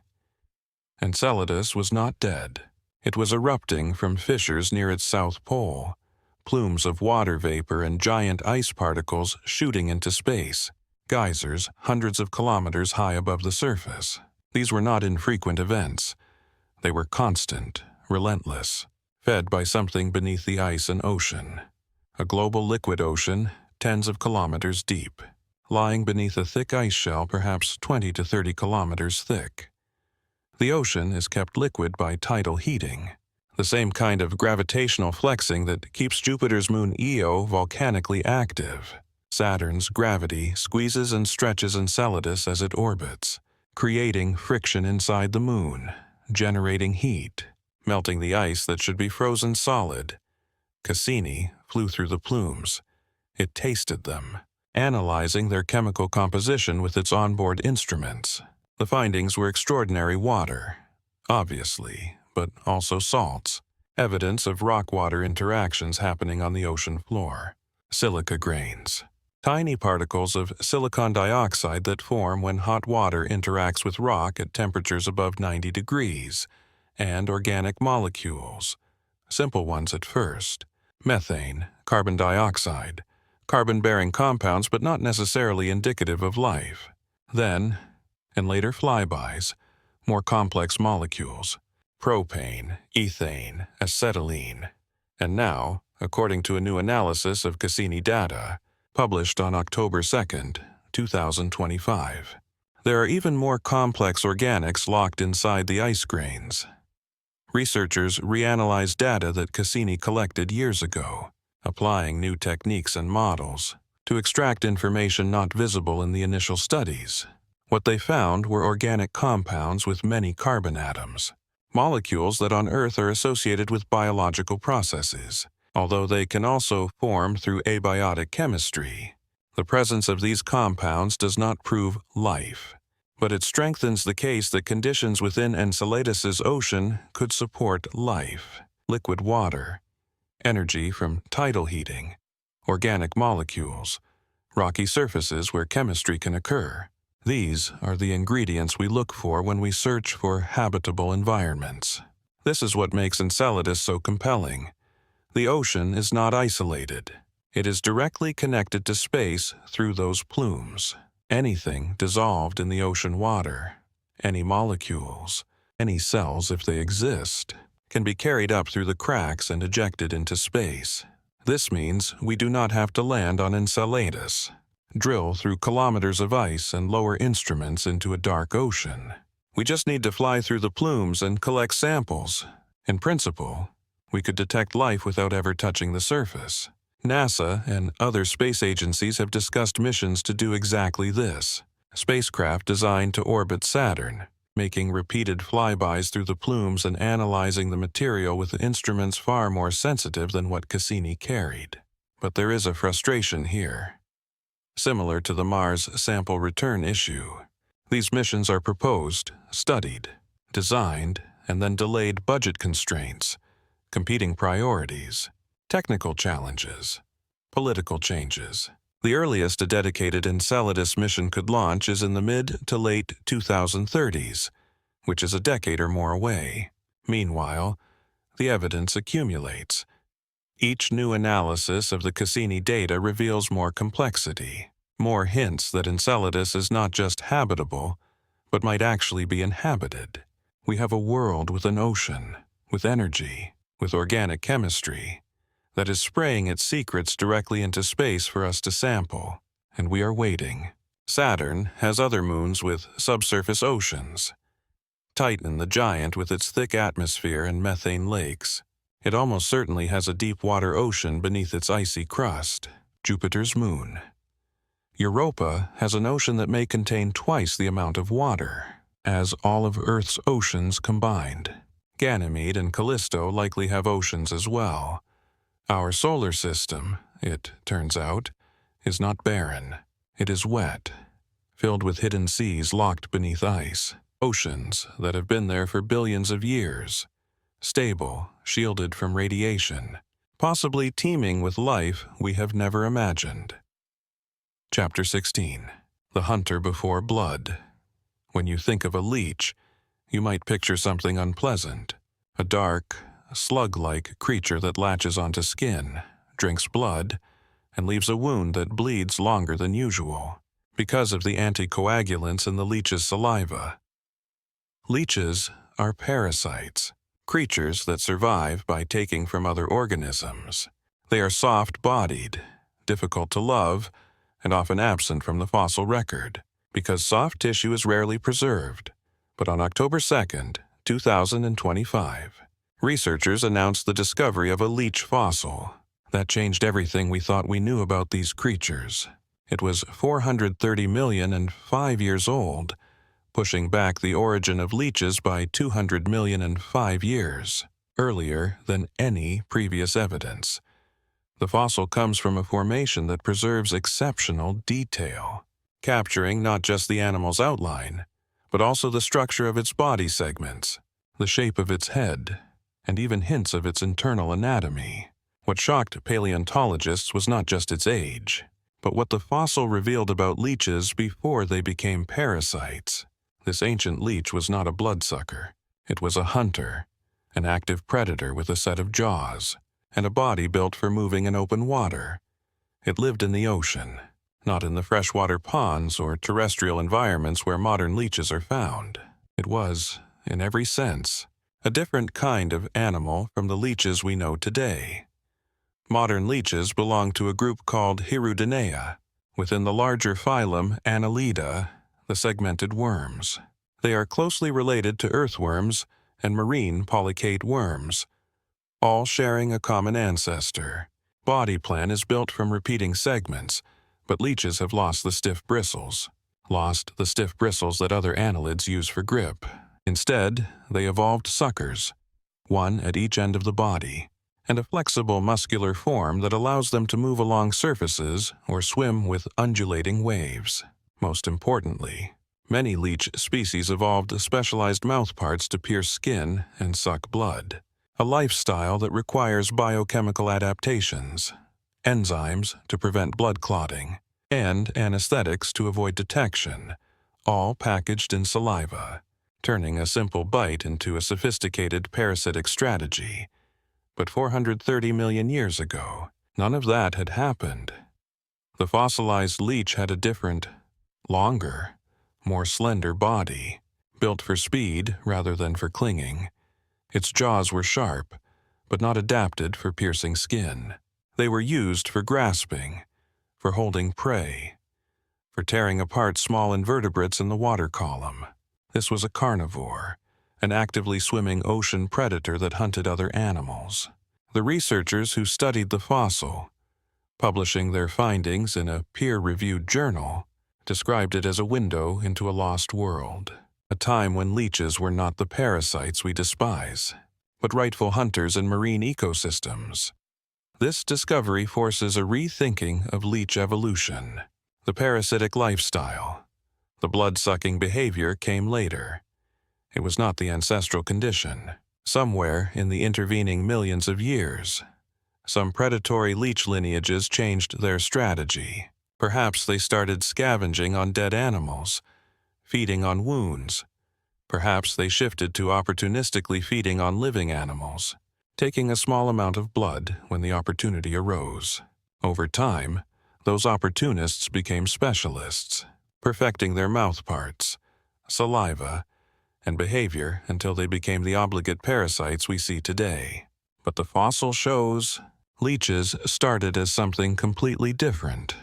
Enceladus was not dead. It was erupting from fissures near its south pole, plumes of water vapor and giant ice particles shooting into space, geysers hundreds of kilometers high above the surface. These were not infrequent events. They were constant, relentless, fed by something beneath the ice and ocean. A global liquid ocean, tens of kilometers deep, lying beneath a thick ice shell perhaps 20 to 30 kilometers thick. The ocean is kept liquid by tidal heating, the same kind of gravitational flexing that keeps Jupiter's moon Io volcanically active. Saturn's gravity squeezes and stretches Enceladus as it orbits, creating friction inside the moon, generating heat, melting the ice that should be frozen solid. Cassini flew through the plumes. It tasted them, analyzing their chemical composition with its onboard instruments. The findings were extraordinary water, obviously, but also salts, evidence of rock-water interactions happening on the ocean floor. Silica grains, tiny particles of silicon dioxide that form when hot water interacts with rock at temperatures above 90 degrees, and organic molecules, simple ones at first, methane, carbon dioxide, carbon-bearing compounds but not necessarily indicative of life. Then, and later flybys, more complex molecules, propane, ethane, acetylene, and now, according to a new analysis of Cassini data, published on October 2, 2025, there are even more complex organics locked inside the ice grains. Researchers reanalyzed data that Cassini collected years ago, applying new techniques and models to extract information not visible in the initial studies. What they found were organic compounds with many carbon atoms, molecules that on Earth are associated with biological processes, although they can also form through abiotic chemistry. The presence of these compounds does not prove life, but it strengthens the case that conditions within Enceladus's ocean could support life: liquid water, energy from tidal heating, organic molecules, rocky surfaces where chemistry can occur. These are the ingredients we look for when we search for habitable environments. This is what makes Enceladus so compelling. The ocean is not isolated. It is directly connected to space through those plumes. Anything dissolved in the ocean water, any molecules, any cells if they exist, can be carried up through the cracks and ejected into space. This means we do not have to land on Enceladus, drill through kilometers of ice and lower instruments into a dark ocean. We just need to fly through the plumes and collect samples. In principle, we could detect life without ever touching the surface. NASA and other space agencies have discussed missions to do exactly this. Spacecraft designed to orbit Saturn, making repeated flybys through the plumes and analyzing the material with instruments far more sensitive than what Cassini carried. But there is a frustration here. Similar to the Mars sample return issue, these missions are proposed, studied, designed, and then delayed budget constraints, competing priorities, technical challenges, political changes. The earliest a dedicated Enceladus mission could launch is in the mid to late 2030s, which is a decade or more away. Meanwhile, the evidence accumulates. Each new analysis of the Cassini data reveals more complexity, more hints that Enceladus is not just habitable, but might actually be inhabited. We have a world with an ocean, with energy, with organic chemistry, that is spraying its secrets directly into space for us to sample, and we are waiting. Saturn has other moons with subsurface oceans. Titan the giant with its thick atmosphere and methane lakes. It almost certainly has a deep-water ocean beneath its icy crust, Jupiter's moon. Europa has an ocean that may contain twice the amount of water as all of Earth's oceans combined. Ganymede and Callisto likely have oceans as well. Our solar system, it turns out, is not barren. It is wet, filled with hidden seas locked beneath ice, oceans that have been there for billions of years, stable, shielded from radiation, possibly teeming with life we have never imagined. Chapter 16. The Hunter Before Blood. When you think of a leech, you might picture something unpleasant, a dark, slug-like creature that latches onto skin, drinks blood, and leaves a wound that bleeds longer than usual because of the anticoagulants in the leech's saliva. Leeches are parasites, creatures that survive by taking from other organisms. They are soft-bodied, difficult to love, and often absent from the fossil record because soft tissue is rarely preserved. But on October 2, 2025, researchers announced the discovery of a leech fossil that changed everything we thought we knew about these creatures. It was 430 million and 5 years old, pushing back the origin of leeches by 200 million and 5 years, earlier than any previous evidence. The fossil comes from a formation that preserves exceptional detail, capturing not just the animal's outline, but also the structure of its body segments. the shape of its head, and even hints of its internal anatomy. What shocked paleontologists was not just its age, but what the fossil revealed about leeches before they became parasites. This ancient leech was not a bloodsucker. It was a hunter, an active predator with a set of jaws, and a body built for moving in open water. It lived in the ocean, not in the freshwater ponds or terrestrial environments where modern leeches are found. It was, in every sense, a different kind of animal from the leeches we know today. Modern leeches belong to a group called Hirudinea, within the larger phylum Annelida, the segmented worms. They are closely related to earthworms and marine polycate worms, all sharing a common ancestor. Body plan is built from repeating segments, but leeches have lost the stiff bristles that other annelids use for grip. Instead, they evolved suckers, one at each end of the body, and a flexible muscular form that allows them to move along surfaces or swim with undulating waves. Most importantly, many leech species evolved specialized mouthparts to pierce skin and suck blood, a lifestyle that requires biochemical adaptations, enzymes to prevent blood clotting, and anesthetics to avoid detection, all packaged in saliva, turning a simple bite into a sophisticated parasitic strategy. But 430 million years ago, none of that had happened. The fossilized leech had a different, longer, more slender body, built for speed rather than for clinging. Its jaws were sharp, but not adapted for piercing skin. They were used for grasping, for holding prey, for tearing apart small invertebrates in the water column. This was a carnivore, an actively swimming ocean predator that hunted other animals. The researchers who studied the fossil, publishing their findings in a peer-reviewed journal, described it as a window into a lost world, a time when leeches were not the parasites we despise, but rightful hunters in marine ecosystems. This discovery forces a rethinking of leech evolution. The parasitic lifestyle, the blood-sucking behavior came later. It was not the ancestral condition. Somewhere in the intervening millions of years, some predatory leech lineages changed their strategy. Perhaps they started scavenging on dead animals, feeding on wounds. Perhaps they shifted to opportunistically feeding on living animals, taking a small amount of blood when the opportunity arose. Over time, those opportunists became specialists, perfecting their mouthparts, saliva, and behavior until they became the obligate parasites we see today. But the fossil shows leeches started as something completely different,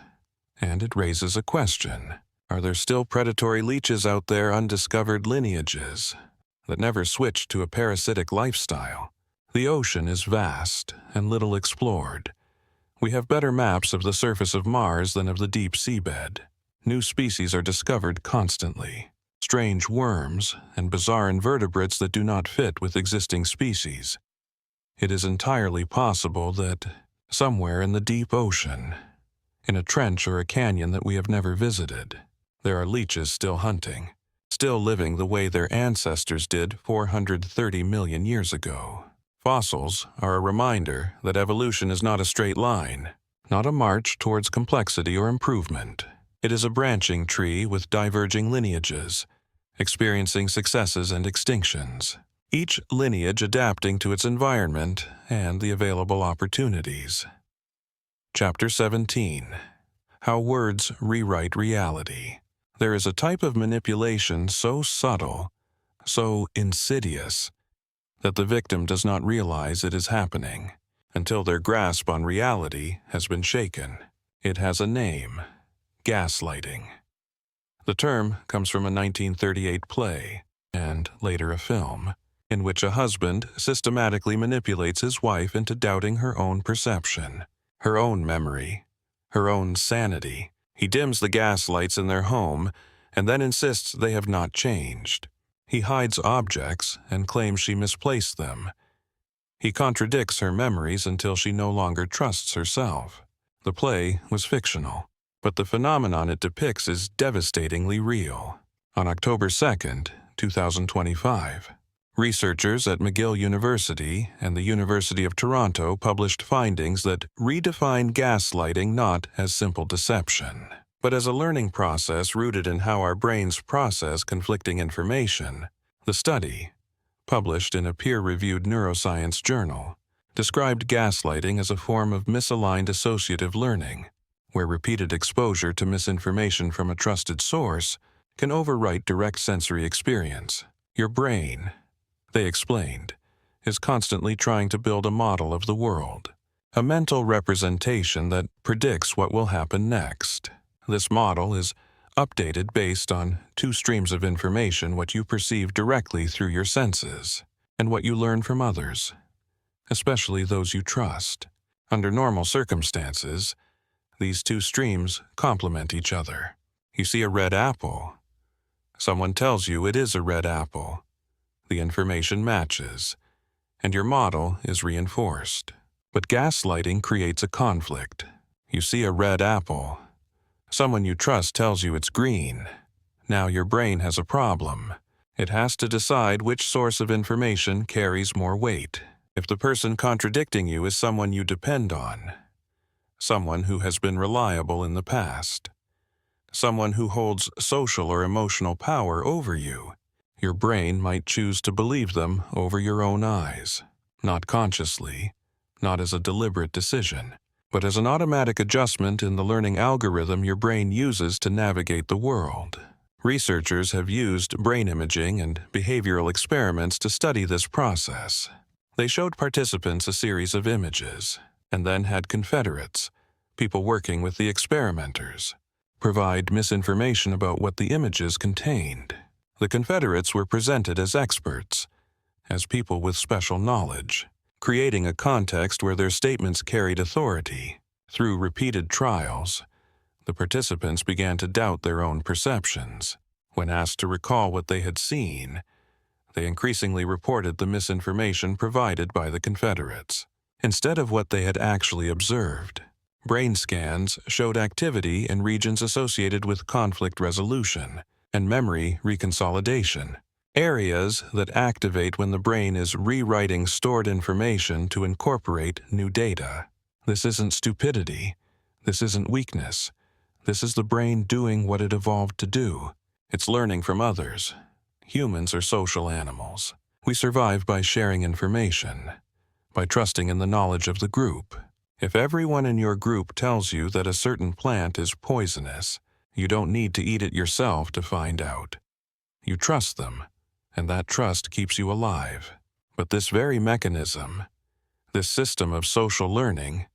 and it raises a question. Are there still predatory leeches out there, undiscovered lineages, that never switched to a parasitic lifestyle? The ocean is vast and little explored. We have better maps of the surface of Mars than of the deep seabed. New species are discovered constantly. Strange worms and bizarre invertebrates that do not fit with existing species. It is entirely possible that somewhere in the deep ocean, in a trench or a canyon that we have never visited, there are leeches still hunting, still living the way their ancestors did 430 million years ago. Fossils are a reminder that evolution is not a straight line, not a march towards complexity or improvement. It is a branching tree with diverging lineages, experiencing successes and extinctions, each lineage adapting to its environment and the available opportunities. Chapter 17. How Words Rewrite Reality. There is a type of manipulation so subtle, so insidious, that the victim does not realize it is happening until their grasp on reality has been shaken. It has a name: gaslighting. The term comes from a 1938 play, and later a film, in which a husband systematically manipulates his wife into doubting her own perception, her own memory, her own sanity. He dims the gas lights in their home and then insists they have not changed. He hides objects and claims she misplaced them. He contradicts her memories until she no longer trusts herself. The play was fictional, but the phenomenon it depicts is devastatingly real. On October 2nd, 2025, Researchers at McGill University and the University of Toronto published findings that redefine gaslighting not as simple deception, but as a learning process rooted in how our brains process conflicting information. The study, published in a peer-reviewed neuroscience journal, described gaslighting as a form of misaligned associative learning, where repeated exposure to misinformation from a trusted source can overwrite direct sensory experience. Your brain, they explained, is constantly trying to build a model of the world, a mental representation that predicts what will happen next. This model is updated based on two streams of information: what you perceive directly through your senses and what you learn from others, especially those you trust. Under normal circumstances, these two streams complement each other. You see a red apple. Someone tells you it is a red apple. The information matches, and your model is reinforced. But gaslighting creates a conflict. You see a red apple. Someone you trust tells you it's green. Now your brain has a problem. It has to decide which source of information carries more weight. If the person contradicting you is someone you depend on, someone who has been reliable in the past, someone who holds social or emotional power over you, your brain might choose to believe them over your own eyes, not consciously, not as a deliberate decision, but as an automatic adjustment in the learning algorithm your brain uses to navigate the world. Researchers have used brain imaging and behavioral experiments to study this process. They showed participants a series of images, and then had confederates, people working with the experimenters, provide misinformation about what the images contained. The confederates were presented as experts, as people with special knowledge, creating a context where their statements carried authority. Through repeated trials, the participants began to doubt their own perceptions. When asked to recall what they had seen, they increasingly reported the misinformation provided by the confederates, instead of what they had actually observed. Brain scans showed activity in regions associated with conflict resolution and memory reconsolidation, areas that activate when the brain is rewriting stored information to incorporate new data. This isn't stupidity. This isn't weakness. This is the brain doing what it evolved to do. It's learning from others. Humans are social animals. We survive by sharing information, by trusting in the knowledge of the group. If everyone in your group tells you that a certain plant is poisonous, you don't need to eat it yourself to find out. You trust them, and that trust keeps you alive. But this very mechanism, this system of social learning,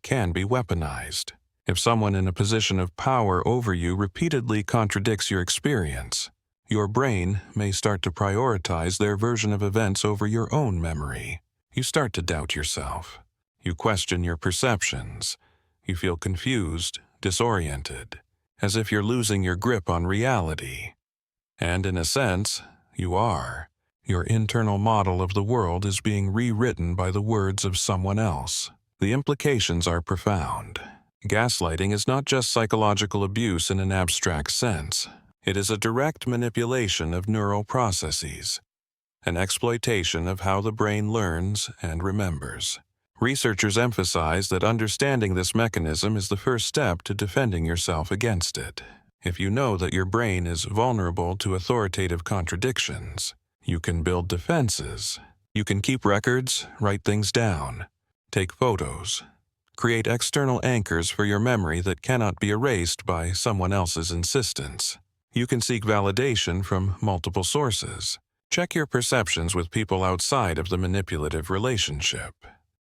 can be weaponized. If someone in a position of power over you repeatedly contradicts your experience, your brain may start to prioritize their version of events over your own memory. You start to doubt yourself. You question your perceptions. You feel confused, disoriented, as if you're losing your grip on reality. And in a sense, you are. Your internal model of the world is being rewritten by the words of someone else. The implications are profound. Gaslighting is not just psychological abuse in an abstract sense. It is a direct manipulation of neural processes, an exploitation of how the brain learns and remembers. Researchers emphasize that understanding this mechanism is the first step to defending yourself against it. If you know that your brain is vulnerable to authoritative contradictions, you can build defenses. You can keep records, write things down, take photos, create external anchors for your memory that cannot be erased by someone else's insistence. You can seek validation from multiple sources. Check your perceptions with people outside of the manipulative relationship.